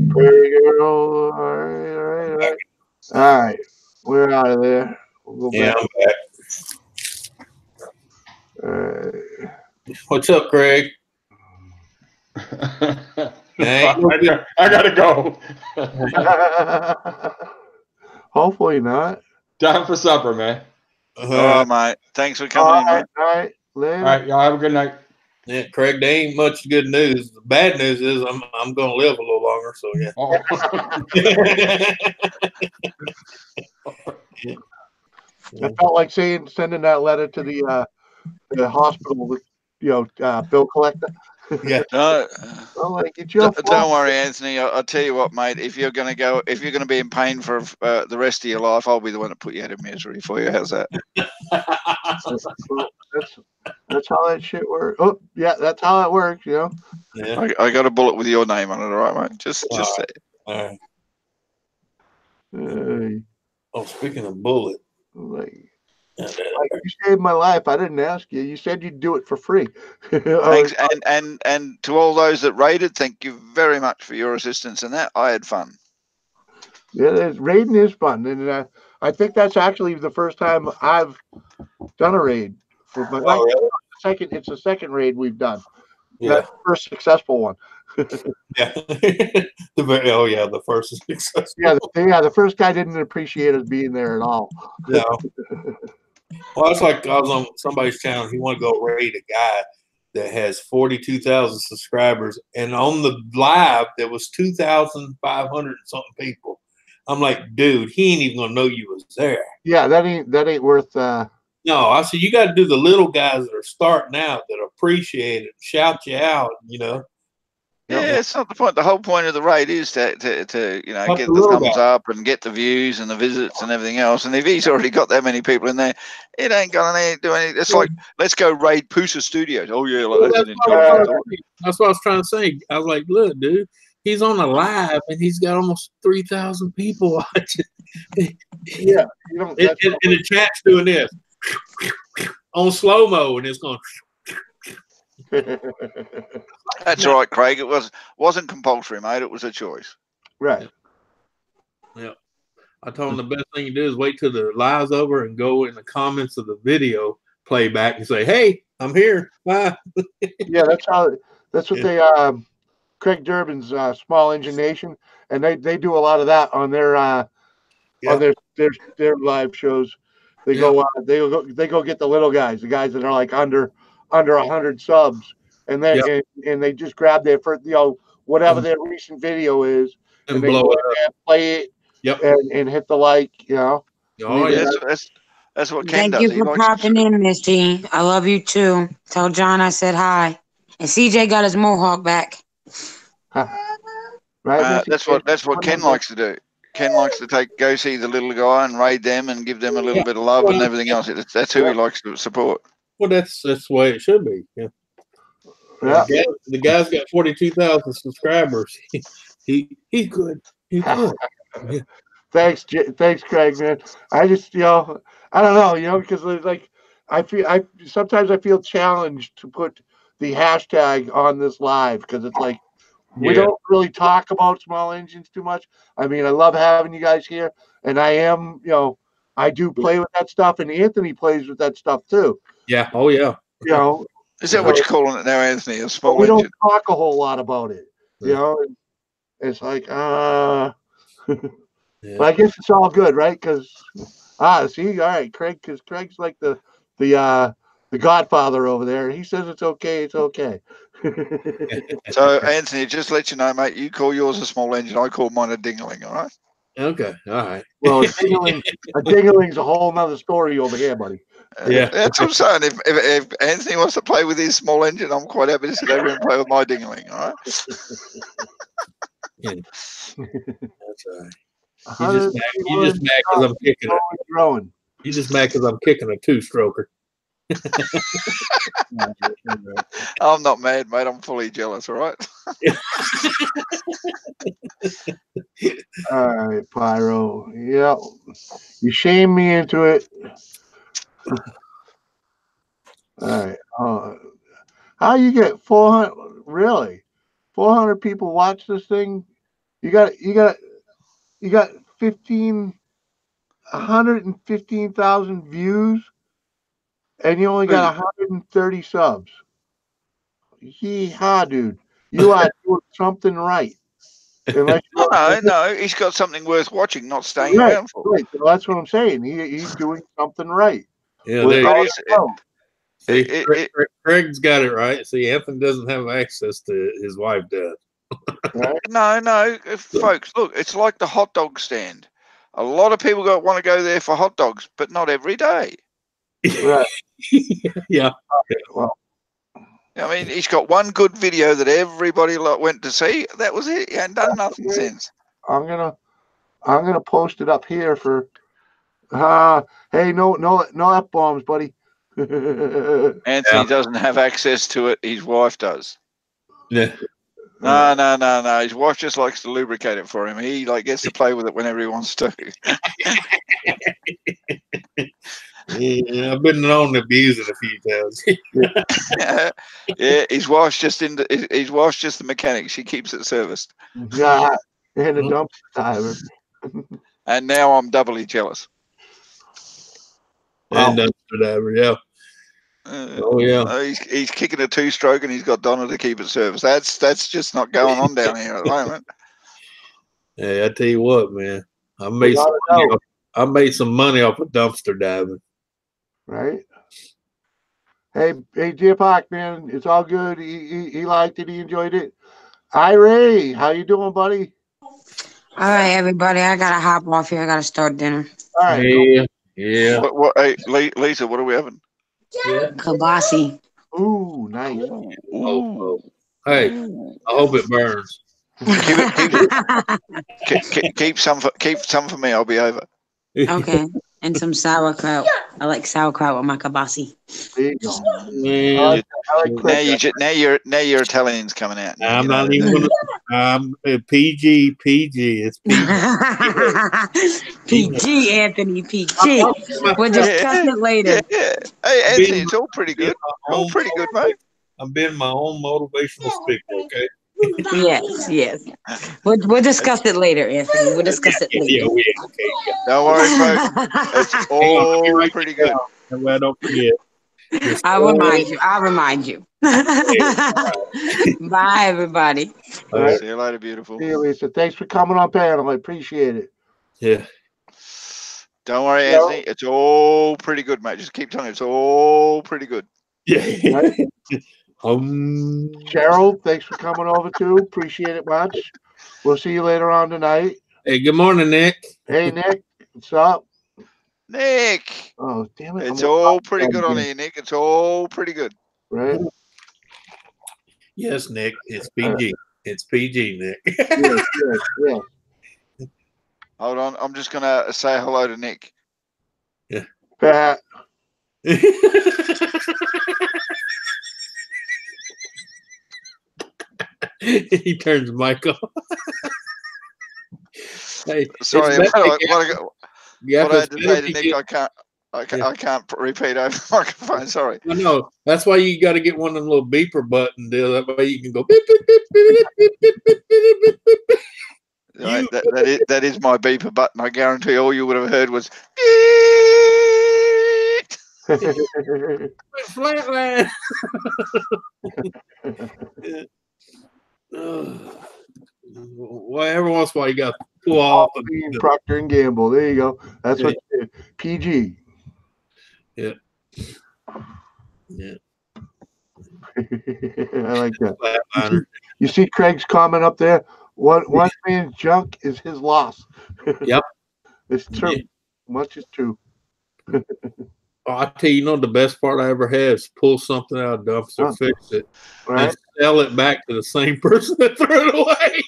Pretty girl. All right. All right. We're out of there. We'll go back. I'm back. What's up, Greg? I gotta go. Hopefully not. Time for supper, man. All right, mate. Thanks for coming in, mate. All right. Later. All right, y'all have a good night. Yeah, Craig, there ain't much good news. The bad news is I'm gonna live a little longer, so yeah. I felt like sending that letter to the hospital, bill collector. Yeah. Don't worry, Anthony. I'll tell you what, mate. If you're going to be in pain for the rest of your life, I'll be the one to put you out of misery for you. How's that? That's how that shit works. Oh, yeah, that's how it works. Yeah. I got a bullet with your name on it. All right, mate. Just say it. All right. Speaking of bullet, like you saved my life. I didn't ask you. You said you'd do it for free. Thanks, and to all those that raided, thank you very much for your assistance in that. I had fun. Yeah, raiding is fun, and I think that's actually the first time I've done a raid. Really? It's the second raid we've done. Yeah. That's the first successful one. Yeah. The first is successful. Yeah. The first guy didn't appreciate us being there at all. No. Well, it's like I was on somebody's channel. He wanted to go raid a guy that has 42,000 subscribers, and on the live there was 2,500 something people. I'm like, dude, he ain't even gonna know you was there. Yeah, that ain't worth. No, I said you got to do the little guys that are starting out that appreciate it, shout you out, Yeah, it's not the point. The whole point of the raid is to get the thumbs up and get the views and the visits and everything else. And if he's already got that many people in there, it ain't gonna do anything. It's like, let's go raid Pusa Studios. Oh yeah, that's what I was trying to say. I was like, look, dude, he's on a live and he's got almost 3,000 people watching. Yeah, and the chat's doing this on slow mo, and it's going. That's all right, Craig. It wasn't compulsory, mate. It was a choice. Right. Yeah. I told him the best thing you do is wait till the live's over and go in the comments of the video playback and say, "Hey, I'm here." Bye. Yeah, that's what they Craig Durbin's Small Engine Nation, and they do a lot of that on their on their live shows. They go get the little guys, the guys that are like under 100 subs, and then and they just grab their first, whatever their recent video is, and they blow go it in there, play it, Yep. and hit the like, Oh, Yeah, yeah. that's what Ken Thank does. you He for likes popping in, Misty. I love you too. Tell John I said hi. And CJ got his mohawk back. right? that's what Ken likes to do. Ken likes to go see the little guy and raid them and give them a little bit of love and everything else. That's who he likes to support. Well, that's the way it should be. Yeah. Yeah. The guy's got 42,000 subscribers. He's good. He's good. Yeah. Thanks, Craig, man. I just, I don't know, because like sometimes I feel challenged to put the hashtag on this live because it's like we don't really talk about small engines too much. I mean, I love having you guys here, and I am, I do play with that stuff, and Anthony plays with that stuff too. Yeah. Oh, yeah. Is that what you're calling it now, Anthony? A small we engine? don't talk a whole lot about it. And it's like, but I guess it's all good, right? Because see, all right, because Craig's like the Godfather over there. He says it's okay. It's okay. So, Anthony, just let you know, mate. You call yours a small engine. I call mine a dingling. All right. Okay. All right. Well, a dingling's a whole nother story over here, buddy. Yeah, that's what I'm saying. If Anthony wants to play with his small engine, I'm quite happy to sit over and play with my dingling. All right. That's all right. You just mad because I'm kicking it. You just mad because I'm kicking a two-stroker. I'm not mad, mate. I'm fully jealous. All right. All right, Pyro. Yeah, you shamed me into it. All right. How you get 400? Really, 400 people watch this thing? You got 115,000 views, and you only got 130 subs. Yee-haw, dude! You are doing something right. No, he's got something worth watching, not staying around for. Right. So that's what I'm saying. He's doing something right. Yeah, Craig's got it right. See, Anthony doesn't have access to his wife does. Right? No, folks, look, it's like the hot dog stand. A lot of people want to go there for hot dogs, but not every day. Right. Yeah. Well, I mean, he's got one good video that everybody went to see. That was it. He hadn't done nothing since. I'm gonna post it up here for. Hey, no F-bombs, buddy. Anthony doesn't have access to it. His wife does. Yeah. No. His wife just likes to lubricate it for him. He gets to play with it whenever he wants to. Yeah, I've been known to abuse it a few times. Yeah, his wife's just the mechanic. She keeps it serviced. Yeah, and a dumpster diver. And now I'm doubly jealous. And dumpster diver, yeah. He's kicking a two-stroke and he's got Donna to keep it serviced. That's just not going on down here at the moment. Hey, I tell you what, man, I made some money off of dumpster diving. Right. Hey, Deer Park, man, it's all good. He liked it. He enjoyed it. Hi, Ray. How you doing, buddy? All right, everybody. I gotta hop off here. I gotta start dinner. All right. Yeah. Hey, Lisa, what are we having? Kabasi. Ooh, nice. Oh. Hey, I hope it burns. Keep some for me. I'll be over. Okay. And some sauerkraut. I like sauerkraut with my kabasi. There you go. Man. Now your Italian's coming out. I'm not even gonna PG. It's PG, Anthony, PG. We'll discuss it later. Yeah. Hey, Anthony, it's all pretty good. All pretty good, mate. I'm being my own motivational speaker, okay? Yes. We'll discuss it later, Anthony. We'll discuss it later. Yeah, okay. Don't worry, folks. It's all pretty good. I don't forget. I'll remind you. Bye, everybody. All right. See you later, beautiful. See you, Lisa. Thanks for coming on panel. I appreciate it. Yeah. Don't worry, Anthony. It's all pretty good, mate. Just keep telling me it's all pretty good. Yeah. Cheryl, thanks for coming over too. Appreciate it much. We'll see you later on tonight. Hey, good morning, Nick. Hey, Nick. What's up? Nick. Oh, damn it. It's all pretty good on here, Nick. It's all pretty good. Right? Yes, Nick. It's PG. It's PG, Nick. yes. Hold on. I'm just going to say hello to Nick. Yeah. Pat. He turns the mic off. Hey, sorry, what I had to say to Nick, I can't repeat over the microphone. Sorry. No, that's why you got to get one of them little beeper button deal. That way you can go beep, beep, beep, beep, beep, beep, beep, beep, beep, beep. Right, that is my beeper button. I guarantee all you would have heard was Flatland. Well, every once in a while you got to pull off Procter and Gamble. There you go. That's what PG. Yeah. Yeah. I like that. You see Craig's comment up there? One man's junk is his loss. Yep. It's true. Yeah. Much is true. I tell you, the best part I ever had is pull something out of the dumpster, fix it, and sell it back to the same person that threw it away.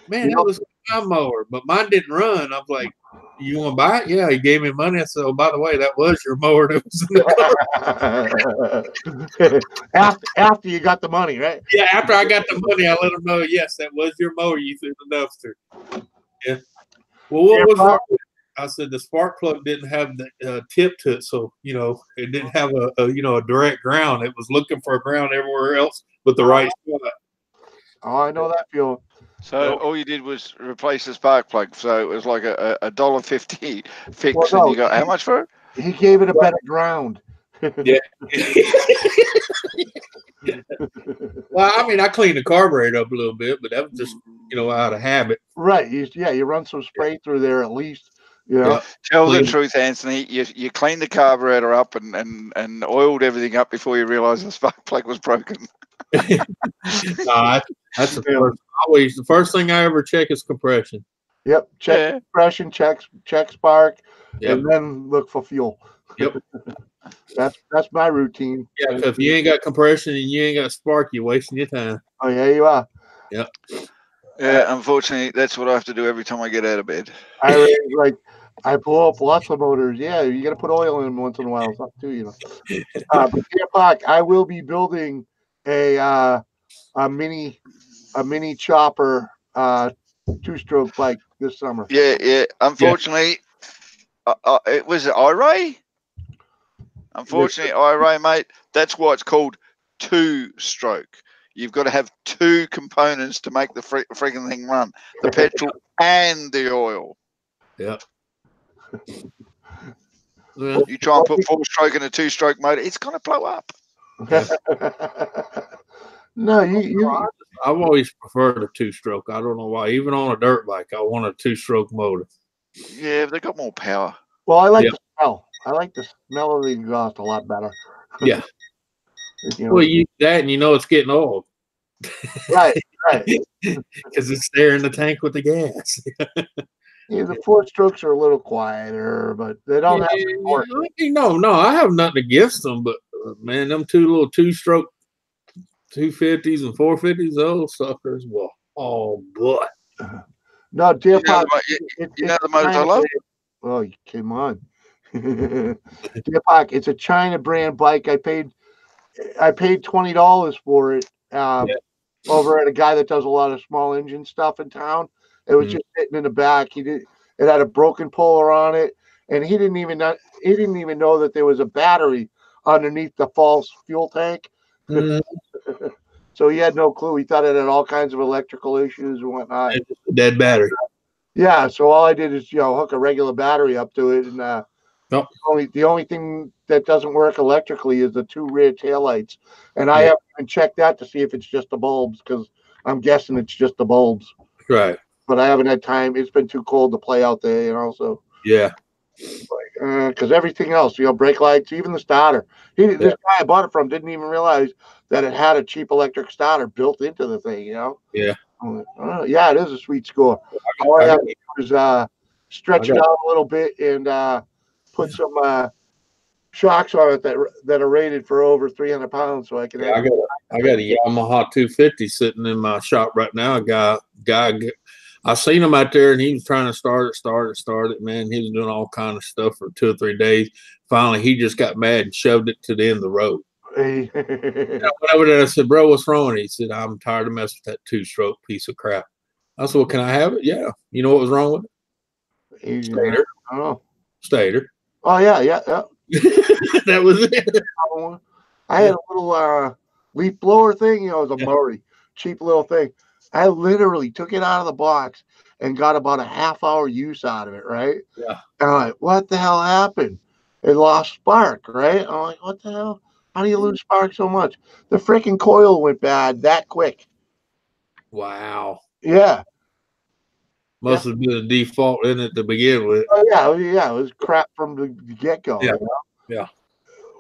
Man, that was my mower, but mine didn't run. I'm like, you want to buy it? Yeah, he gave me money. I said, oh, by the way, that was your mower that was in the car. After you got the money, right? Yeah, after I got the money, I let him know, yes, that was your mower you threw in the dumpster. Yeah. Well, what was wrong with it? I said the spark plug didn't have the tip to it, so it didn't have a direct ground. It was looking for a ground everywhere else but the right spot. Oh, I know that feeling. So all you did was replace the spark plug. So it was like a $1.50 fix, and you got how much for it? He gave it a better ground. Yeah. Well, I mean, I cleaned the carburetor up a little bit, but that was just out of habit. Right. You run some spray through there at least. Yeah. Tell the truth, Anthony. You cleaned the carburetor up and oiled everything up before you realised the spark plug was broken. No, that's the first thing I ever check is compression. Yep. Check compression, check spark, and then look for fuel. Yep. That's my routine. Yeah, because if you ain't got compression and you ain't got spark, you're wasting your time. Oh yeah, you are. Yep. Yeah, unfortunately, that's what I have to do every time I get out of bed. I blow up lots of motors. Yeah, you got to put oil in them once in a while. Stuff too, But Deer Park, I will be building a mini chopper 2-stroke bike this summer. Yeah. Unfortunately, it was IRA. Unfortunately, IRA, mate. That's why it's called 2-stroke. You've got to have 2 components to make the freaking thing run: the petrol and the oil. Yeah. You try and put 4-stroke in a 2-stroke motor, it's going to blow up. No, I've always preferred a 2-stroke. I don't know why. Even on a dirt bike, I want a 2-stroke motor. Yeah, they got more power. Well, I like the smell. I like the smell of the exhaust a lot better. Yeah. Well, and it's getting old. Right. Because it's there in the tank with the gas. Yeah, the 4-strokes are a little quieter, but they don't have support. No, I have nothing against them, but man, them 2 little 2-stroke 250s and 450s, those suckers, well, oh boy. No, Deer Park. You know the motors I love? Oh, come on. Deer Park, it's a China brand bike. I paid $20 for it over at a guy that does a lot of small engine stuff in town. It was just sitting in the back. It had a broken puller on it, and he didn't even know that there was a battery underneath the false fuel tank. So he had no clue. He thought it had all kinds of electrical issues and whatnot. Dead battery. Yeah. So all I did is hook a regular battery up to it, and the only thing that doesn't work electrically is the 2 rear taillights, and I haven't even checked that to see if it's just the bulbs, because I'm guessing it's just the bulbs. Right. But I haven't had time. It's been too cold to play out there, So. Yeah. Because everything else, brake lights, even the starter. This guy I bought it from didn't even realize that it had a cheap electric starter built into the thing. Yeah. Yeah, it is a sweet score. All I have to do is stretch it out a little bit and put some shocks on it that are rated for over 300 pounds, so I can. I got a Yamaha 250 sitting in my shop right now. A guy, I seen him out there, and he was trying to start it. Man, he was doing all kind of stuff for 2 or 3 days. Finally, he just got mad and shoved it to the end of the road. Hey. I went over there and I said, "Bro, what's wrong?" And he said, "I'm tired of messing with that 2-stroke piece of crap." I said, "Well, can I have it?" Yeah. You know what was wrong with it? Stator. Oh. Stator. Oh yeah. That was it. I had a little leaf blower thing. It was a Murray, cheap little thing. I literally took it out of the box and got about a half-hour use out of it, right? Yeah. And I'm like, what the hell happened? It lost spark, right? I'm like, what the hell? How do you lose spark so much? The freaking coil went bad that quick. Wow. Yeah. Must have been a default in it to begin with. Oh yeah. It was crap from the get-go. Yeah. Yeah.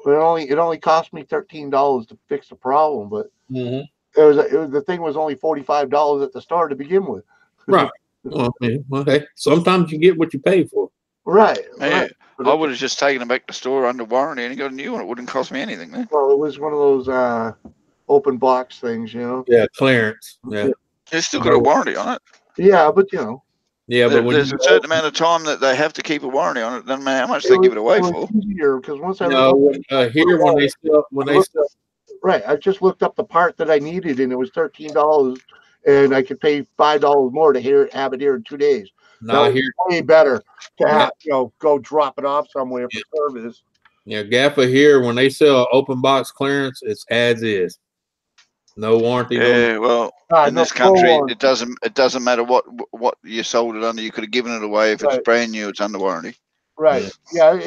It only cost me $13 to fix the problem, but mm-hmm. The thing was only $45 at the start to begin with. Right. Well, hey, sometimes you get what you pay for. Right. Yeah. Right. I would have just taken it back to the store under warranty and got a new one. It wouldn't cost me anything. Then. Well, it was one of those open box things, Yeah, clearance. Yeah. It's still got a warranty on it. Yeah, but Yeah, but there's a certain amount of time that they have to keep a warranty on it. Doesn't matter how much they give it away for. Because once I here when they sell. Right, I just looked up the part that I needed, and it was $13, and I could pay $5 more to have it here in 2 days. That was way better to have go drop it off somewhere for service. Yeah, GAFA here when they sell open box clearance, it's as is, no warranty. Yeah, well, in this country, it doesn't matter what you sold it under. You could have given it away if it's brand new. It's under warranty. Right. Yeah.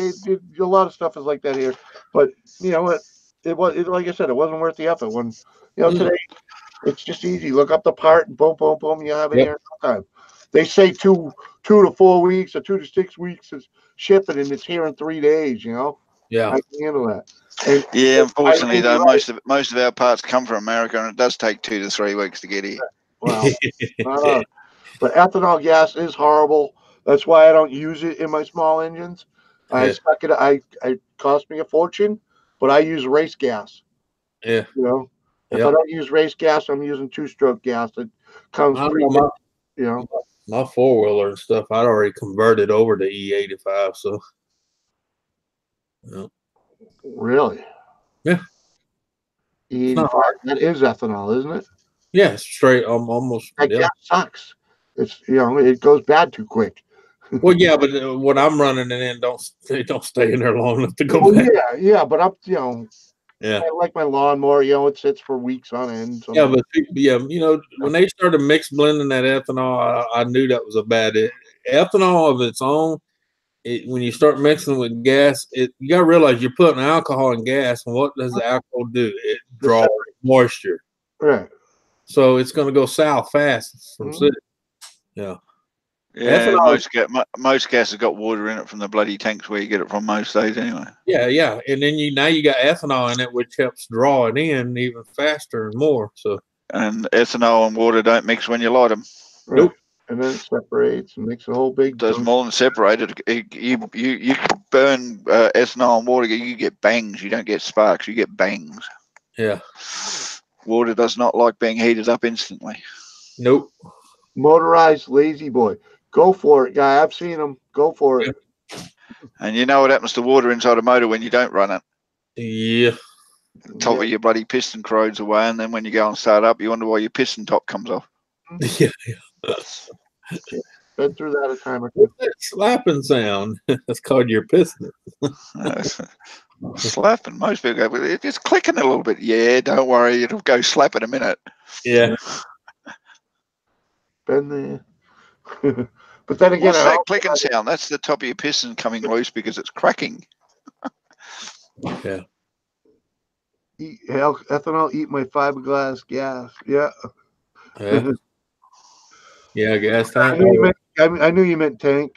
A lot of stuff is like that here, but you know what? It was like I said, it wasn't worth the effort. When today, it's just easy. Look up the part and boom, boom, boom. You have it here in no time. They say 2 to 4 weeks or 2 to 6 weeks is shipping, and it's here in 3 days. Yeah, I can handle that. And unfortunately, though, most of our parts come from America, and it does take 2 to 3 weeks to get here. Well, but ethanol gas is horrible. That's why I don't use it in my small engines. I stuck it. It cost me a fortune, but I use race gas. Yeah. If I don't use race gas, I'm using 2-stroke gas. It comes my 4-wheeler and stuff. I'd already converted over to E85. So. Really? Yeah. E85. That is ethanol, isn't it? Yeah, straight. Almost. That gas sucks. It's it goes bad too quick. Well, yeah, but when I'm running it in, they don't stay in there long enough to go back. Yeah, but up, yeah, I like my lawnmower. It sits for weeks on end. Yeah, but when they started mix blending that ethanol, I knew that was a bad ethanol of its own. When you start mixing with gas, you got to realize you're putting alcohol in gas, and what does the alcohol do? It draws moisture. Right. So it's going to go south fast from sitting. Yeah. Yeah, most gas has got water in it from the bloody tanks where you get it from most days anyway. Yeah, and then now you got ethanol in it, which helps draw it in even faster and more. So. And ethanol and water don't mix when you light them. Right. Nope. And then it separates and makes a whole big. Does more than separate it. You burn ethanol and water, you get bangs. You don't get sparks. You get bangs. Yeah. Water does not like being heated up instantly. Nope. Motorized lazy boy. Go for it, guy. I've seen them. Go for it. And you know what happens to water inside a motor when you don't run it? Yeah. The top of your bloody piston corrodes away, and then when you go and start up, you wonder why your piston top comes off. Yeah. Been through that a time or two. That slapping sound. That's called your piston. Slapping. Most people go, it's clicking a little bit. Yeah, don't worry. It'll go slap in a minute. Yeah. Been there. But then again, what's that clicking sound? That's the top of your piston coming loose because it's cracking. Yeah. Ethanol, eat my fiberglass gas. Yeah. Yeah. Yeah, gas tank. I knew you meant tank.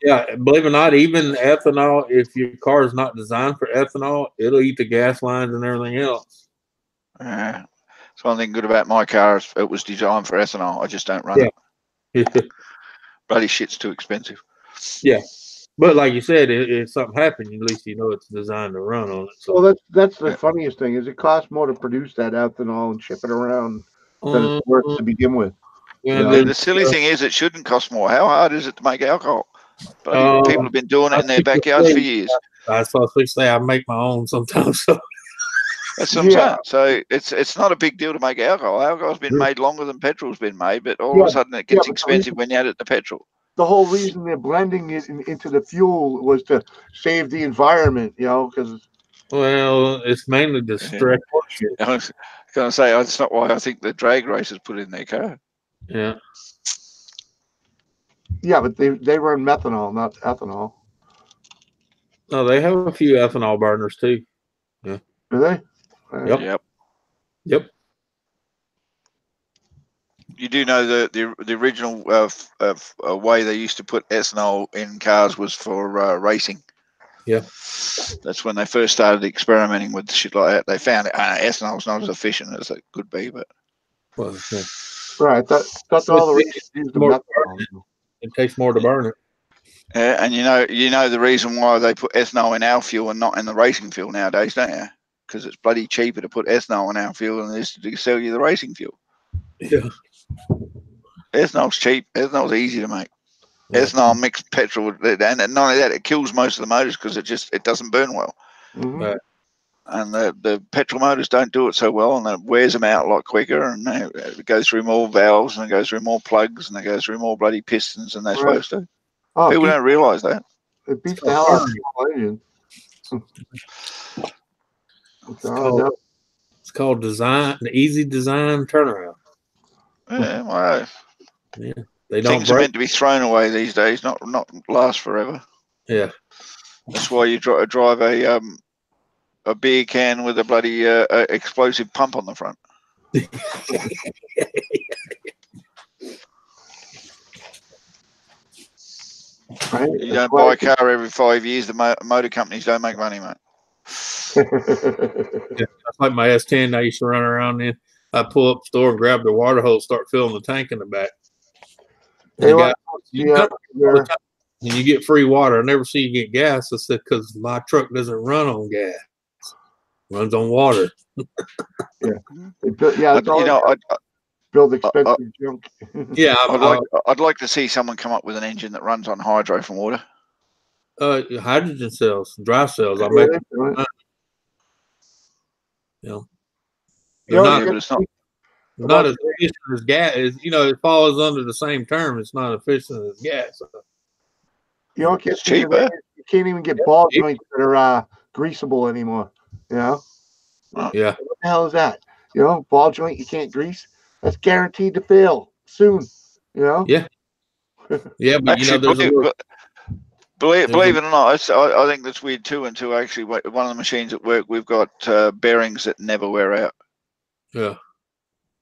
Yeah, believe it or not, even ethanol, if your car is not designed for ethanol, it'll eat the gas lines and everything else. Yeah. It's one thing good about my car. It was designed for ethanol. I just don't run it. Bloody shit's too expensive. Yeah. But like you said, if something happened, at least you know it's designed to run on it. So. Well, that's the funniest thing is it costs more to produce that ethanol and ship it around than it's worth to begin with. The silly thing is, it shouldn't cost more. How hard is it to make alcohol? Bloody people have been doing it in their backyards for years. That's what I say. I make my own sometimes. So. That's what I'm saying. So it's not a big deal to make alcohol. Alcohol's been made longer than petrol's been made, but all of a sudden it gets expensive when you add it to petrol. The whole reason they're blending it into the fuel was to save the environment, because. Well, it's mainly the stress. I was going to say that's not why I think the drag racers put it in their car. Yeah. Yeah, but they run methanol, not ethanol. No, they have a few ethanol burners too. Yeah. Do they? Yep. You do know the original way they used to put ethanol in cars was for racing. Yeah. That's when they first started experimenting with shit like that. They found ethanol's not as efficient as it could be, but. Well, yeah. Right. That's all the reasons use the methanol. It takes more to burn it. Yeah, and you know the reason why they put ethanol in our fuel and not in the racing fuel nowadays, don't you? Because it's bloody cheaper to put ethanol in our fuel than it is to sell you the racing fuel. Yeah. Ethanol's cheap. Ethanol's easy to make. Yeah. Ethanol mixed petrol, and not only that, it kills most of the motors because it doesn't burn well. Mm-hmm. Right. And the petrol motors don't do it so well, and it wears them out a lot quicker, and it goes through more valves, and it goes through more plugs, and it goes through more bloody pistons than they're supposed to. Oh, people don't realise that. It beats the hell out of the engine. It's called the easy design turnaround. Yeah, well, yeah. They don't things are meant to be thrown away these days, not last forever. Yeah. That's why you drive a beer can with a bloody explosive pump on the front. Right. You don't buy a car every 5 years. The motor companies don't make money, mate. Yeah, that's like my S10. I used to run around in. I pull up the store and grab the water hose, start filling the tank in the back. And you get free water. I never see you get gas. I said, because my truck doesn't run on gas. It runs on water. Build expensive junk. Yeah, I'd like to see someone come up with an engine that runs on hydro from water. Hydrogen cells, dry cells. I make. Not as efficient as gas. It falls under the same term. It's not efficient as gas. It's cheaper. You can't even get ball joints that are greasable anymore. Yeah. What the hell is that? Ball joint you can't grease. That's guaranteed to fail soon. Yeah. Yeah, but actually, believe it or not, I think that's weird too. Until actually, one of the machines at work, we've got bearings that never wear out. Yeah.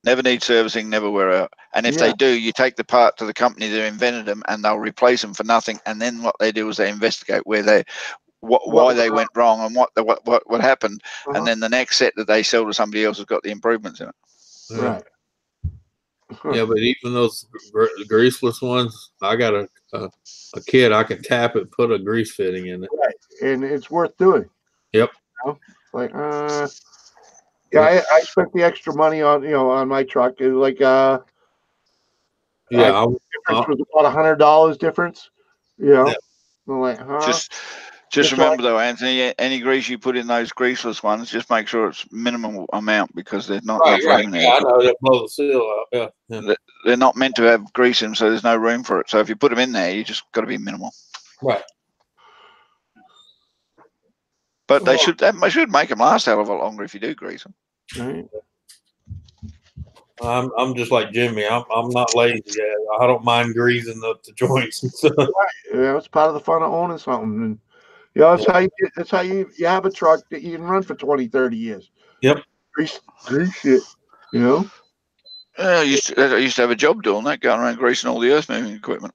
Never need servicing, never wear out. And if they do, you take the part to the company that invented them, and they'll replace them for nothing. And then what they do is they investigate why they went wrong and what happened. And then the next set that they sell to somebody else has got the improvements in it. Right. Yeah, but even those greaseless ones, I got a kit. I can tap it, put a grease fitting in it. Right, and it's worth doing. Yep. I spent the extra money on my truck. It was like the difference was about $100 difference. I'm like, Just remember though, Anthony, any grease you put in those greaseless ones, just make sure it's minimum amount because there's not enough room there. Yeah, I know that blow the seal out. Yeah. They're not meant to have grease in them, so there's no room for it. So if you put them in there, you just got to be minimal. Right. But they should make them last a hell of a lot longer if you do grease them. Right. I'm just like Jimmy. I'm not lazy. I don't mind greasing up the joints and stuff. Right. Yeah, it's part of the fun of owning something. And that's how you have a truck that you can run for 20, 30 years. Yep. Grease shit. I used to have a job doing that, going around greasing all the earth moving equipment.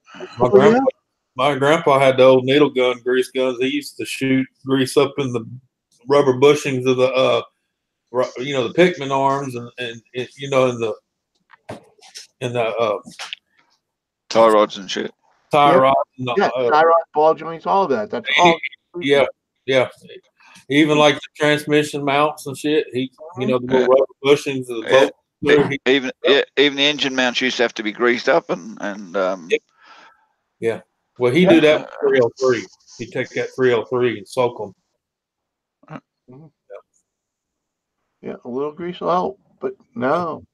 My grandpa had the old needle gun, grease guns. He used to shoot grease up in the rubber bushings of the, the Pickman arms and in the tie rods and shit. Tie rods. Tie rods, ball joints, all of that. That's all. Yeah. Even like the transmission mounts and shit. The little rubber bushings of the boat. Even the engine mounts used to have to be greased up and Yeah. Well, he do that with 303. He take that 303 and soak them. Yeah, a little grease will help, but no.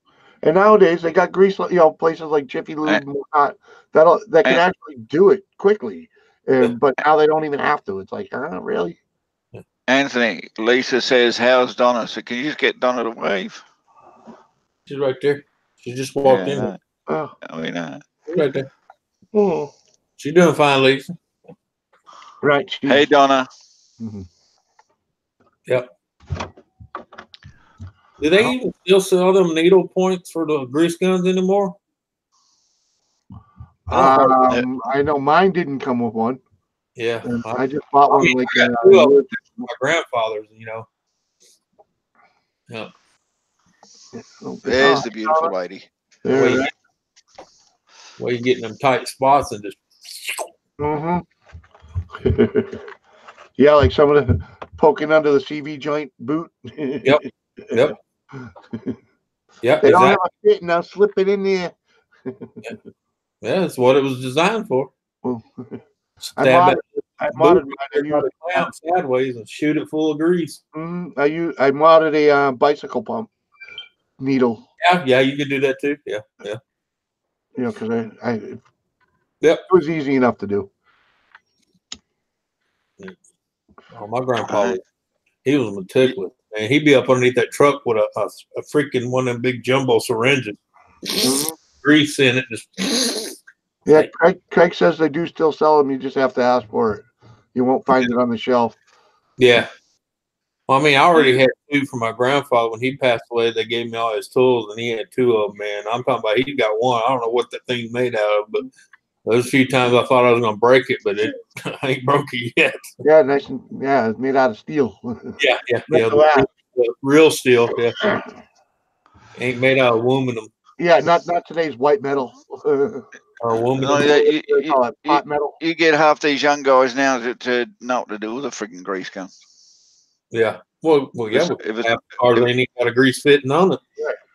And nowadays they got grease, places like Jiffy Lube and whatnot that can actually do it quickly. But now they don't even have to. It's like, really? Anthony, Lisa says, "How's Donna?" So can you just get Donna to wave? She's right there. She just walked in. No. Oh, we know. She's right there. Oh. She's doing fine, Lisa. Right. Hey, Donna. Mm-hmm. Yep. Do they even still sell them needle points for the grease guns anymore? I know mine didn't come with one. Yeah. I just bought one my grandfather's, Yeah. There's the beautiful lady. Where you getting them tight spots and just. Yeah, like some of the poking under the CV joint boot. Yep. They don't have a fit now. Slip it in there. Yeah, that's what it was designed for. I modded mine sideways and shoot it full of grease. I modded a bicycle pump needle. Yeah, you could do that too. Yeah. Because it was easy enough to do. Oh, my grandpa, he was meticulous. Man, he'd be up underneath that truck with a freaking one of them big jumbo syringes, grease in it. Just Craig says they do still sell them. You just have to ask for it. You won't find it on the shelf. Yeah. Well, I mean, I already had 2 for my grandfather. When he passed away, they gave me all his tools, and he had 2 of them, man. I'm talking about he got one. I don't know what that thing's made out of, but those few times I thought I was going to break it, but I ain't broke it yet. Yeah, nice and it's made out of steel. Yeah. The real steel. Yeah. Ain't made out of aluminum. Yeah, not today's white metal. Or aluminum. No, pot metal. You get half these young guys now to know what to do with a freaking grease gun. Yeah. Well, yeah. If it's hardly any got a grease fitting on it.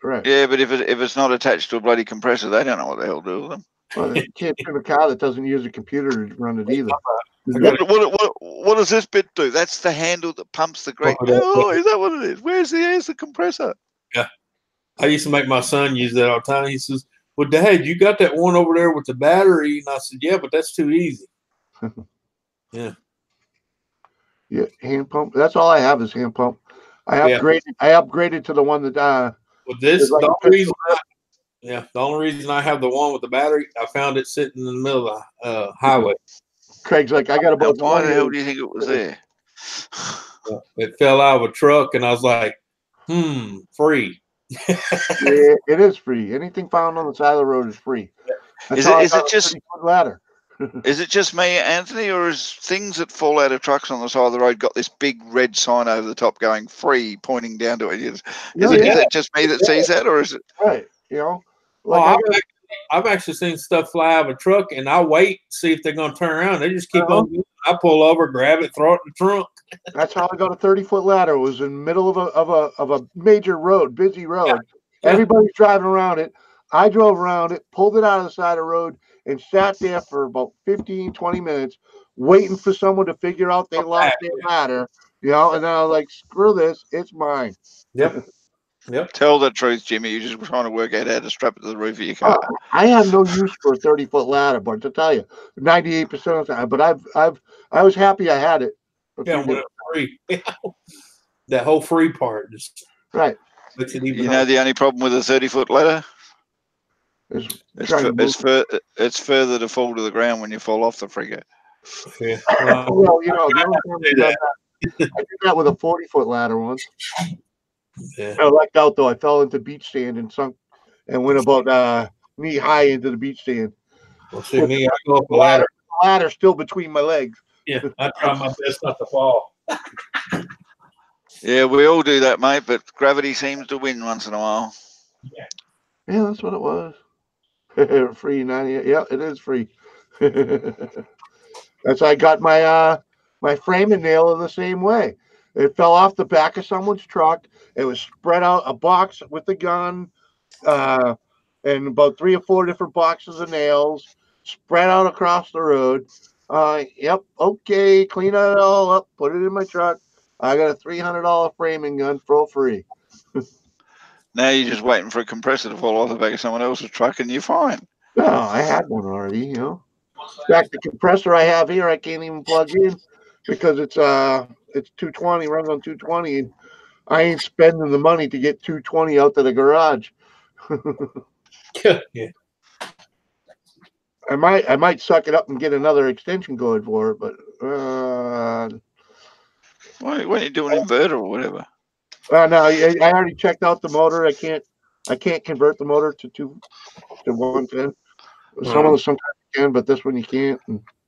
Right. Yeah, but if it's not attached to a bloody compressor, they don't know what the hell to do with them. Well, you can't turn a car that doesn't use a computer to run it either. What does this bit do? That's the handle that pumps the grease. Oh, is that what it is? Where's the compressor? Yeah. I used to make my son use that all the time. He says, "Well, Dad, you got that one over there with the battery?" And I said, "Yeah, but that's too easy." Yeah. Yeah, hand pump. That's all I have is hand pump. I upgraded to the one that well, the only reason I have the one with the battery, I found it sitting in the middle of the highway. Craig's like, I got about. Why the hell do you think it was there? It fell out of a truck, and I was like, free. Yeah, it is free. Anything found on the side of the road is free. Is it just ladder? Is it just me, Anthony, or is things that fall out of trucks on the side of the road got this big red sign over the top going "free" pointing down to it? Is that just me that sees that, or is it right? I've actually seen stuff fly out of a truck, and I wait see if they're going to turn around. They just keep on. I pull over, grab it, throw it in the trunk. That's how I got a 30-foot ladder. It was in the middle of a major road, busy road. Yeah. Everybody's driving around it. I drove around it, pulled it out of the side of the road, and sat there for about 15, 20 minutes waiting for someone to figure out they lost their ladder, and then I was like, screw this, it's mine. Yep. Tell the truth, Jimmy. You're just trying to work out how to strap it to the roof of your car. I have no use for a 30-foot ladder, but to tell you, 98% of the time. But I was happy I had it. Yeah, when it's free. That whole free part just right. Makes it even the only problem with a 30-foot ladder? It's further to fall to the ground when you fall off the frigate. Yeah. Well, I did that with a 40-foot ladder once. Yeah. I lucked out though. I fell into beach sand and sunk and went about knee high into the beach sand. Well, see me, I go up a ladder. Ladder still between my legs. Yeah, I try my best not to fall. Yeah, we all do that, mate. But gravity seems to win once in a while. Yeah, that's what it was. Free 98. Yeah, it is free. That's I got my my framing nail the same way. It fell off the back of someone's truck. It was spread out a box with the gun, and about 3 or 4 different boxes of nails spread out across the road. Yep, okay, clean it all up, put it in my truck. I got a $300 framing gun for free. Now you're just waiting for a compressor to fall off the back of someone else's truck, and you're fine. No, I had one already, you know. In fact, the compressor I have here, I can't even plug in because it's 220, runs on 220, and I ain't spending the money to get 220 out to the garage. Yeah. I might suck it up and get another extension cord for it, but Why don't you do an inverter or whatever? no, I already checked out the motor. I can't convert the motor to 110. Some of them sometimes you can, but this one you can't.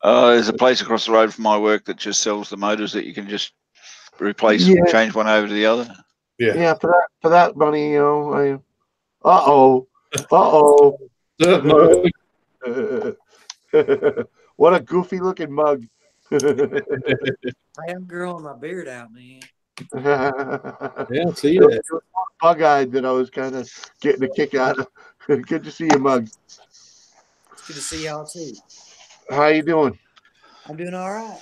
There's a place across the road from my work that just sells the motors that you can just replace and change one over to the other. Yeah, for that money, you know. What a goofy looking mug. I am growing my beard out, man. Yeah, see that. Bug-eyed that I was kind of getting a kick out of. Good to see you, Mug. It's good to see y'all too. How you doing? I'm doing all right.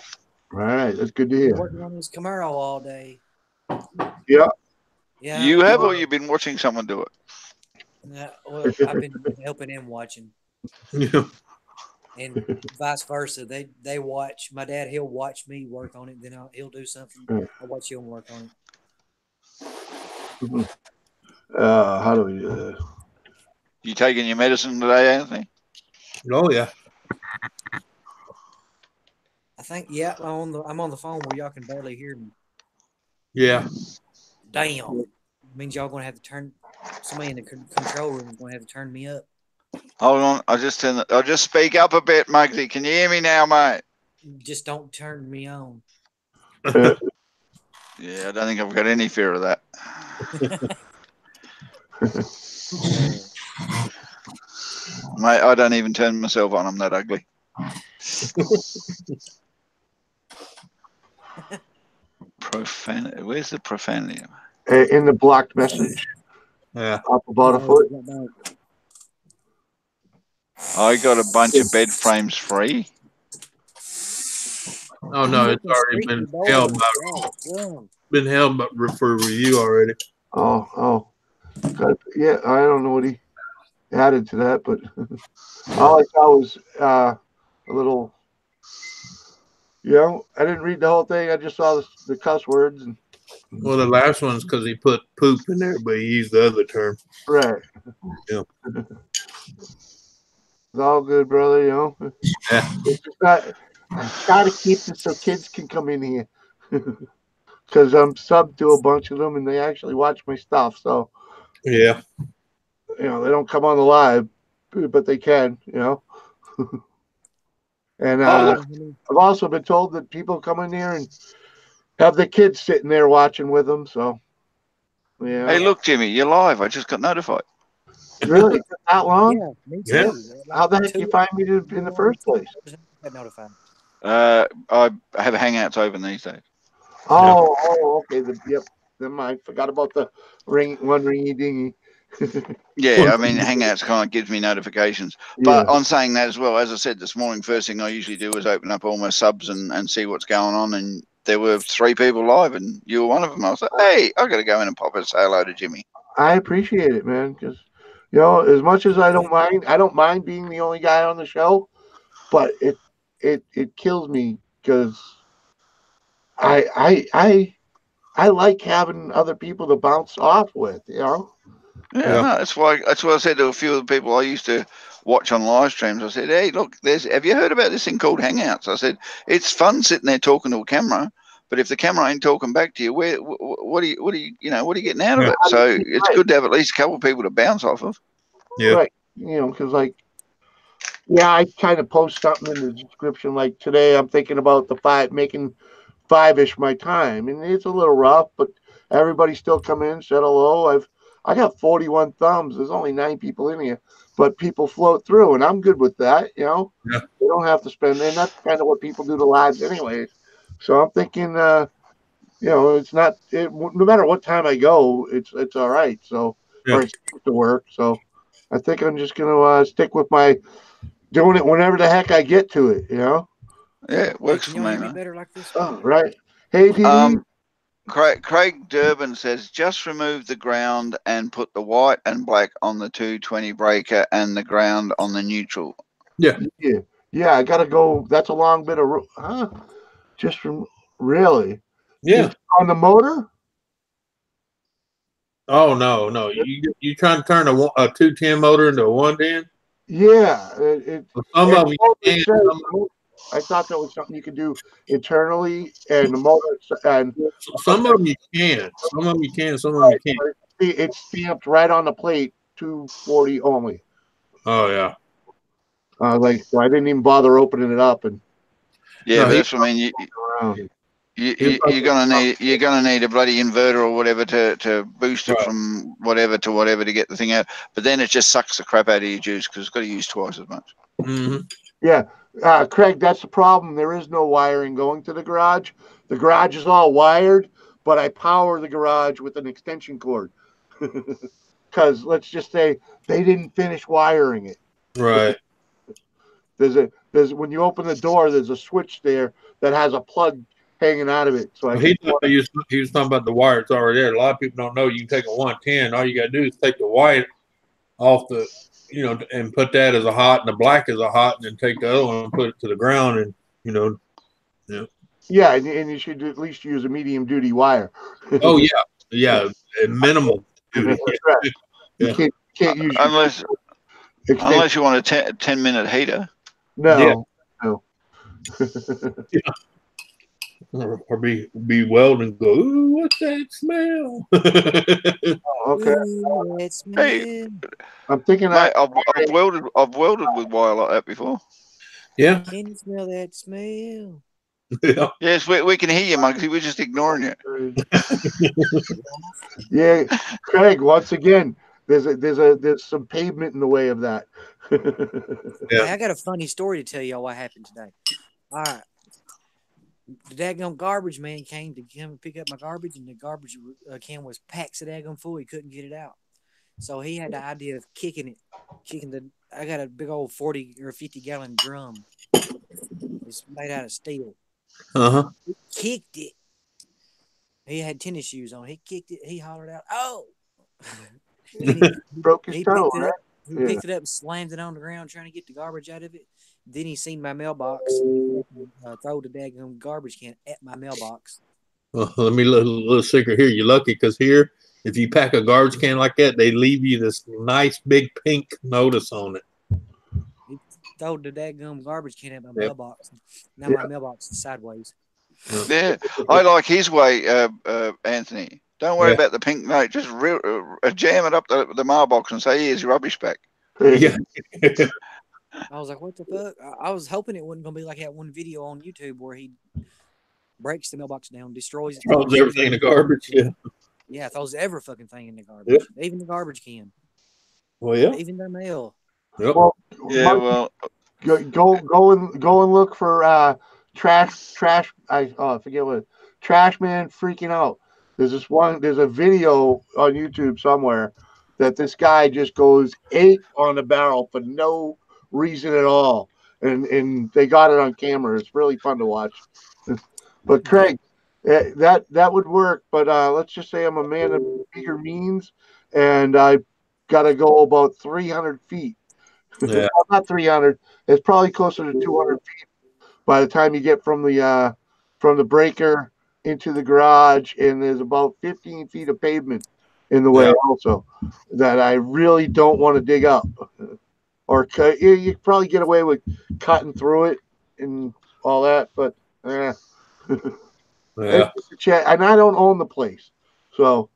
All right, that's good to hear. Working on this Camaro all day. Yeah. Yeah. You have, or you've been watching someone do it? Well, I've been helping him watching. Yeah. And vice versa. They watch. My dad, he'll watch me work on it. Then he'll do something. I'll watch him work on it. How do we? You taking your medicine today, Anthony? Oh yeah. I think I'm on the phone where y'all can barely hear me. Yeah. Damn. Means y'all gonna have to turn somebody in the control room is gonna have to turn me up. Hold on, I'll just speak up a bit, Muggsy. Can you hear me now, mate? Just don't turn me on. Yeah, I don't think I've got any fear of that. Mate, I don't even turn myself on. I'm that ugly. Profanity. Where's the profanity? In the blocked message. Yeah. Up about a foot. I got a bunch of bed frames free. Oh no, it's already been held for review already. Oh. Yeah, I don't know what he added to that, but all I saw was a little. You know, I didn't read the whole thing. I just saw the cuss words. Well, the last one's because he put poop in there, but he used the other term. Right. Yeah. It's all good, brother. You know. Yeah. It's just I gotta keep this so kids can come in here because I'm subbed to a bunch of them and they actually watch my stuff. So. Yeah. You know, they don't come on the live, but they can. You know. And I've also been told that people come in here and have the kids sitting there watching with them. So, yeah. Hey, look, Jimmy, you're live. I just got notified. Really? That long? Yeah, me too. Yeah. How the heck did you find me in the first place? Got notified. I have Hangouts open these days. Oh, okay. Yep. Then I forgot about the ringy dingy. Yeah, I mean, Hangouts kind of gives me notifications. But on saying that as well, as I said this morning, first thing I usually do is open up all my subs and see what's going on. And there were 3 people live, and you were one of them. I was like, hey, I got to go in and pop and say hello to Jimmy. I appreciate it, man, because, you know, as much as I don't mind being the only guy on the show, but it kills me because I like having other people to bounce off with, you know. Yeah, no, that's why I said to a few of the people I used to watch on live streams. I said, "Hey, look, have you heard about this thing called Hangouts?" I said, "It's fun sitting there talking to a camera, but if the camera ain't talking back to you, what are you getting out of it?" So it's good to have at least a couple of people to bounce off of. Yeah. Right. Because I kind of post something in the description. Like today, I'm thinking about making 5-ish my time, and it's a little rough, but everybody still come in, said hello. I got 41 thumbs. There's only 9 people in here, but people float through, and I'm good with that. Yeah. They don't have to spend, and that's kind of what people do to lives anyways. So I'm thinking, it's not. No matter what time I go, it's all right. So or it's to work. So I think I'm just gonna stick with my doing it whenever the heck I get to it. Yeah, it works Can for y'all me, hear me man. better like this? Oh, right. Hey, PD. Craig Durbin says just remove the ground and put the white and black on the 220 breaker and the ground on the neutral. Yeah. I gotta go. That's a long bit of just from really. Yeah. Just on the motor. Oh no! You trying to turn a 210 motor into a 110? Yeah, Some of them you can. I thought that was something you could do internally, and the motor and some of them you can. Some of them you can. Some of them you can't. It's stamped right on the plate, 240 only. Oh yeah. So I didn't even bother opening it up, and yeah, that's what I mean. You're gonna need a bloody inverter or whatever to boost it from whatever to whatever to get the thing out. But then it just sucks the crap out of your juice because it's got to use twice as much. Mm-hmm. Yeah, Craig, that's the problem. There is no wiring going to the garage. The garage is all wired, but I power the garage with an extension cord. Because let's just say they didn't finish wiring it. Right. There's when you open the door, there's a switch there that has a plug hanging out of it. So he was talking about the wire. It's already there. A lot of people don't know you can take a 110. All you got to do is take the white off the, and put that as a hot and the black as a hot, and then take the other one and put it to the ground, and yeah. Yeah, and you should at least use a medium duty wire. Oh yeah, minimal duty. Right. Yeah. You can't use unless you want a 10-minute heater. No. Yeah. Or be welding and go, ooh, what's that smell? Okay. Ooh, that smell. Hey, I'm thinking mate, I've welded with wire like that before. Yeah. Can you smell that smell? Yeah. Yes, we can hear you, Muggsy. We're just ignoring you. Yeah, Craig. Once again, there's some pavement in the way of that. Hey, I got a funny story to tell y'all what happened today. All right. The daggone garbage man came to come pick up my garbage, and the garbage can was packed so daggone full he couldn't get it out. So he had the idea of kicking I got a big old 40 or 50 gallon drum. It's made out of steel. Uh-huh. He kicked it. He had tennis shoes on. He kicked it. He hollered out, "Oh!" He broke his toe. He picked it up, slammed it on the ground, trying to get the garbage out of it. Then he seen my mailbox and throw the daggone garbage can at my mailbox. Well, let me look a little secret here. You're lucky because here, if you pack a garbage can like that, they leave you this nice big pink notice on it. He threw the daggone garbage can at my mailbox. Now my mailbox is sideways. Yeah, I like his way, Anthony. Don't worry about the pink note. Just jam it up the mailbox and say, "Here's your rubbish back." Yeah. I was like, "What the fuck?" I was hoping it wasn't gonna be like that one video on YouTube where he breaks the mailbox down, destroys it, throws everything in the garbage. Yeah, throws every fucking thing in the garbage, even the garbage can. Well, yeah, even their mail. Yep. Well, yeah, well, go and look for trash. I forget what trash man freaking out. There's a video on YouTube somewhere that this guy just goes 8 on the barrel for no reason at all, and they got it on camera. It's really fun to watch. But Craig, that would work. But let's just say I'm a man of bigger means, and I got to go about 300 feet. Yeah. Not 300. It's probably closer to 200 feet by the time you get from the breaker into the garage, and there's about 15 feet of pavement in the way also that I really don't want to dig up. Or you probably get away with cutting through it and all that, but yeah. And I don't own the place, so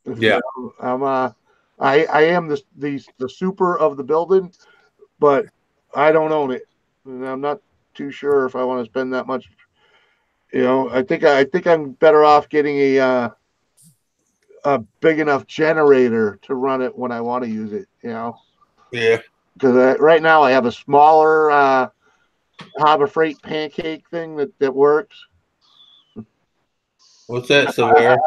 yeah, I'm I am the super of the building, but I don't own it, and I'm not too sure if I want to spend that much. I think I'm better off getting a big enough generator to run it when I want to use it. Yeah. Because right now I have a smaller Harbor Freight pancake thing that works. What's that, Severe?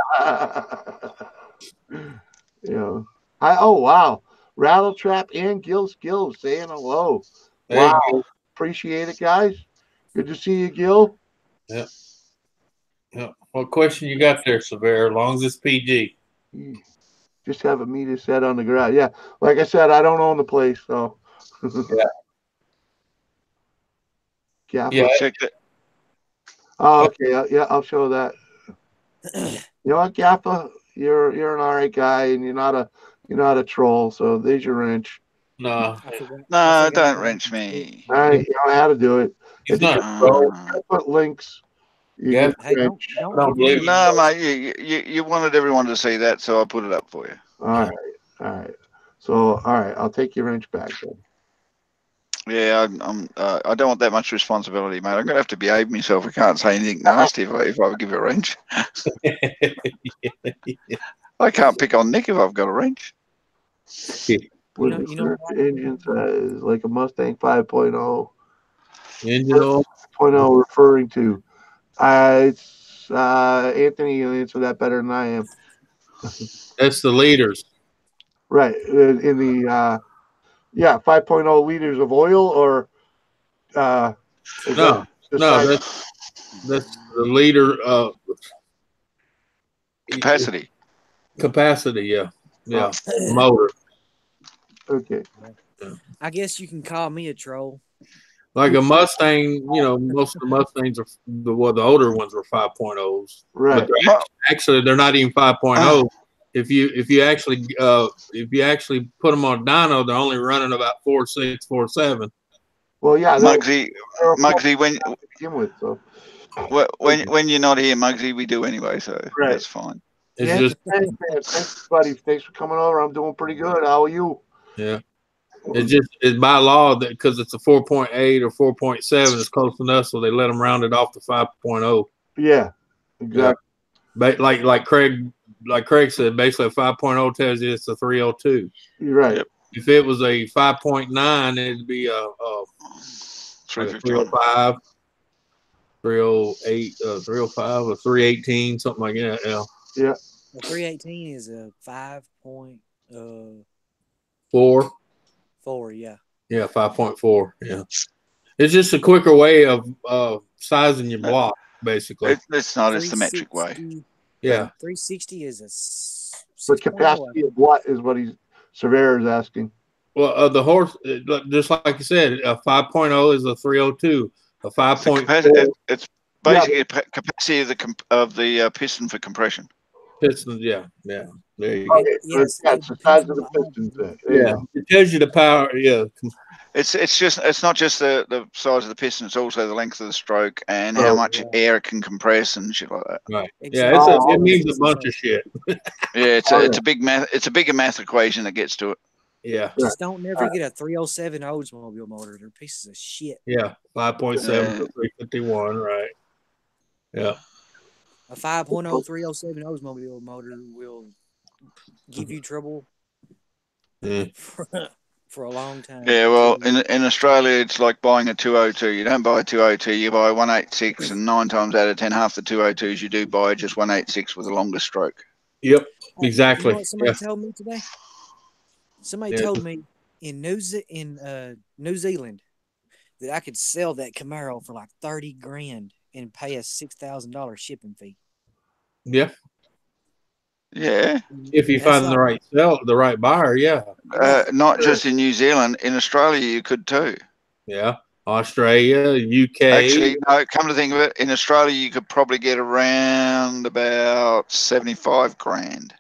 Oh wow, Rattletrap and Gil Skills saying hello. Wow, appreciate it, guys. Good to see you, Gil. Yeah. What question you got there, Severe? As long as it's PG. Just have a meter set on the garage. Yeah, like I said, I don't own the place, so. Yeah. Check that. Oh, okay. Yeah, I'll show that. You know what, Gaffa? You're an alright guy, and you're not a troll. So there's your wrench. No, don't wrench me. You know how to do it. It's not a troll. Put links. Yeah. No, mate. You wanted everyone to see that, so I put it up for you. All right. So, all right, I'll take your wrench back then. Yeah, I don't want that much responsibility, mate. I'm gonna have to behave myself. I can't say anything nasty if I give you a wrench. I can't pick on Nick if I've got a wrench. What is the engine size? Like a Mustang 5.0. Engine oil? 5.0 referring to? It's Anthony will answer that better than I am. That's the liters. Right. In the 5.0 liters of oil, or no, that's the liter capacity. Yeah. Motor. Okay. I guess you can call me a troll. Like a Mustang, most of the Mustangs are the older ones are 5.0s. Right. But actually, they're not even 5.0. If you actually put them on dyno, they're only running about 4.6, 4.7. Well, yeah. Muggsy, when you're not here, Muggsy, we do anyway, so that's fine. Thanks, buddy. Thanks for coming over. I'm doing pretty good. How are you? Yeah. It's by law that because it's a 4.8 or 4.7, it's close enough, so they let them round it off to 5.0. Yeah, exactly. Yeah. Like Craig said, basically a 5.0 tells you it's a 302. You're right. Yep. If it was a 5.9, it'd be a 305, 308, 305, or 318, something like that. Yeah. A 318 is a 5.4. 4, yeah. Yeah, 5.4. Yeah. It's just a quicker way of sizing your block, basically. It's not. It's the metric way. Yeah. 360 is a. The capacity of what is what Surveyor is asking. Well, the horse, just like you said, a 5.0 is a 302. A 5.4. It's basically capacity of the piston for compression. Pistons, yeah. There you go. It's the size of the pistons. Yeah, it tells you the power. Yeah, it's not just the size of the piston; it's also the length of the stroke and how much air it can compress and shit like that. Right. Yeah, it means a bunch of shit. Yeah, it's a big math. It's a bigger math equation that gets to it. Yeah. Just don't never get a 307 Oldsmobile motor. They're pieces of shit. Yeah, 5.7 to 351. Right. Yeah. A 5.0 307 Oldsmobile motor will give you trouble for a long time. Yeah, well, in Australia, it's like buying a 202. You don't buy a 202, you buy a 186, and 9 times out of 10, half the 202s you do buy just 186 with a longer stroke. Yep, exactly. You know what somebody told me today? Somebody told me in New Zealand that I could sell that Camaro for like $30,000 and pay a $6,000 shipping fee. Yeah. Yeah. If you find the right buyer, yeah. Not just in New Zealand, in Australia you could too. Yeah. Australia, UK. Actually, no, come to think of it, in Australia you could probably get around about $75,000.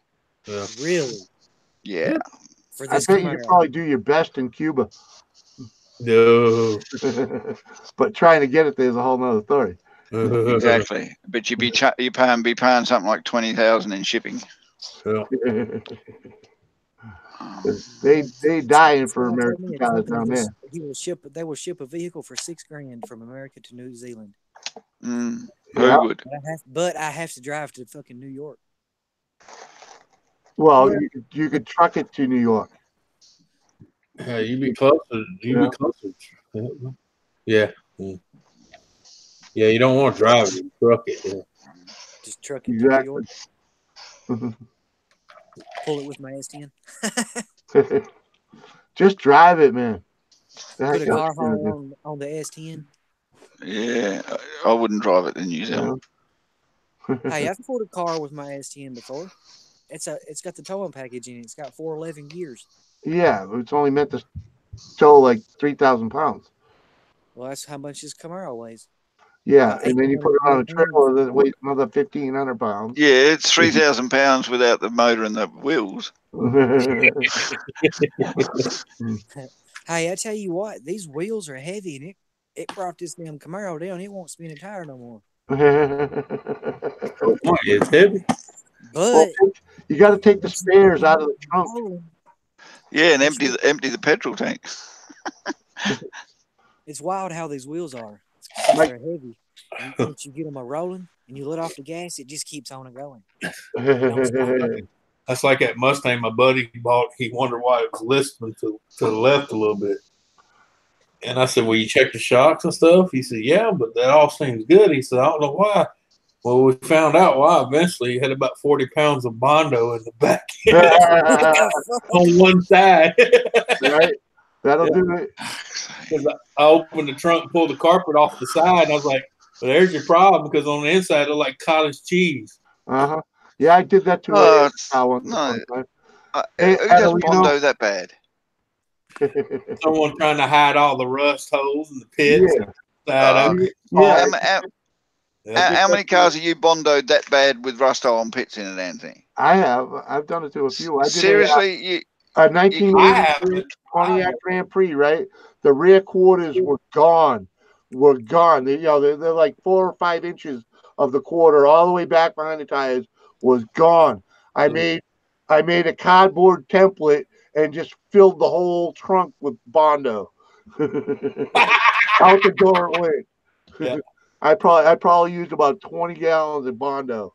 Yeah. Really? Yeah. For this I bet you could probably do your best in Cuba. No. But trying to get it there is a whole nother story. Exactly. But you'd be paying something like $20,000 in shipping. Yeah. They dying for Someone told American me a cars company down there. they will ship a vehicle for $6,000 from America to New Zealand. Very Yeah. good. But I have to drive to fucking New York. Well, you could truck it to New York. You be closer. Be closer. Yeah. Yeah, you don't want to drive it. You truck it. Yeah. Just truck it to New York. Pull it with my S10. Just drive it, man. Put a car hole on the S10. Yeah, I wouldn't drive it in New Zealand. Hey, I've pulled a car with my S10 before. It's got the towing package in it. It's got 411 gears. Yeah, it's only meant to tow like 3,000 pounds. Well, that's how much this Camaro weighs. Yeah, and then you put it on a trailer that weighs another 1,500 pounds. Yeah, it's 3,000 pounds without the motor and the wheels. Hey, I tell you what, these wheels are heavy, and it brought this damn Camaro down. It won't spin a tire no more. It's heavy. But you got to take the spares out of the trunk. Yeah, and empty the petrol tank. It's wild how these wheels are. They're heavy. And once you get them rolling and you let off the gas, it just keeps on and going. That's like that Mustang my buddy bought. He wondered why it was listening to the left a little bit. And I said, well, you check the shocks and stuff? He said, yeah, but that all seems good. He said, I don't know why. Well, we found out why eventually. He had about 40 pounds of Bondo in the back on one side. Right? That'll do it. Because I opened the trunk, pulled the carpet off the side, and I was like, well, there's your problem, because on the inside, it looked like cottage cheese. Uh-huh. Yeah, I did that too. No, who does Bondo that bad? Someone trying to hide all the rust holes and the pits. How many cars have you Bondoed that bad with rust hole and pits in it, Anthony? I have. I've done it to a few. Seriously, a 1983 Pontiac Grand Prix, right? The rear quarters were gone. They're like 4 or 5 inches of the quarter all the way back behind the tires was gone. I made a cardboard template and just filled the whole trunk with Bondo. Out the door it went. Yeah. I probably used about 20 gallons of Bondo.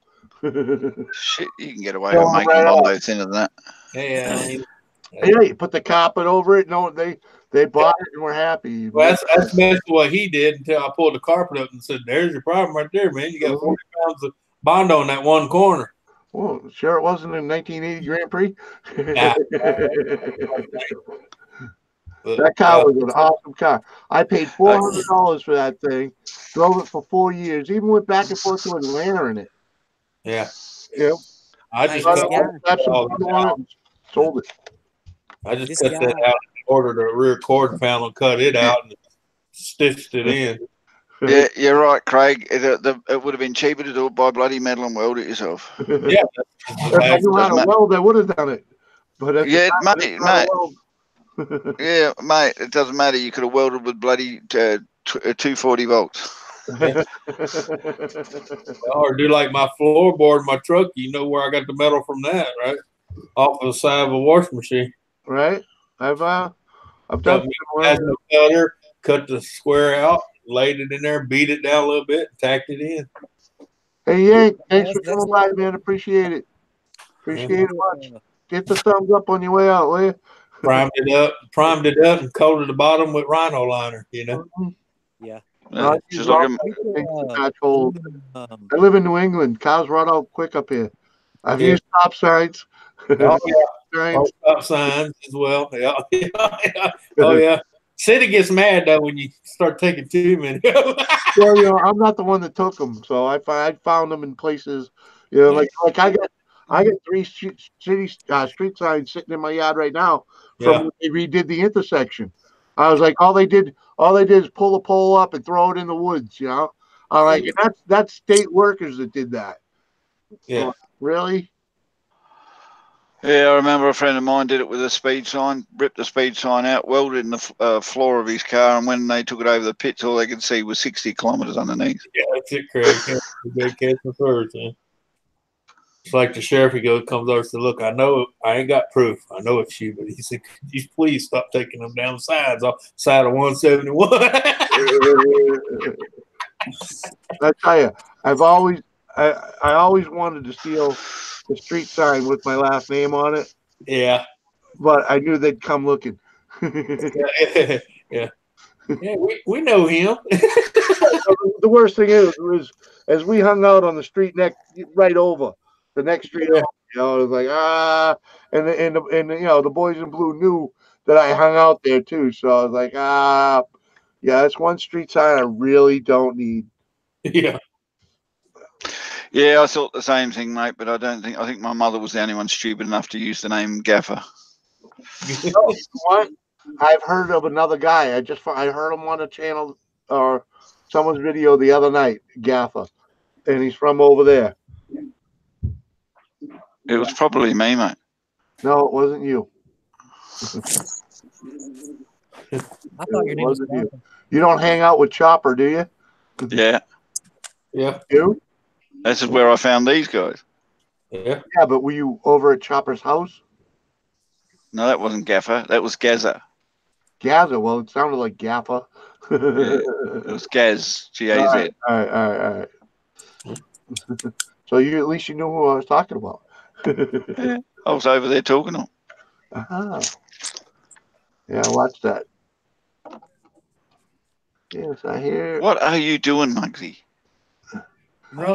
Shit, you can get away with making Bondo thinner than that. Yeah, you put the carpet over it. No, they bought it and were happy. Well, that's basically what he did until I pulled the carpet up and said, there's your problem right there, man. You got 40 pounds of Bondo in that one corner. Well, sure it wasn't in 1980 Grand Prix. That car was an awesome car. I paid $400 for that thing. Drove it for 4 years. Even went back and forth to Atlanta in it. Yeah. Yep. I just sold it. I just cut that out and ordered a rear cord panel, cut it out, and stitched it in. Yeah, you're right, Craig. It would have been cheaper to do it by bloody metal and weld it yourself. Yeah. If I knew how to weld, I would have done it. But yeah, mate. Yeah, mate. It doesn't matter. You could have welded with bloody 240 volts. Or do like my floorboard in my truck. You know where I got the metal from that, right? Off of the side of a washing machine. Right. I've done the cutter, cut the square out, laid it in there, beat it down a little bit, tacked it in. Hey, Yank, thanks for coming by, man. Appreciate it. Appreciate it much. Get the thumbs up on your way out, will you? Primed it up, and coated the bottom with rhino liner, you know. Yeah. I live in New England. Cars run out quick up here. I've used stop signs. Stop signs as well. Yeah. Oh yeah. City gets mad though when you start taking too many. Well, I'm not the one that took them, so I found them in places. Like I got 3 street signs sitting in my yard right now from when they redid the intersection. I was like, all they did is pull the pole up and throw it in the woods. I'm like, and that's state workers that did that. Yeah. Really? Yeah, I remember a friend of mine did it with a speed sign, ripped the speed sign out, welded it in the floor of his car, and when they took it over the pits, all they could see was 60 kilometres underneath. Yeah, that's it, Craig. Good catch the first, man. It's like the sheriff, comes over and says, look, I know I ain't got proof. I know it's you, but he said, could you please stop taking them down the sides, side of 171. I tell you, I always wanted to steal the street sign with my last name on it. Yeah. But I knew they'd come looking. Yeah. Yeah, we know him. The worst thing was as we hung out on the street right over the next street, over, it was like and the boys in blue knew that I hung out there too. So I was like yeah, that's one street sign I really don't need. Yeah. Yeah, I thought the same thing, mate. But I think my mother was the only one stupid enough to use the name Gaffer. What? I've heard of another guy. I heard him on a channel or someone's video the other night, Gaffer, and he's from over there. It was probably me, mate. No, it wasn't you. I thought your name was you. You don't hang out with Chopper, do you? Yeah. Yeah. You? This is where I found these guys. Yeah. Yeah, but were you over at Chopper's house? No, that wasn't Gaffer. That was Gaza. Gaza. Well, it sounded like Gaffer. Yeah, it was Gaz. G-A-Z. All right. So at least you knew who I was talking about. Yeah, I was over there talking to him. Uh-huh. Yeah, watch that. Yes, I hear. What are you doing, Muggsy? I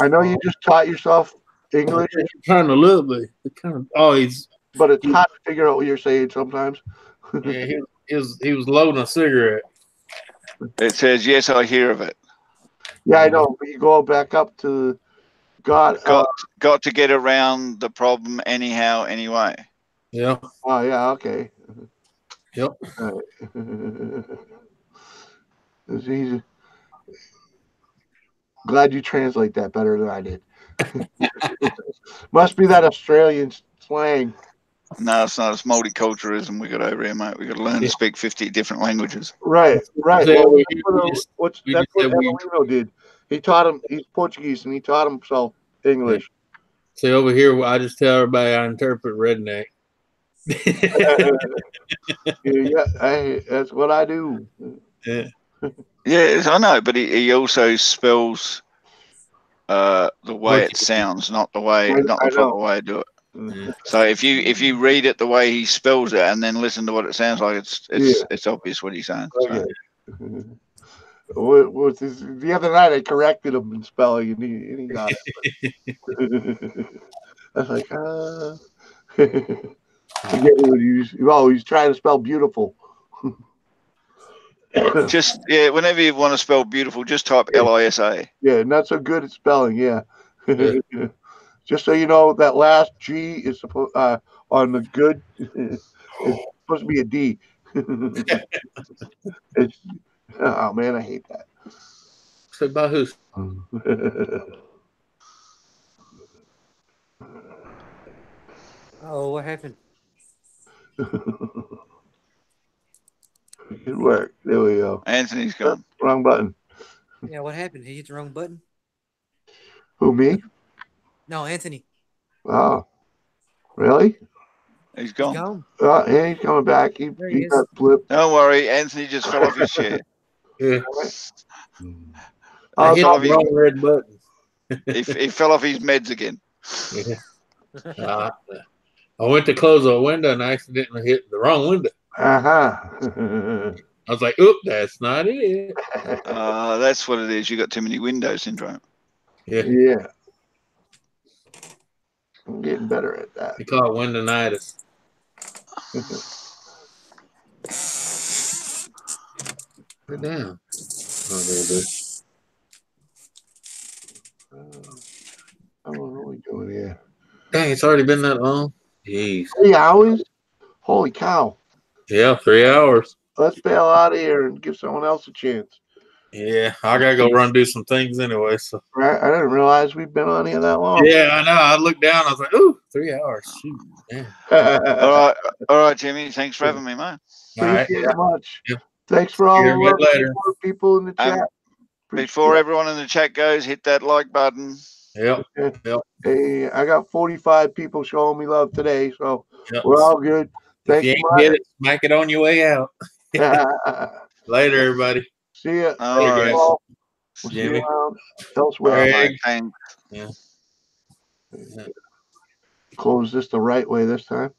know you just taught yourself English. Trying a little bit. But it's hard to figure out what you're saying sometimes. Yeah, he was loading a cigarette. It says, yes, I hear of it. Yeah, I know. But you go back up to God. Got to get around the problem anyhow, anyway. Yeah. Oh, yeah, okay. Yep. All right. Glad you translate that better than I did. Must be that Australian slang. No, it's not. It's multiculturalism we got over here, mate. We got to learn to speak 50 different languages. Right. Well, that's what just Evelino did. He taught him. He's Portuguese, and he taught himself English. See, over here, I just tell everybody I interpret redneck. That's what I do. Yeah. Yes, I know, but he also spells the way it sounds, not the proper way to do it. Yeah. So if you read it the way he spells it and then listen to what it sounds like, it's obvious what he's saying. Okay. The other night I corrected him in spelling and he got it. I was like, he's trying to spell beautiful. Whenever you want to spell beautiful, just type Lisa. Yeah, not so good at spelling. Yeah. Just so you know, that last G is supposed on the good. It's supposed to be a D. Oh man, I hate that. So about who? Oh, what happened? Good work. There we go. Anthony's gone. Wrong button. Yeah, what happened? He hit the wrong button? Who, me? No, Anthony. Oh, really? He's gone. Yeah, he's coming back. He got flipped. Don't worry, Anthony just fell off his chair. Yeah. I hit the wrong red button. he fell off his meds again. Yeah. I went to close a window and I accidentally hit the wrong window. I was like, "Oop, that's not it." That's what it is. You got too many window syndrome. Yeah. I'm getting better at that. You call it windonitis. Sit down. What are we doing here? Dang, it's already been that long. Jeez. 3 hours? Holy cow. Yeah, 3 hours. Let's bail out of here and give someone else a chance. Yeah, I gotta go run do some things anyway. So right, I didn't realize we've been on here that long. Yeah, I know. I looked down. I was like, "Ooh, 3 hours." Shoot, all right, Jimmy. Thanks for having me, man. Thank you very much. Yeah. Thanks for all the love, people in the chat. Before everyone in the chat goes, hit that like button. Yep. Okay. Yep. Hey, I got 45 people showing me love today, so Yep. we're all good. If Thank you you, ain't Mark. get it, smack it on your way out. Later, everybody. See ya. All Later, right. guys. We'll see Jimmy. you around All elsewhere. right, Greg. mate. Thanks. Yeah. Close this the right way this time.